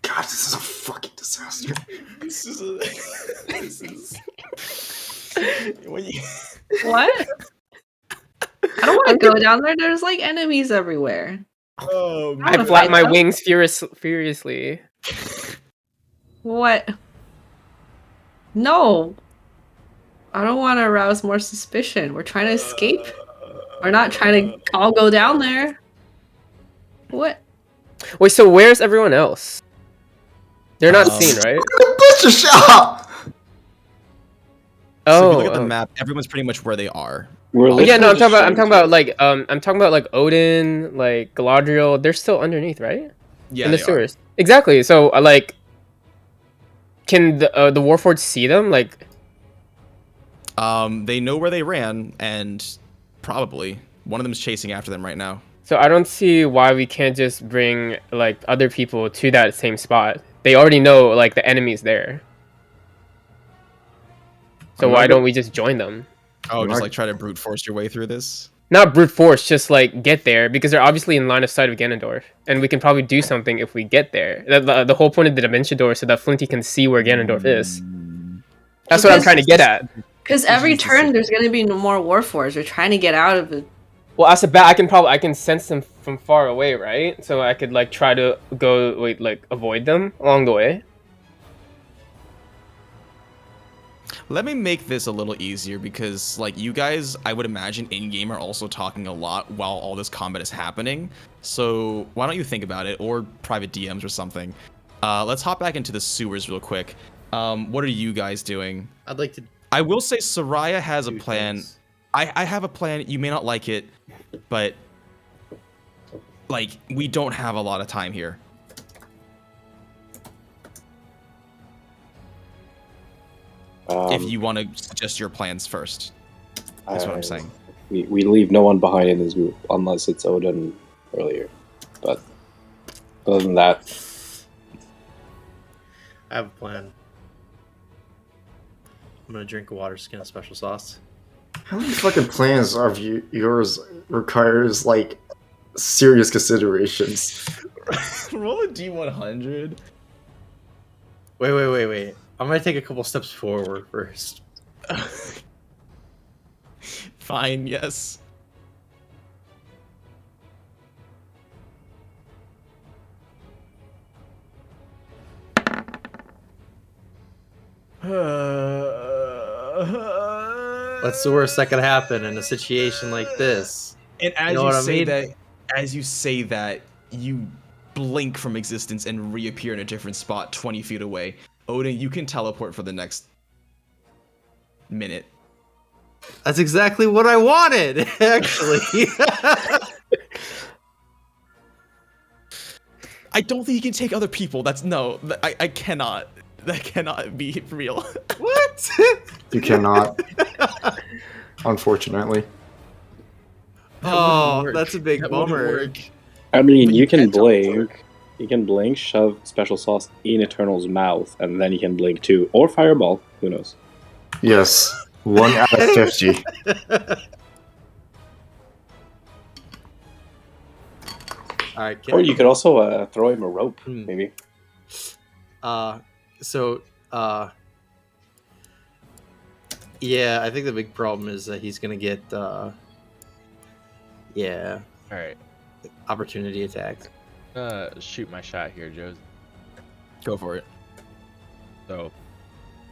God, this is a fucking disaster. This is What? I don't want to go down there. There's like enemies everywhere. Oh, I flap my wings furiously. What? No. I don't want to arouse more suspicion. We're trying to escape. We're not trying to all go down there. What? Wait, so where's everyone else? They're not seen, right? The butcher shop! So if you look at the map, everyone's pretty much where they are. Yeah, no, I'm talking about like Odin, like Galadriel. They're still underneath, right? Yeah, in the they sewers. Exactly. So like, can the Warforged see them? Like, they know where they ran, and probably one of them is chasing after them right now. So I don't see why we can't just bring like other people to that same spot. They already know like the enemy's there. So why don't we just join them? Oh, just like try to brute force your way through this? Not brute force, just like get there, because they're obviously in line of sight of Ganondorf, and we can probably do something if we get there. The whole point of the dimension door is so that Flinty can see where Ganondorf is. That's what I'm trying to get at. Because every turn there's going to be more Warforged. We're trying to get out of it. Well, as a bat, I can sense them from far away, right? So I could like try to avoid them along the way. Let me make this a little easier, because like you guys, I would imagine in-game are also talking a lot while all this combat is happening. So why don't you think about it, or private DMs or something. Let's hop back into the sewers real quick. What are you guys doing? I'd like to... I will say Soraya has a plan. I have a plan. You may not like it, but like we don't have a lot of time here. If you want to suggest your plans first, that's what I'm saying. We leave no one behind in this group, unless it's Odin earlier. But other than that... I have a plan. I'm gonna drink a water skin of special sauce. How many fucking plans of yours requires, like, serious considerations? Roll a D100. Wait. I'm gonna take a couple steps forward first. Fine, yes. What's the worst that could happen in a situation like this? And as You know you what I say mean? that, as you say that, you blink from existence and reappear in a different spot 20 feet away. Odin, you can teleport for the next minute. That's exactly what I wanted, actually. I don't think you can take other people. I cannot. That cannot be real. What? You cannot. Unfortunately. Oh, that's a big bummer. I mean, you can blink. You can blink, shove Special Sauce in Eternal's mouth, and then you can blink too. Or Fireball. Who knows? Yes. 1 out of 50. Alright, Or you could also throw him a rope, maybe. Yeah, I think the big problem is that he's gonna get, yeah. Alright. Opportunity attack. Shoot my shot here, Joe. Go for it. So,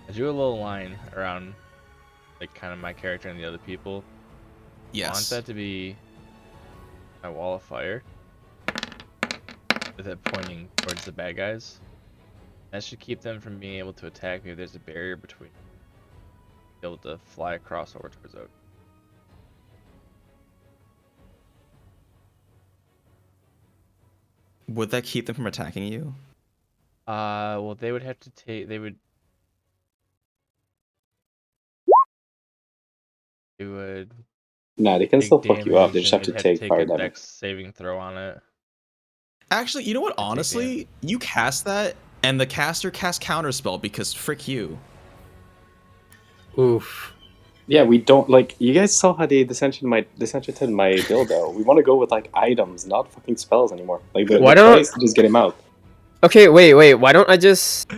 I drew a little line around, like, kind of my character and the other people. Yes. I want that to be my wall of fire, with it pointing towards the bad guys. That should keep them from being able to attack me if there's a barrier between. Be able to fly across over towards Odin. Would that keep them from attacking you? Well, they would have to take. They would. Nah, they can take still fuck you up. They damage just have and to they'd take fire a damage. dex saving throw on it. Actually, you know what? Honestly, you cast that, and the caster casts counterspell because frick you. Oof. Yeah, we don't like. You guys saw how they disenchanted my dildo. We want to go with like items, not fucking spells anymore. Like the price to just get him out. Okay, wait. Why don't I just?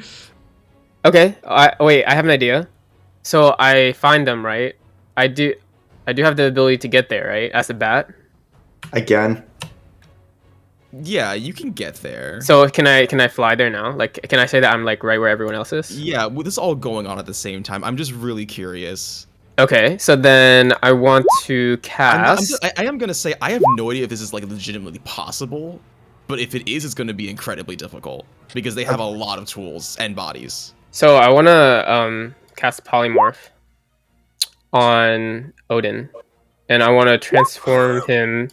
Okay, wait. I have an idea. So I find them, right? I do have the ability to get there, right? As a bat. Again. Yeah, you can get there. So can I fly there now? Like, can I say that I'm like right where everyone else is? Yeah, well, this is all going on at the same time. I'm just really curious. Okay, so then I want to cast. I am gonna say I have no idea if this is like legitimately possible, but if it is, it's gonna be incredibly difficult because they have a lot of tools and bodies. So I want to cast Polymorph on Odin, and I want to transform him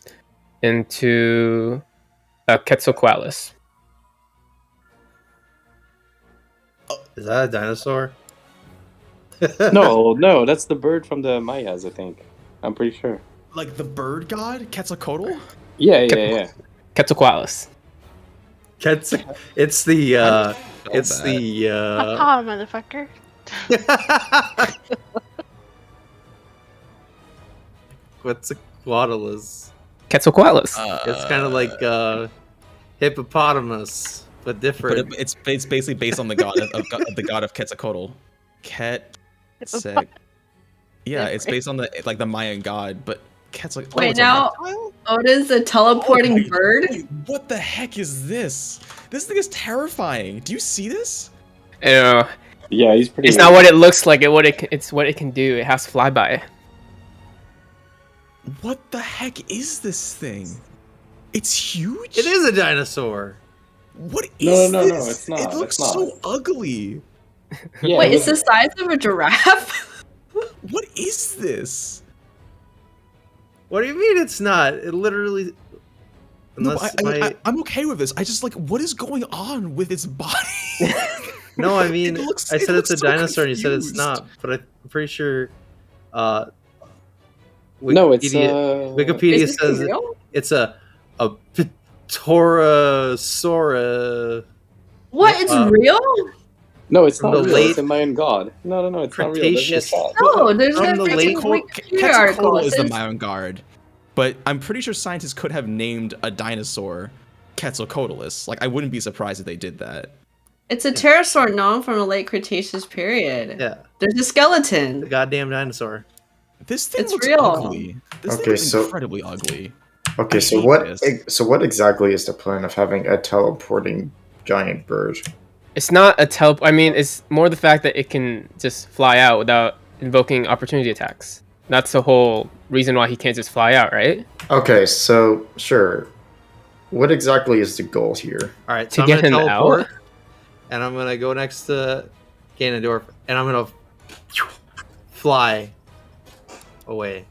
into a Quetzalcoatlus. Is that a dinosaur? No, that's the bird from the Mayas, I think. I'm pretty sure. Like the bird god, Quetzalcoatl? Yeah. Quetzalcoatlus. It's the Papa, motherfucker. Quetzalcoatlus. Quetzalcoatlus. It's kind of like hippopotamus, but different. But it's basically based on the god of the god of Quetzalcoatl. Yeah, it's based on the Mayan god, but Quetzalcoatl. Wait, now Odin's a teleporting bird? Wait, what the heck is this? This thing is terrifying. Do you see this? Yeah, he's pretty. It's not what it looks like. It's what it can do. It has flyby. What the heck is this thing? It's huge. It is a dinosaur. What is No, this? it's not. It looks it's not. so ugly. Yeah, Wait, it's the size of a giraffe? What is this? What do you mean it's not? It literally. Unless I'm okay with this. I just like what is going on with its body. No, I mean I said it's a so dinosaur, and you said it's confused. not. But I'm pretty sure. No, it's Wikipedia Is this says real? it's a Pterosaura. What? It's real? No, it's From not the real. late It's a Mayan god. No, it's not real. Cretaceous. No, there's From a the freaking late Wikipedia article. Quetzalcoatl It is the says- Mayan god, but I'm pretty sure scientists could have named a dinosaur Quetzalcoatlus. Like I wouldn't be surprised if they did that. It's a pterosaur known from the late Cretaceous period. Yeah, There's a skeleton. the goddamn dinosaur. This thing It's looks real. ugly. This thing Okay, is so- incredibly ugly. Okay, I so hate what? this. So what exactly is the plan of having a teleporting giant bird? It's not a teleport. I mean, it's more the fact that it can just fly out without invoking opportunity attacks. That's the whole reason why he can't just fly out, right? Okay, so sure. What exactly is the goal here? All right, To so I'm get gonna him teleport, out? and I'm gonna go next to Ganondorf, and I'm gonna fly away.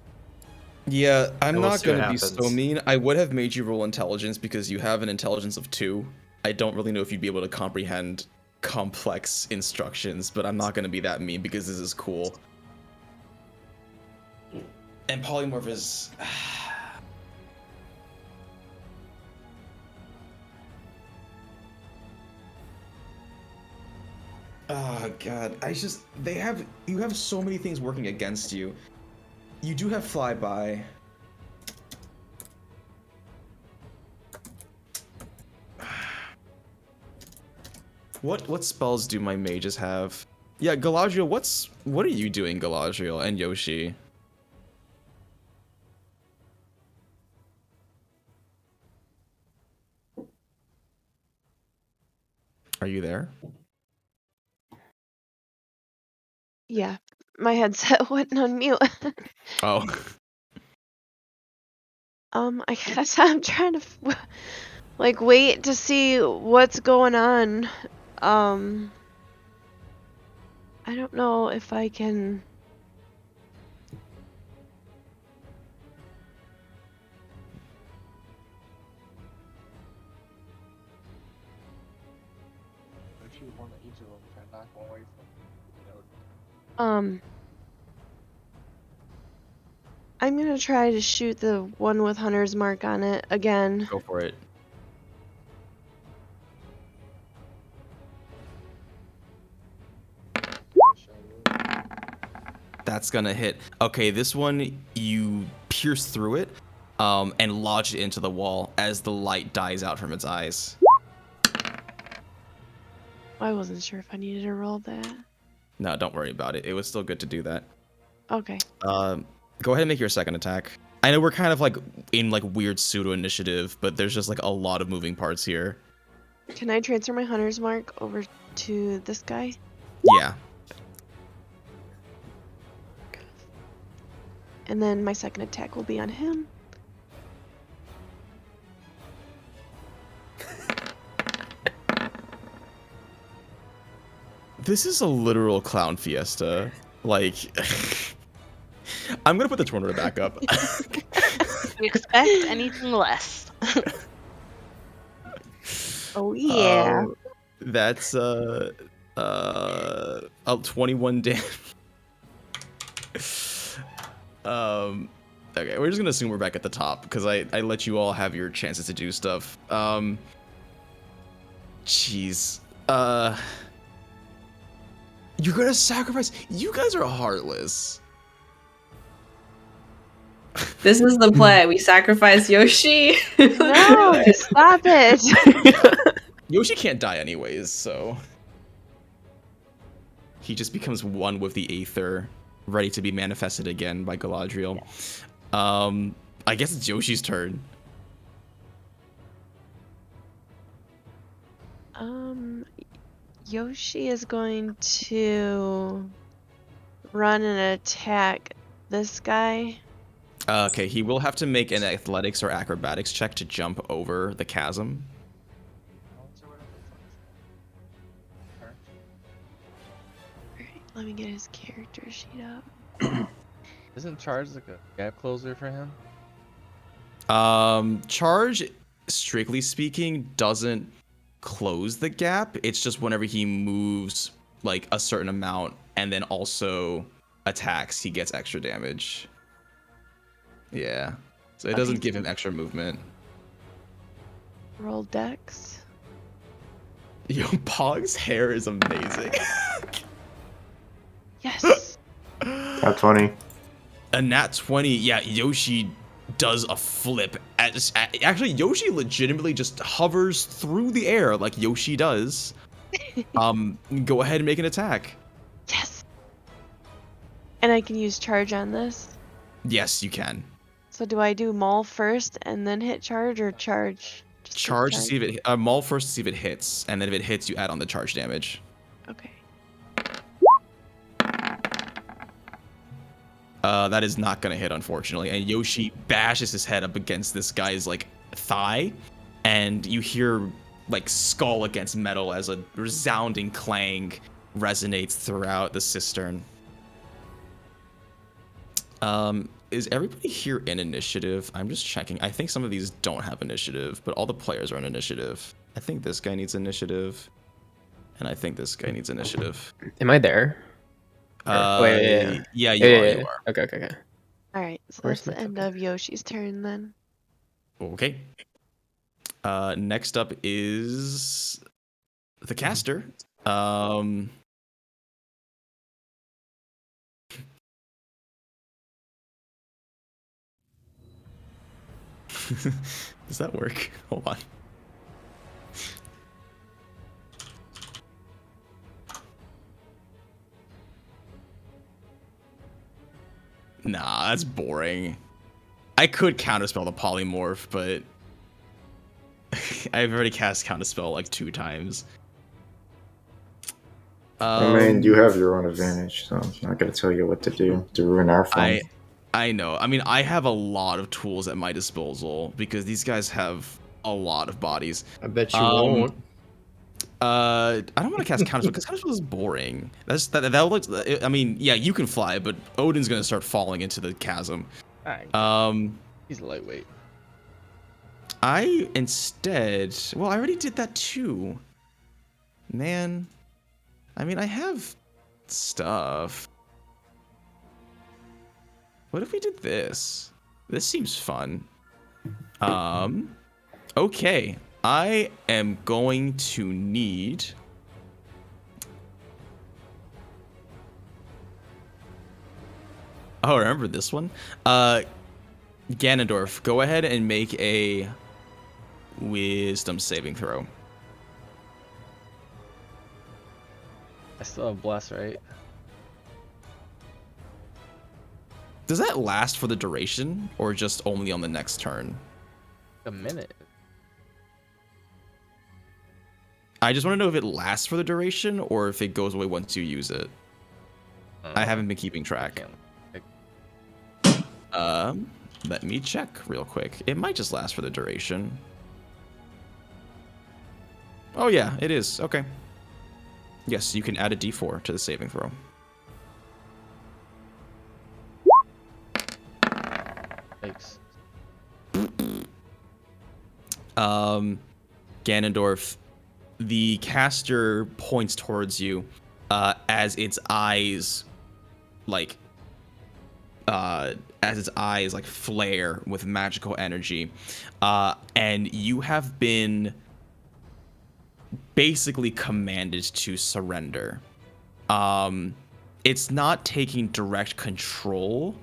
Yeah, I'm And we'll not see what gonna be so happens. mean. I would have made you roll intelligence because you have an intelligence of 2. I don't really know if you'd be able to comprehend complex instructions, but I'm not gonna be that mean because this is cool. And polymorph is... Oh god, you have so many things working against you. You do have flyby. What spells do my mages have? Yeah, Galadriel, what are you doing, Galadriel and Yoshi? Are you there? Yeah, my headset wouldn't unmute. Oh. I guess I'm trying to like wait to see what's going on. I don't know if I can. I'm gonna try to shoot the one with Hunter's Mark on it again. Go for it. That's gonna hit. Okay, this one, you pierce through it, and lodge it into the wall as the light dies out from its eyes. I wasn't sure if I needed to roll that. No, don't worry about it. It was still good to do that. Okay. Go ahead and make your second attack. I know we're kind of like in like weird pseudo initiative, but there's just like a lot of moving parts here. Can I transfer my Hunter's Mark over to this guy? Yeah. And then my second attack will be on him. This is a literal clown fiesta. Like, I'm gonna put the tornado back up. We expect anything less. Oh yeah. That's 21 damage. Okay, we're just gonna assume we're back at the top because I let you all have your chances to do stuff. Jeez. You're gonna sacrifice. You guys are heartless. This is the play. We sacrifice Yoshi. No, stop it. Yoshi can't die anyways, so he just becomes one with the Aether, ready to be manifested again by Galadriel. I guess it's Yoshi's turn. Yoshi is going to run and attack this guy. Okay, he will have to make an athletics or acrobatics check to jump over the chasm. Alright, let me get his character sheet up. Isn't charge like a gap closer for him? Charge, strictly speaking, doesn't close the gap. It's just whenever he moves like a certain amount and then also attacks, he gets extra damage. Yeah. So it doesn't give him extra movement. Roll dex. Yo, Pog's hair is amazing. Yes. Nat 20. A nat 20. Yeah, Yoshi does a flip. Actually, Yoshi legitimately just hovers through the air like Yoshi does. Go ahead and make an attack. Yes. And I can use charge on this. Yes, you can. So do I do maul first and then hit charge, or charge Charge to see if it maul first to see if it hits, and then if it hits, you add on the charge damage. Okay. That is not gonna hit, unfortunately. And Yoshi bashes his head up against this guy's like thigh, and you hear like skull against metal as a resounding clang resonates throughout the cistern. Is everybody here in initiative? I'm just checking. I think some of these don't have initiative, but all the players are in initiative. I think this guy needs initiative, and I think this guy needs initiative. Am I there? Yeah, you are. Okay. All right, so Where's that's the end of Yoshi's turn then. Okay. Next up is the caster. Does that work? Hold on. Nah, that's boring. I could counterspell the polymorph, but I've already cast counterspell like 2 times. I mean, you have your own advantage, so I'm not gonna tell you what to do to ruin our fun. I know. I mean, I have a lot of tools at my disposal because these guys have a lot of bodies. I bet you won't. I don't want to cast counterspell because counterspell is boring. That looks. I mean, yeah, you can fly, but Odin's gonna start falling into the chasm. He's lightweight. I instead. Well, I already did that too. Man, I mean, I have stuff. What if we did this? This seems fun. Okay. I am going to need... Oh, remember this one? Ganondorf, go ahead and make a wisdom saving throw. I still have bless, right? Does that last for the duration, or just only on the next turn? A minute. I just want to know if it lasts for the duration, or if it goes away once you use it. I haven't been keeping track. Let me check real quick. It might just last for the duration. Oh yeah, it is. Okay. Yes, you can add a d4 to the saving throw. Thanks. Ganondorf, the caster points towards you as its eyes flare with magical energy, and you have been basically commanded to surrender. It's not taking direct control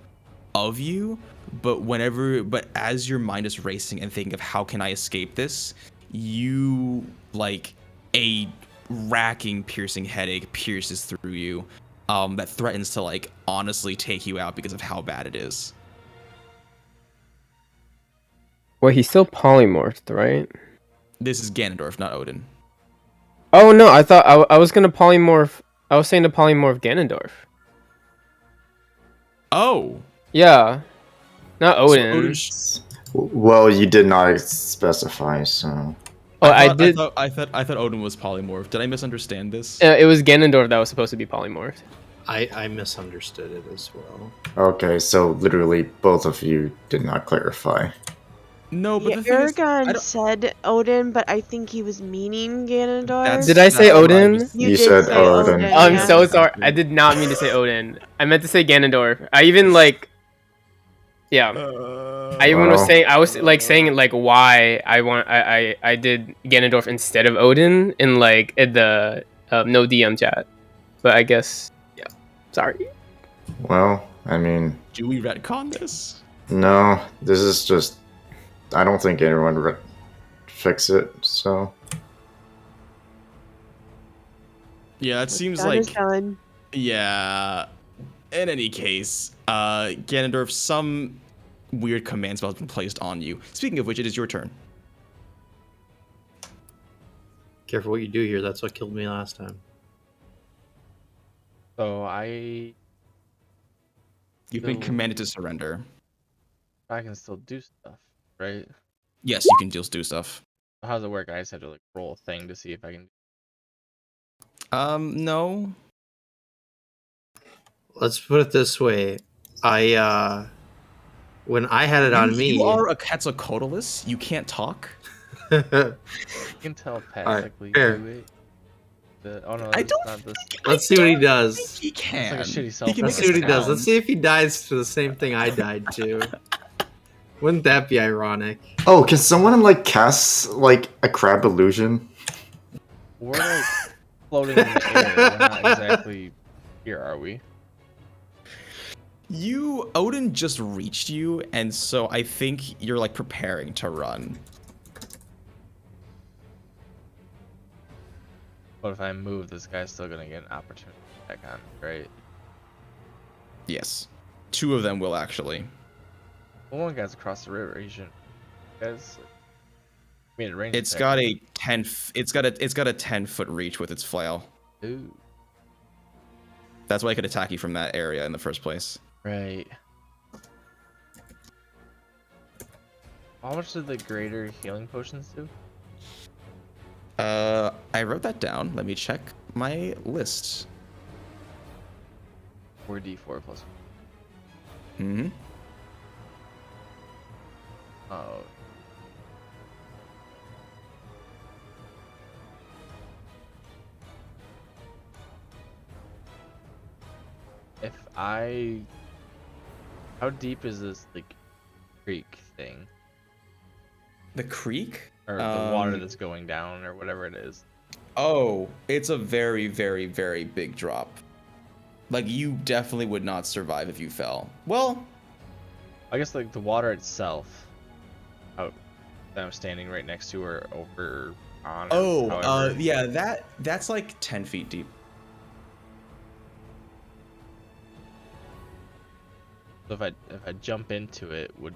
of you, but as your mind is racing and thinking of how can I escape this, you a racking, piercing headache pierces through you, that threatens to honestly take you out because of how bad it is. Well, he's still polymorphed, right? This is Ganondorf, not Odin. Oh no, I thought I was gonna polymorph. I was saying to polymorph Ganondorf. Oh. Yeah. Not Odin. Well, you did not specify, so. Oh, I did. I thought Odin was polymorphed. Did I misunderstand this? It was Ganondorf that was supposed to be polymorphed. I misunderstood it as well. Okay, so literally both of you did not clarify. No, but yeah, Eragon said Odin, but I think he was meaning Ganondorf. Did I say Odin? You said say Odin. I'm so sorry. I did not mean to say Odin. I meant to say Ganondorf. I even yeah. I even was saying saying why I did Ganondorf instead of Odin in the no DM chat, but I guess yeah. Sorry. Well, I mean. Do we retcon this? No, this is just. I don't think anyone fix it, so. Yeah, it seems Done is done. Yeah. In any case, Ganondorf, some weird command spell has been placed on you. Speaking of which, it is your turn. Careful what you do here. That's what killed me last time. So You've been commanded to surrender. I can still do stuff, right? Yes, you can just do stuff. How does it work? I just have to like roll a thing to see if I can. No. Let's put it this way. When I had it on me... You are a Quetzalcoatlus. You can't talk. You can telepathically do it. Oh no, I don't. Not this. Let's see what he does. He can. It's like a shitty Let's see what he does. Let's see if he dies to the same thing I died to. Wouldn't that be ironic? Oh, can someone like cast like a crab illusion? We're like floating in the air. We're not exactly here, are we? Odin just reached you, and so I think you're like preparing to run. But if I move, this guy's still gonna get an opportunity to attack on, right? Yes. 2 of them will actually. Well, one guy's across the river. He shouldn't. Guys, made it range. It's got a 10. It's got a 10-foot reach with its flail. Ooh. That's why I could attack you from that area in the first place. Right. How much did the greater healing potions do? I wrote that down. Let me check my list. 4d4 plus. Mm-hmm. Oh. How deep is this like creek thing? The creek? Or the water that's going down, or whatever it is. Oh, it's a very, very, very big drop. Like, you definitely would not survive if you fell. Well, I guess like the water itself, out that I'm standing right next to, or over on. Or yeah, that's like 10 feet deep. So if I jump into it, would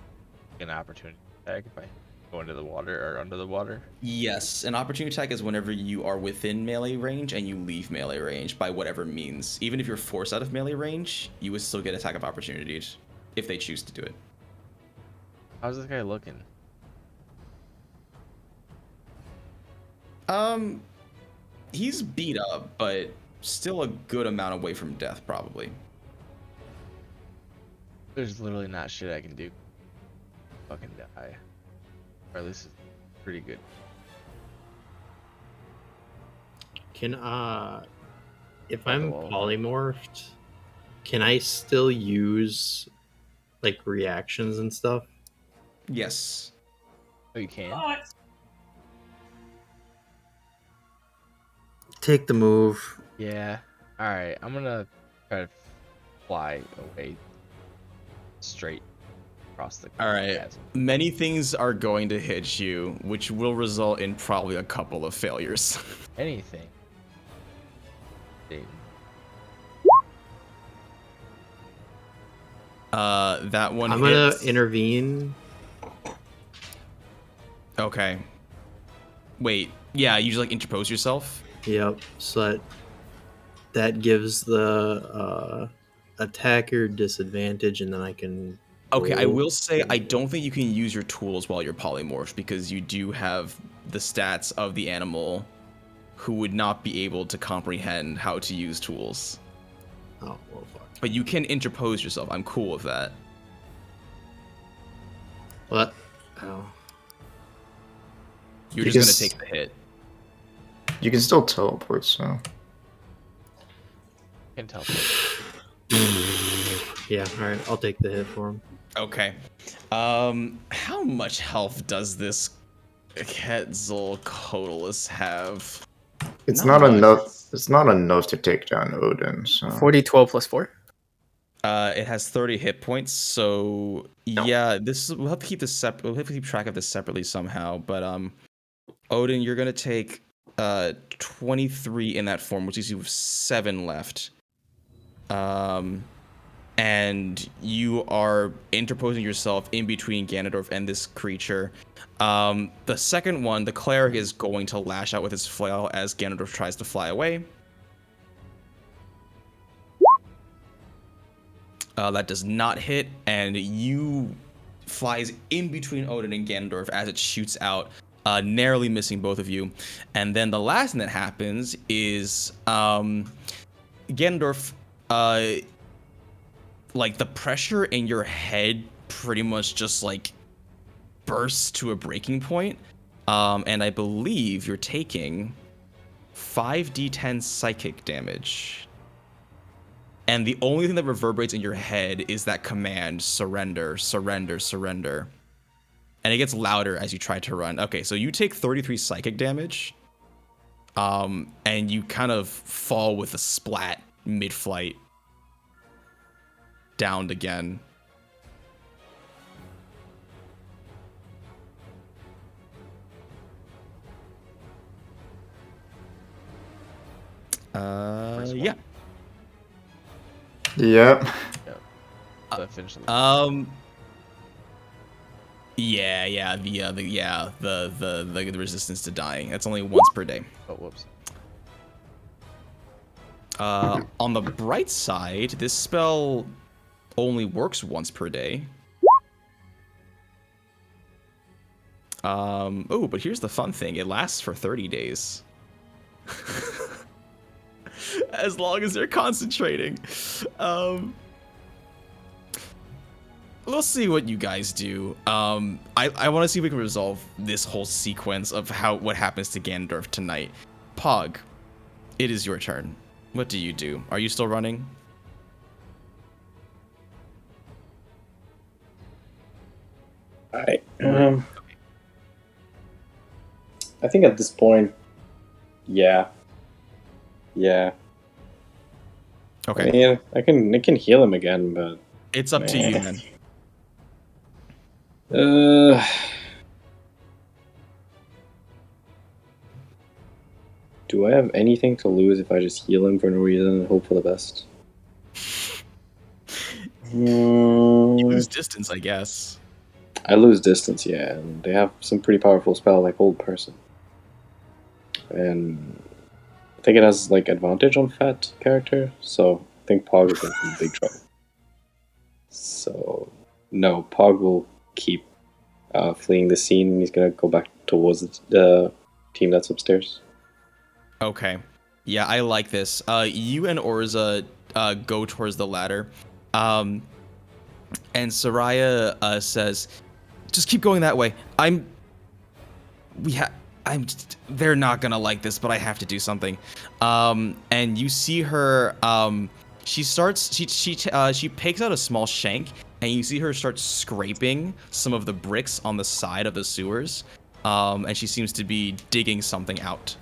get an opportunity attack if I go into the water or under the water? Yes, an opportunity attack is whenever you are within melee range and you leave melee range by whatever means. Even if you're forced out of melee range, you would still get attack of opportunities if they choose to do it. How's this guy looking? He's beat up, but still a good amount away from death, probably. There's literally not shit I can do. Fucking die. Or at least it's pretty good. Can if I'm polymorphed, can I still use like reactions and stuff? Yes. Oh, you can? Take the move. Yeah. Alright, I'm gonna try to fly away straight across the Alright. Many things are going to hit you, which will result in probably a couple of failures. Anything. That one I'm hits. gonna intervene. Okay. Wait. Yeah, you just like interpose yourself? Yep. So that gives the attacker disadvantage, and then I can. Okay, I roll. will say I don't think you can use your tools while you're polymorphed because you do have the stats of the animal who would not be able to comprehend how to use tools. Oh, well, fuck. But you can interpose yourself. I'm cool with that. What? Oh. You're You just can gonna take the hit. You can still teleport, so. Can tell. Yeah, alright, I'll take the hit for him. Okay. How much health does this Quetzalcoatlus have? It's not enough. It's not enough to take down Odin. So 40, 12 + 4. It has 30 hit points, so yeah, we'll have to keep this separate. We'll have to keep track of this separately somehow. But Odin, you're gonna take 23 in that form, which leaves you with 7 left. And and you are interposing yourself in between Ganondorf and this creature. The second one, the cleric, is going to lash out with his flail as Ganondorf tries to fly away. That does not hit, and you flies in between Odin and Ganondorf as it shoots out, narrowly missing both of you. And then the last thing that happens is Ganondorf, like the pressure in your head pretty much just like bursts to a breaking point. And I believe you're taking 5d10 psychic damage. And the only thing that reverberates in your head is that command, surrender, surrender, surrender. And it gets louder as you try to run. Okay, so you take 33 psychic damage. And you kind of fall with a splat mid-flight. Downed again. Yeah. Yep. The resistance to dying. That's only once per day. Oh, whoops. On the bright side, this spell only works once per day. Oh, but here's the fun thing. It lasts for 30 days. As long as they're concentrating. We'll see what you guys do. I want to see if we can resolve this whole sequence of what happens to Ganondorf tonight. Pog, it is your turn. What do you do? Are you still running? I think at this point, yeah. Okay. I mean, I can heal him again, but it's up to you, man. Do I have anything to lose if I just heal him for no reason and hope for the best? You lose distance, I guess. I lose distance, yeah, and they have some pretty powerful spell like Hold Person. And I think it has like advantage on fat character, so I think Pog is in big trouble. So no, Pog will keep fleeing the scene, and he's gonna go back towards the team that's upstairs. Okay. Yeah, I like this. You and Orza go towards the ladder. And Isarya says, just keep going that way. They're not gonna like this, but I have to do something. And you see her, she picks out a small shank, and you see her start scraping some of the bricks on the side of the sewers. And she seems to be digging something out.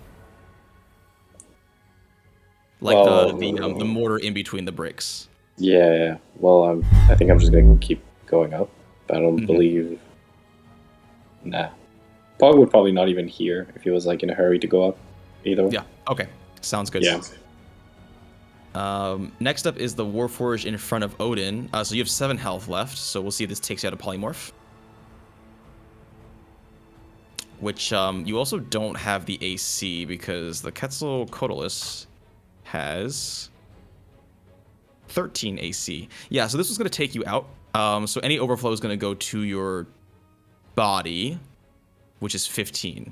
Like the mortar in between the bricks. Yeah. Well, I think I'm just gonna keep going up. I don't believe. Nah. Pog would probably not even hear if he was like in a hurry to go up either. Yeah. Okay. Sounds good. Yeah. Next up is the Warforge in front of Odin. So you have 7 health left. So we'll see if this takes you out of polymorph. Which you also don't have the AC because the Quetzalcoatlus has 13 AC. Yeah, so this was going to take you out. So any overflow is going to go to your body, which is 15.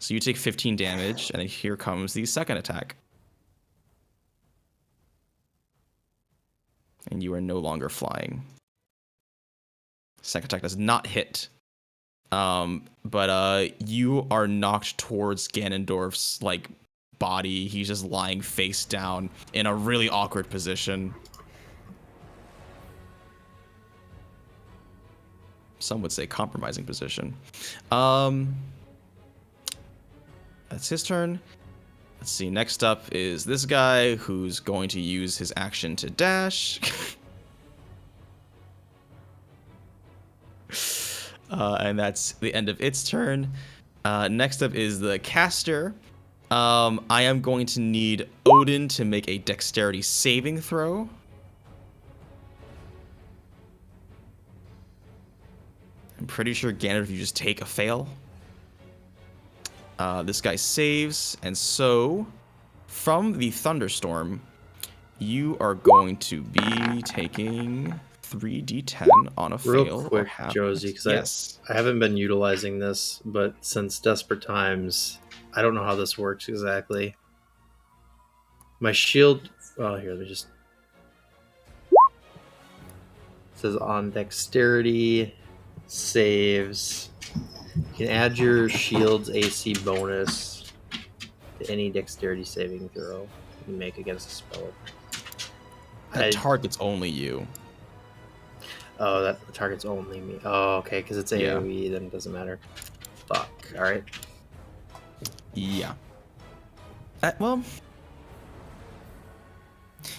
So you take 15 damage, and here comes the second attack. And you are no longer flying. Second attack does not hit. But you are knocked towards Ganondorf's body. He's just lying face down in a really awkward position. Some would say compromising position. That's his turn. Let's see. Next up is this guy who's going to use his action to dash. And that's the end of its turn. Next up is the caster. I am going to need Odin to make a dexterity saving throw. pretty sure Ganondorf, you just take a fail. This guy saves, and so from the thunderstorm, you are going to be taking 3d10 on a fail. Real quick, Josie, because I haven't been utilizing this, but since Desperate Times, I don't know how this works exactly. My shield... Oh, here, let me just... It says on dexterity, saves. You can add your shield's AC bonus to any dexterity saving throw you make against a spell. That target's only you. Oh, that target's only me. Oh, okay, because it's AoE, then it doesn't matter. Fuck. Alright. Yeah. Well...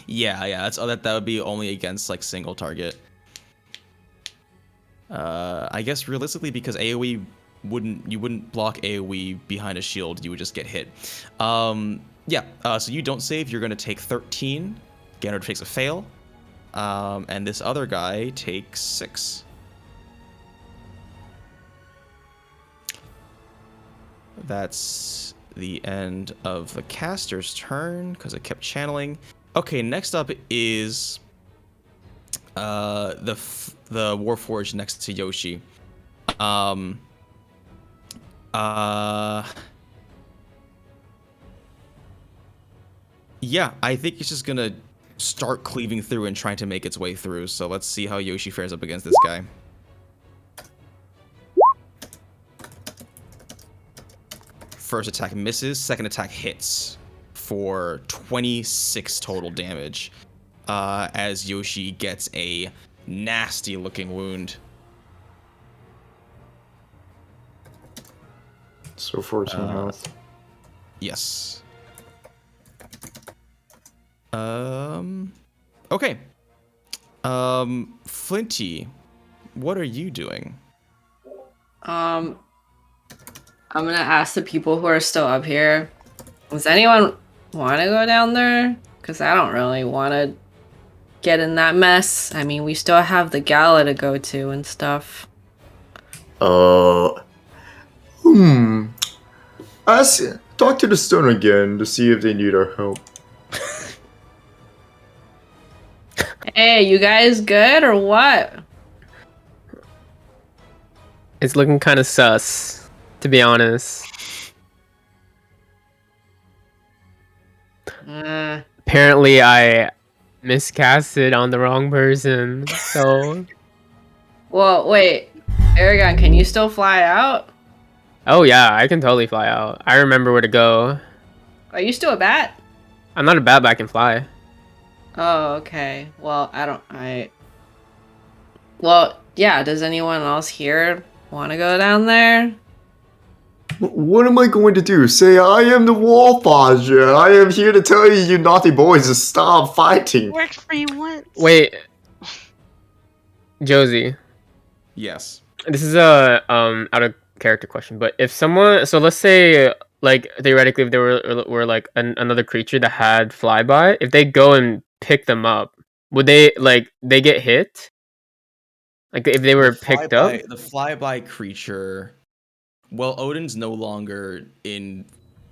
Yeah, that's that would be only against like single target. I guess realistically, because AoE you wouldn't block AoE behind a shield, you would just get hit. So you don't save, you're gonna take 13. Ganondorf takes a fail. And this other guy takes 6. That's the end of the caster's turn because it kept channeling. Okay, next up is the Warforged next to Yoshi. Yeah, I think it's just gonna start cleaving through and trying to make its way through. So let's see how Yoshi fares up against this guy. First attack misses, second attack hits for 26 total damage, as Yoshi gets a nasty looking wound. So 14 health. Yes. Okay. Flinty, what are you doing? I'm gonna ask the people who are still up here. Does anyone want to go down there? Because I don't really want to get in that mess. I mean, we still have the gala to go to and stuff. Talk to the stone again to see if they need our help. Hey, you guys good or what? It's looking kind of sus, to be honest. Apparently, I miscasted on the wrong person, so... Well, wait. Eragon, can you still fly out? Oh yeah, I can totally fly out. I remember where to go. Are you still a bat? I'm not a bat, but I can fly. Oh, okay. Well, Well, yeah, does anyone else here want to go down there? What am I going to do? Say, I am the Warforge. I am here to tell you naughty boys to stop fighting. Worked for you once. Wait. Josie. Yes. This is a out of character question, but if someone, so let's say, like, theoretically, if there were like another creature that had flyby, if they go and pick them up, would they get hit? Like if they were picked up? The flyby creature. Well, Odin's no longer in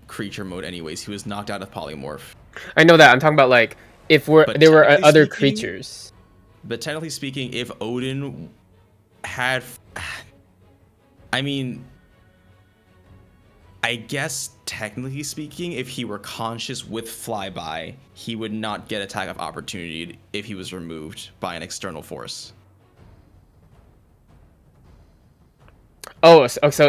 creature mode anyways. He was knocked out of polymorph. I know that. I'm talking about like if there were other creatures. But technically speaking, if Odin had, I mean, I guess technically speaking, if he were conscious with flyby, he would not get attack of opportunity if he was removed by an external force. Oh, so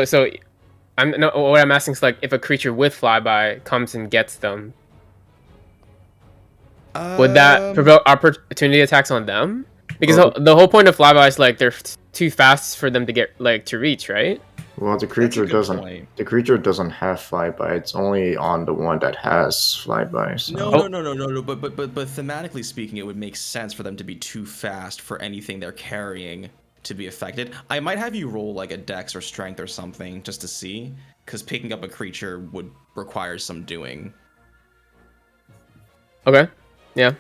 what I'm asking is like if a creature with flyby comes and gets them, would that provoke opportunity attacks on them? Because the whole point of flyby is like they're too fast for them to get to reach, right? Well, the creature doesn't. The creature doesn't have flyby. It's only on the one that has flyby. So. No. But thematically speaking, it would make sense for them to be too fast for anything they're carrying to be affected. I might have you roll like a dex or strength or something just to see, because picking up a creature would require some doing. Okay. Yeah.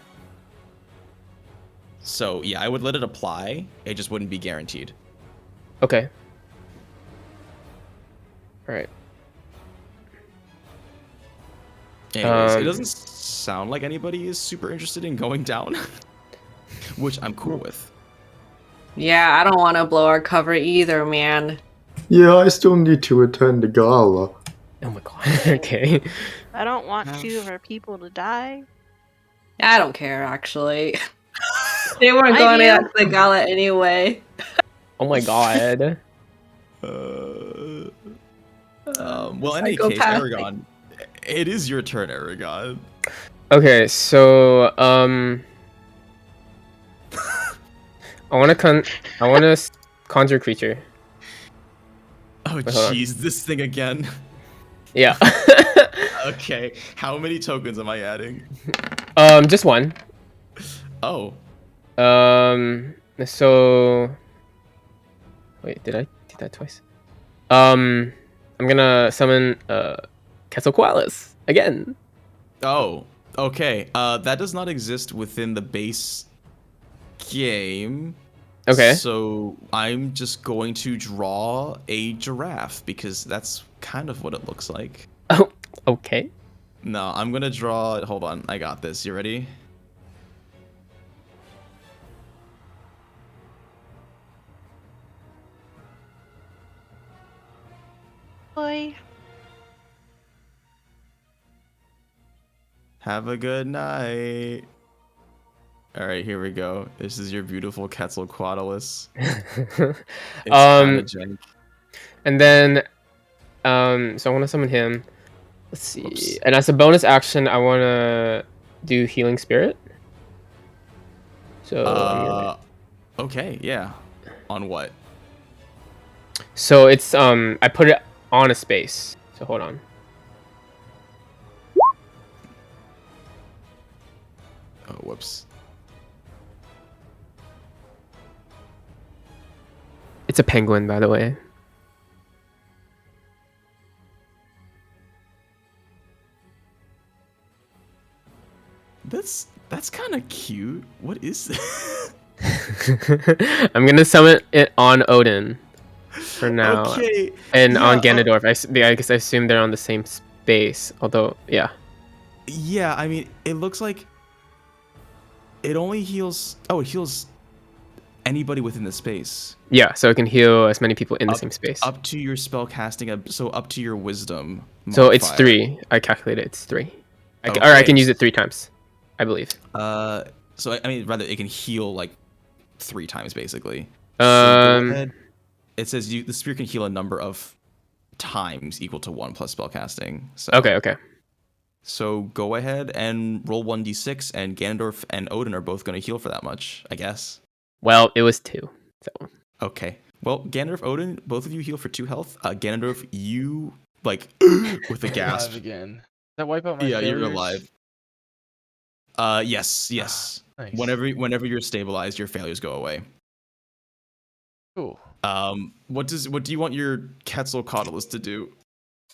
So yeah, I would let it apply. It just wouldn't be guaranteed. Okay. All right. Anyways, it doesn't sound like anybody is super interested in going down, which I'm cool with. Yeah, I don't want to blow our cover either, man. Yeah, I still need to attend the gala. Oh my god. Okay. I don't want two of our people to die. I don't care, actually. They weren't I going do. to the gala anyway. Oh my god. Well, in any case, Psychopathic. Eragon, it is your turn, Eragon. Okay, so I want to conjure a creature. Oh Wait, hold on. jeez, this thing again. Yeah. Okay, how many tokens am I adding? Just one. Oh. So wait, did I do that twice? I'm gonna summon Quetzalcoatlus again. Oh, okay. That does not exist within the base game. Okay. So I'm just going to draw a giraffe because that's kind of what it looks like. Oh, okay. No, I'm gonna draw. Hold on, I got this. You ready? Boy. Have a good night. All right, here we go. This is your beautiful Quetzalcoatlus. It's kinda jank. And then so I want to summon him. Let's see. Oops. And as a bonus action, I want to do Healing Spirit. So Okay, yeah. On what? So it's I put it on a space. So hold on. Oh, whoops. It's a penguin, by the way. That's kind of cute. What is this? I'm gonna summon it on Odin for now. Okay. And yeah, on Ganondorf. I guess I assume they're on the same space. Although, yeah. Yeah, I mean, it looks like it only heals. Oh, it heals anybody within the space. Yeah, so it can heal as many people in the same space. Up to your spell casting, so up to your wisdom. So it's modifier. 3. I calculated it's 3. Or I Okay. can use it 3 times, I believe. So I mean, rather, it can heal like 3 times basically. So go ahead. It says the spear can heal a number of times equal to 1 plus spell casting. So, Okay. So go ahead and roll 1d6, and Ganondorf and Odin are both going to heal for that much, I guess. Well, it was 2. So. Okay. Well, Ganondorf, Odin, both of you heal for 2 health. Ganondorf, you like with a gasp. Alive again. Does that wipe out my Yeah, you're failures? alive. Yes. Nice. Whenever you're stabilized, your failures go away. Cool. What do you want your Quetzalcoatlus to do?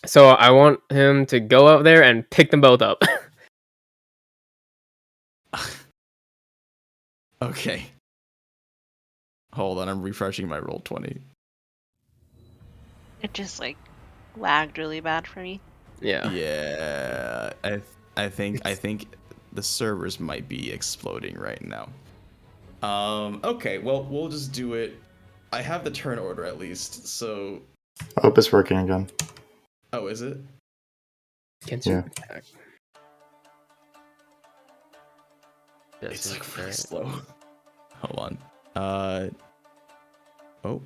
So I want him to go out there and pick them both up. Okay. Hold on, I'm refreshing my roll 20. It just like lagged really bad for me. Yeah. Yeah. I think the servers might be exploding right now. Okay, well, we'll just do it. I have the turn order at least, so I hope it's working again. Oh, is it? Yeah. It's like very slow. Hold on. Oh.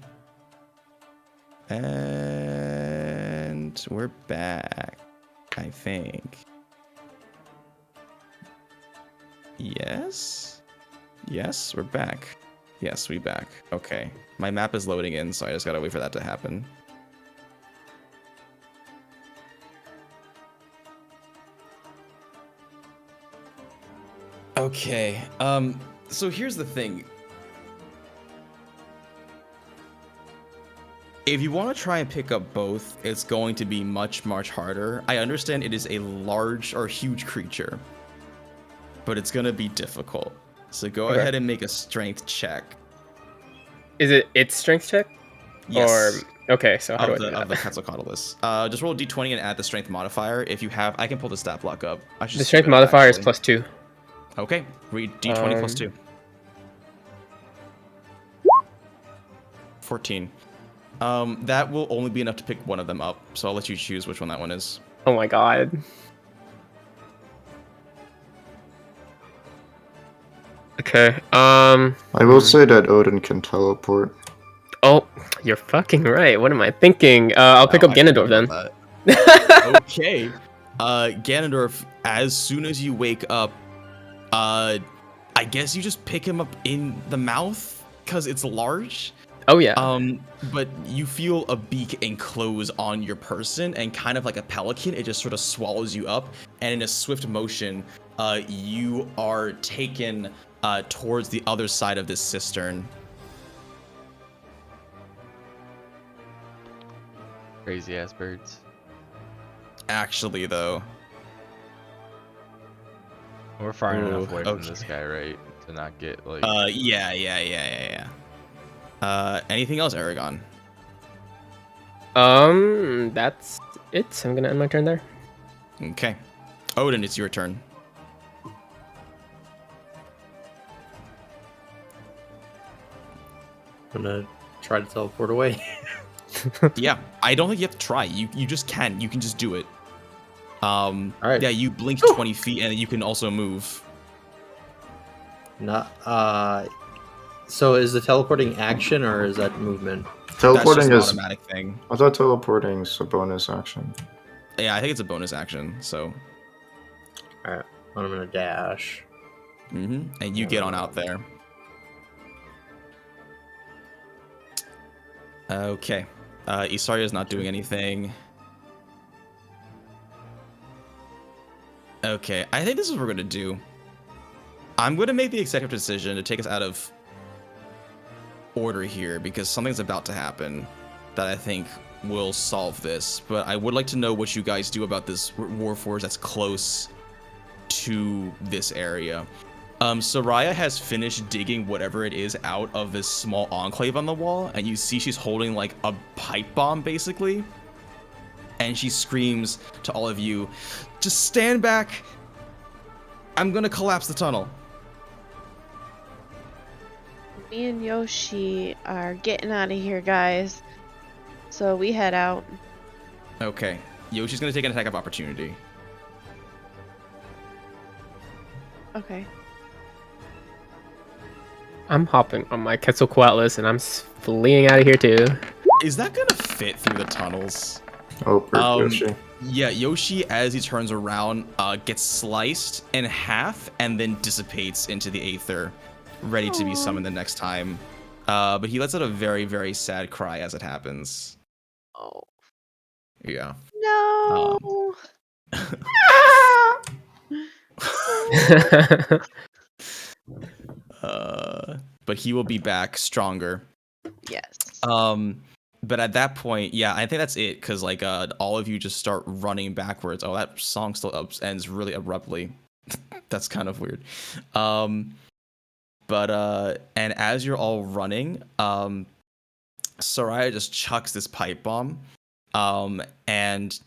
And we're back, I think. Yes? Yes, we're back. Yes, we back. Okay. My map is loading in, so I just gotta wait for that to happen. Okay. So here's the thing. If you want to try and pick up both, it's going to be much, much harder. I understand it is a large or huge creature, but it's going to be difficult. So go ahead and make a strength check. Is it its strength check? Yes. Or Okay, so how do I do of the that? Quetzalcoatlus. Just roll a d20 and add the strength modifier. If you have, I can pull the stat block up. I should The save strength it up, modifier is actually. +2. Okay, read d20 plus 2. 14. That will only be enough to pick one of them up, so I'll let you choose which one that one is. Oh my god. Okay. I will say that Odin can teleport. Oh, you're fucking right. What am I thinking? I'll pick up Ganondorf then. Okay. Ganondorf, as soon as you wake up, I guess you just pick him up in the mouth because it's large. Oh yeah. But you feel a beak enclose on your person, and kind of like a pelican, it just sort of swallows you up. And in a swift motion, you are taken towards the other side of this cistern. Crazy ass birds. Actually, though, We're far enough away from okay. this guy, right? To not get like. Yeah. Anything else, Eragon? That's it. I'm gonna end my turn there. Okay. Odin, it's your turn. I'm gonna try to teleport away. Yeah, I don't think you have to try. You just can. You can just do it. All right. Yeah, you blink 20 feet, and you can also move. Not. So is the teleporting action or is that movement? Teleporting That's just is an automatic thing. I thought teleporting is a bonus action. Yeah, I think it's a bonus action. So. All right. I'm gonna dash. And you get on out there. Okay. Isarya is not doing anything. Okay, I think this is what we're gonna do. I'm gonna make the executive decision to take us out of order here because something's about to happen that I think will solve this. But I would like to know what you guys do about this Warforce that's close to this area. Soraya has finished digging whatever it is out of this small enclave on the wall, and you see she's holding like a pipe bomb basically. And she screams to all of you, just stand back. I'm gonna collapse the tunnel. Me and Yoshi are getting out of here, guys. So we head out. Okay, Yoshi's gonna take an attack of opportunity. Okay. I'm hopping on my Quetzalcoatlus and I'm fleeing out of here too. Is that gonna fit through the tunnels? Oh, Yoshi. Yeah, Yoshi, as he turns around, gets sliced in half and then dissipates into the aether, ready to be summoned the next time. But he lets out a very, very sad cry as it happens. Oh. Yeah. No. But he will be back stronger. Yes. But at that point, yeah, I think that's it, because like all of you just start running backwards. Oh, that song still ends really abruptly. That's kind of weird. And as you're all running, Soraya just chucks this pipe bomb, and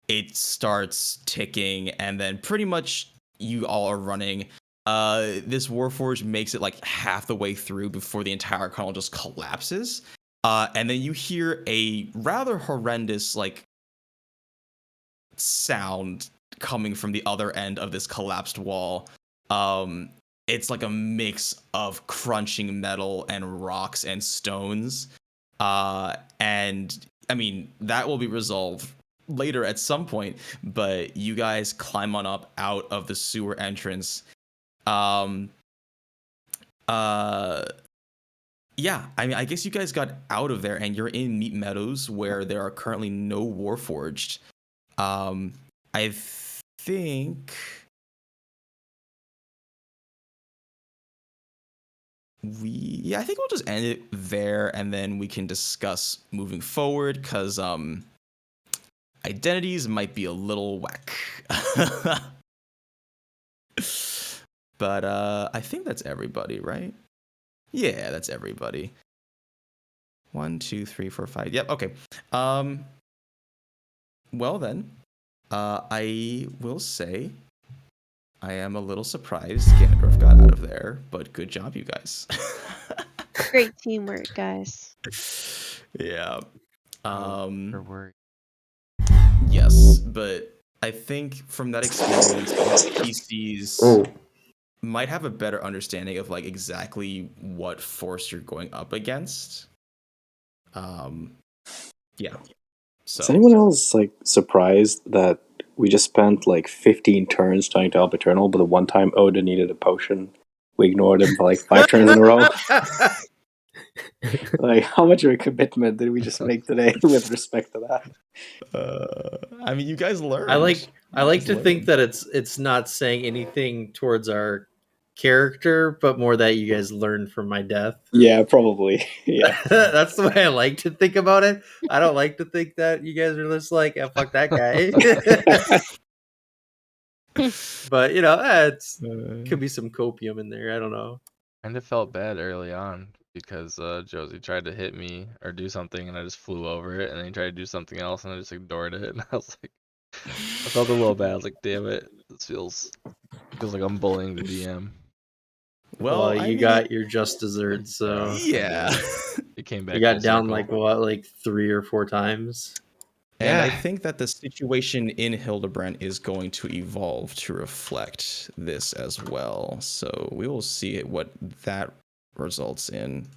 it starts ticking, and then pretty much you all are running. This Warforge makes it like half the way through before the entire tunnel just collapses. And then you hear a rather horrendous like sound coming from the other end of this collapsed wall. It's like a mix of crunching metal and rocks and stones. And I mean, that will be resolved later at some point, but you guys climb on up out of the sewer entrance. Yeah, I mean, I guess you guys got out of there and you're in Meat Meadows where there are currently no Warforged. I think I think we'll just end it there and then we can discuss moving forward because identities might be a little whack. But I think that's everybody, right? Yeah, that's everybody. 1, 2, 3, 4, 5. Yep. Okay. Well then, I will say I am a little surprised Ganondorf got out of there, but good job, you guys. Great teamwork, guys. Yeah. We're Yes, but I think from that experience, PCs might have a better understanding of like exactly what force you're going up against. Yeah. So Is anyone else like surprised that we just spent like 15 turns trying to help Eternal, but the one time Odin needed a potion, we ignored him for like 5 turns in a row? Like, how much of a commitment did we just make today with respect to that? I mean, you guys learned. I like to think that it's not saying anything towards our character, but more that you guys learned from my death. Yeah, probably. Yeah. That's the way I like to think about it. I don't like to think that you guys are just like, oh, fuck that guy. But you know, it's could be some copium in there. I don't know. kind of felt bad early on because Josie tried to hit me or do something, and I just flew over it, and then he tried to do something else, and I just ignored it, and I was like, I felt a little bad. I was like, damn it, this feels like I'm bullying the DM. Well, you got your just desserts, so yeah. It came back. You got full down circle. like what, like 3 or 4 times. And I think that the situation in Hildebrand is going to evolve to reflect this as well. So we will see what that results in.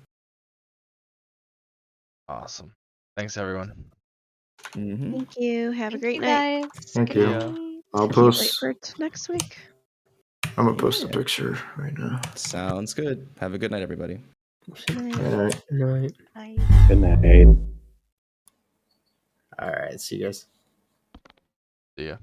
Awesome. Thanks, everyone. Mm-hmm. Thank you. Have a great Guys. night. Thank Good you. night. I'll Can't wait post. for next week. I'm gonna post a picture right now. Sounds good. Have a good night, everybody. Good night. Alright. Night. Bye. Good night. All right, see you guys. See ya.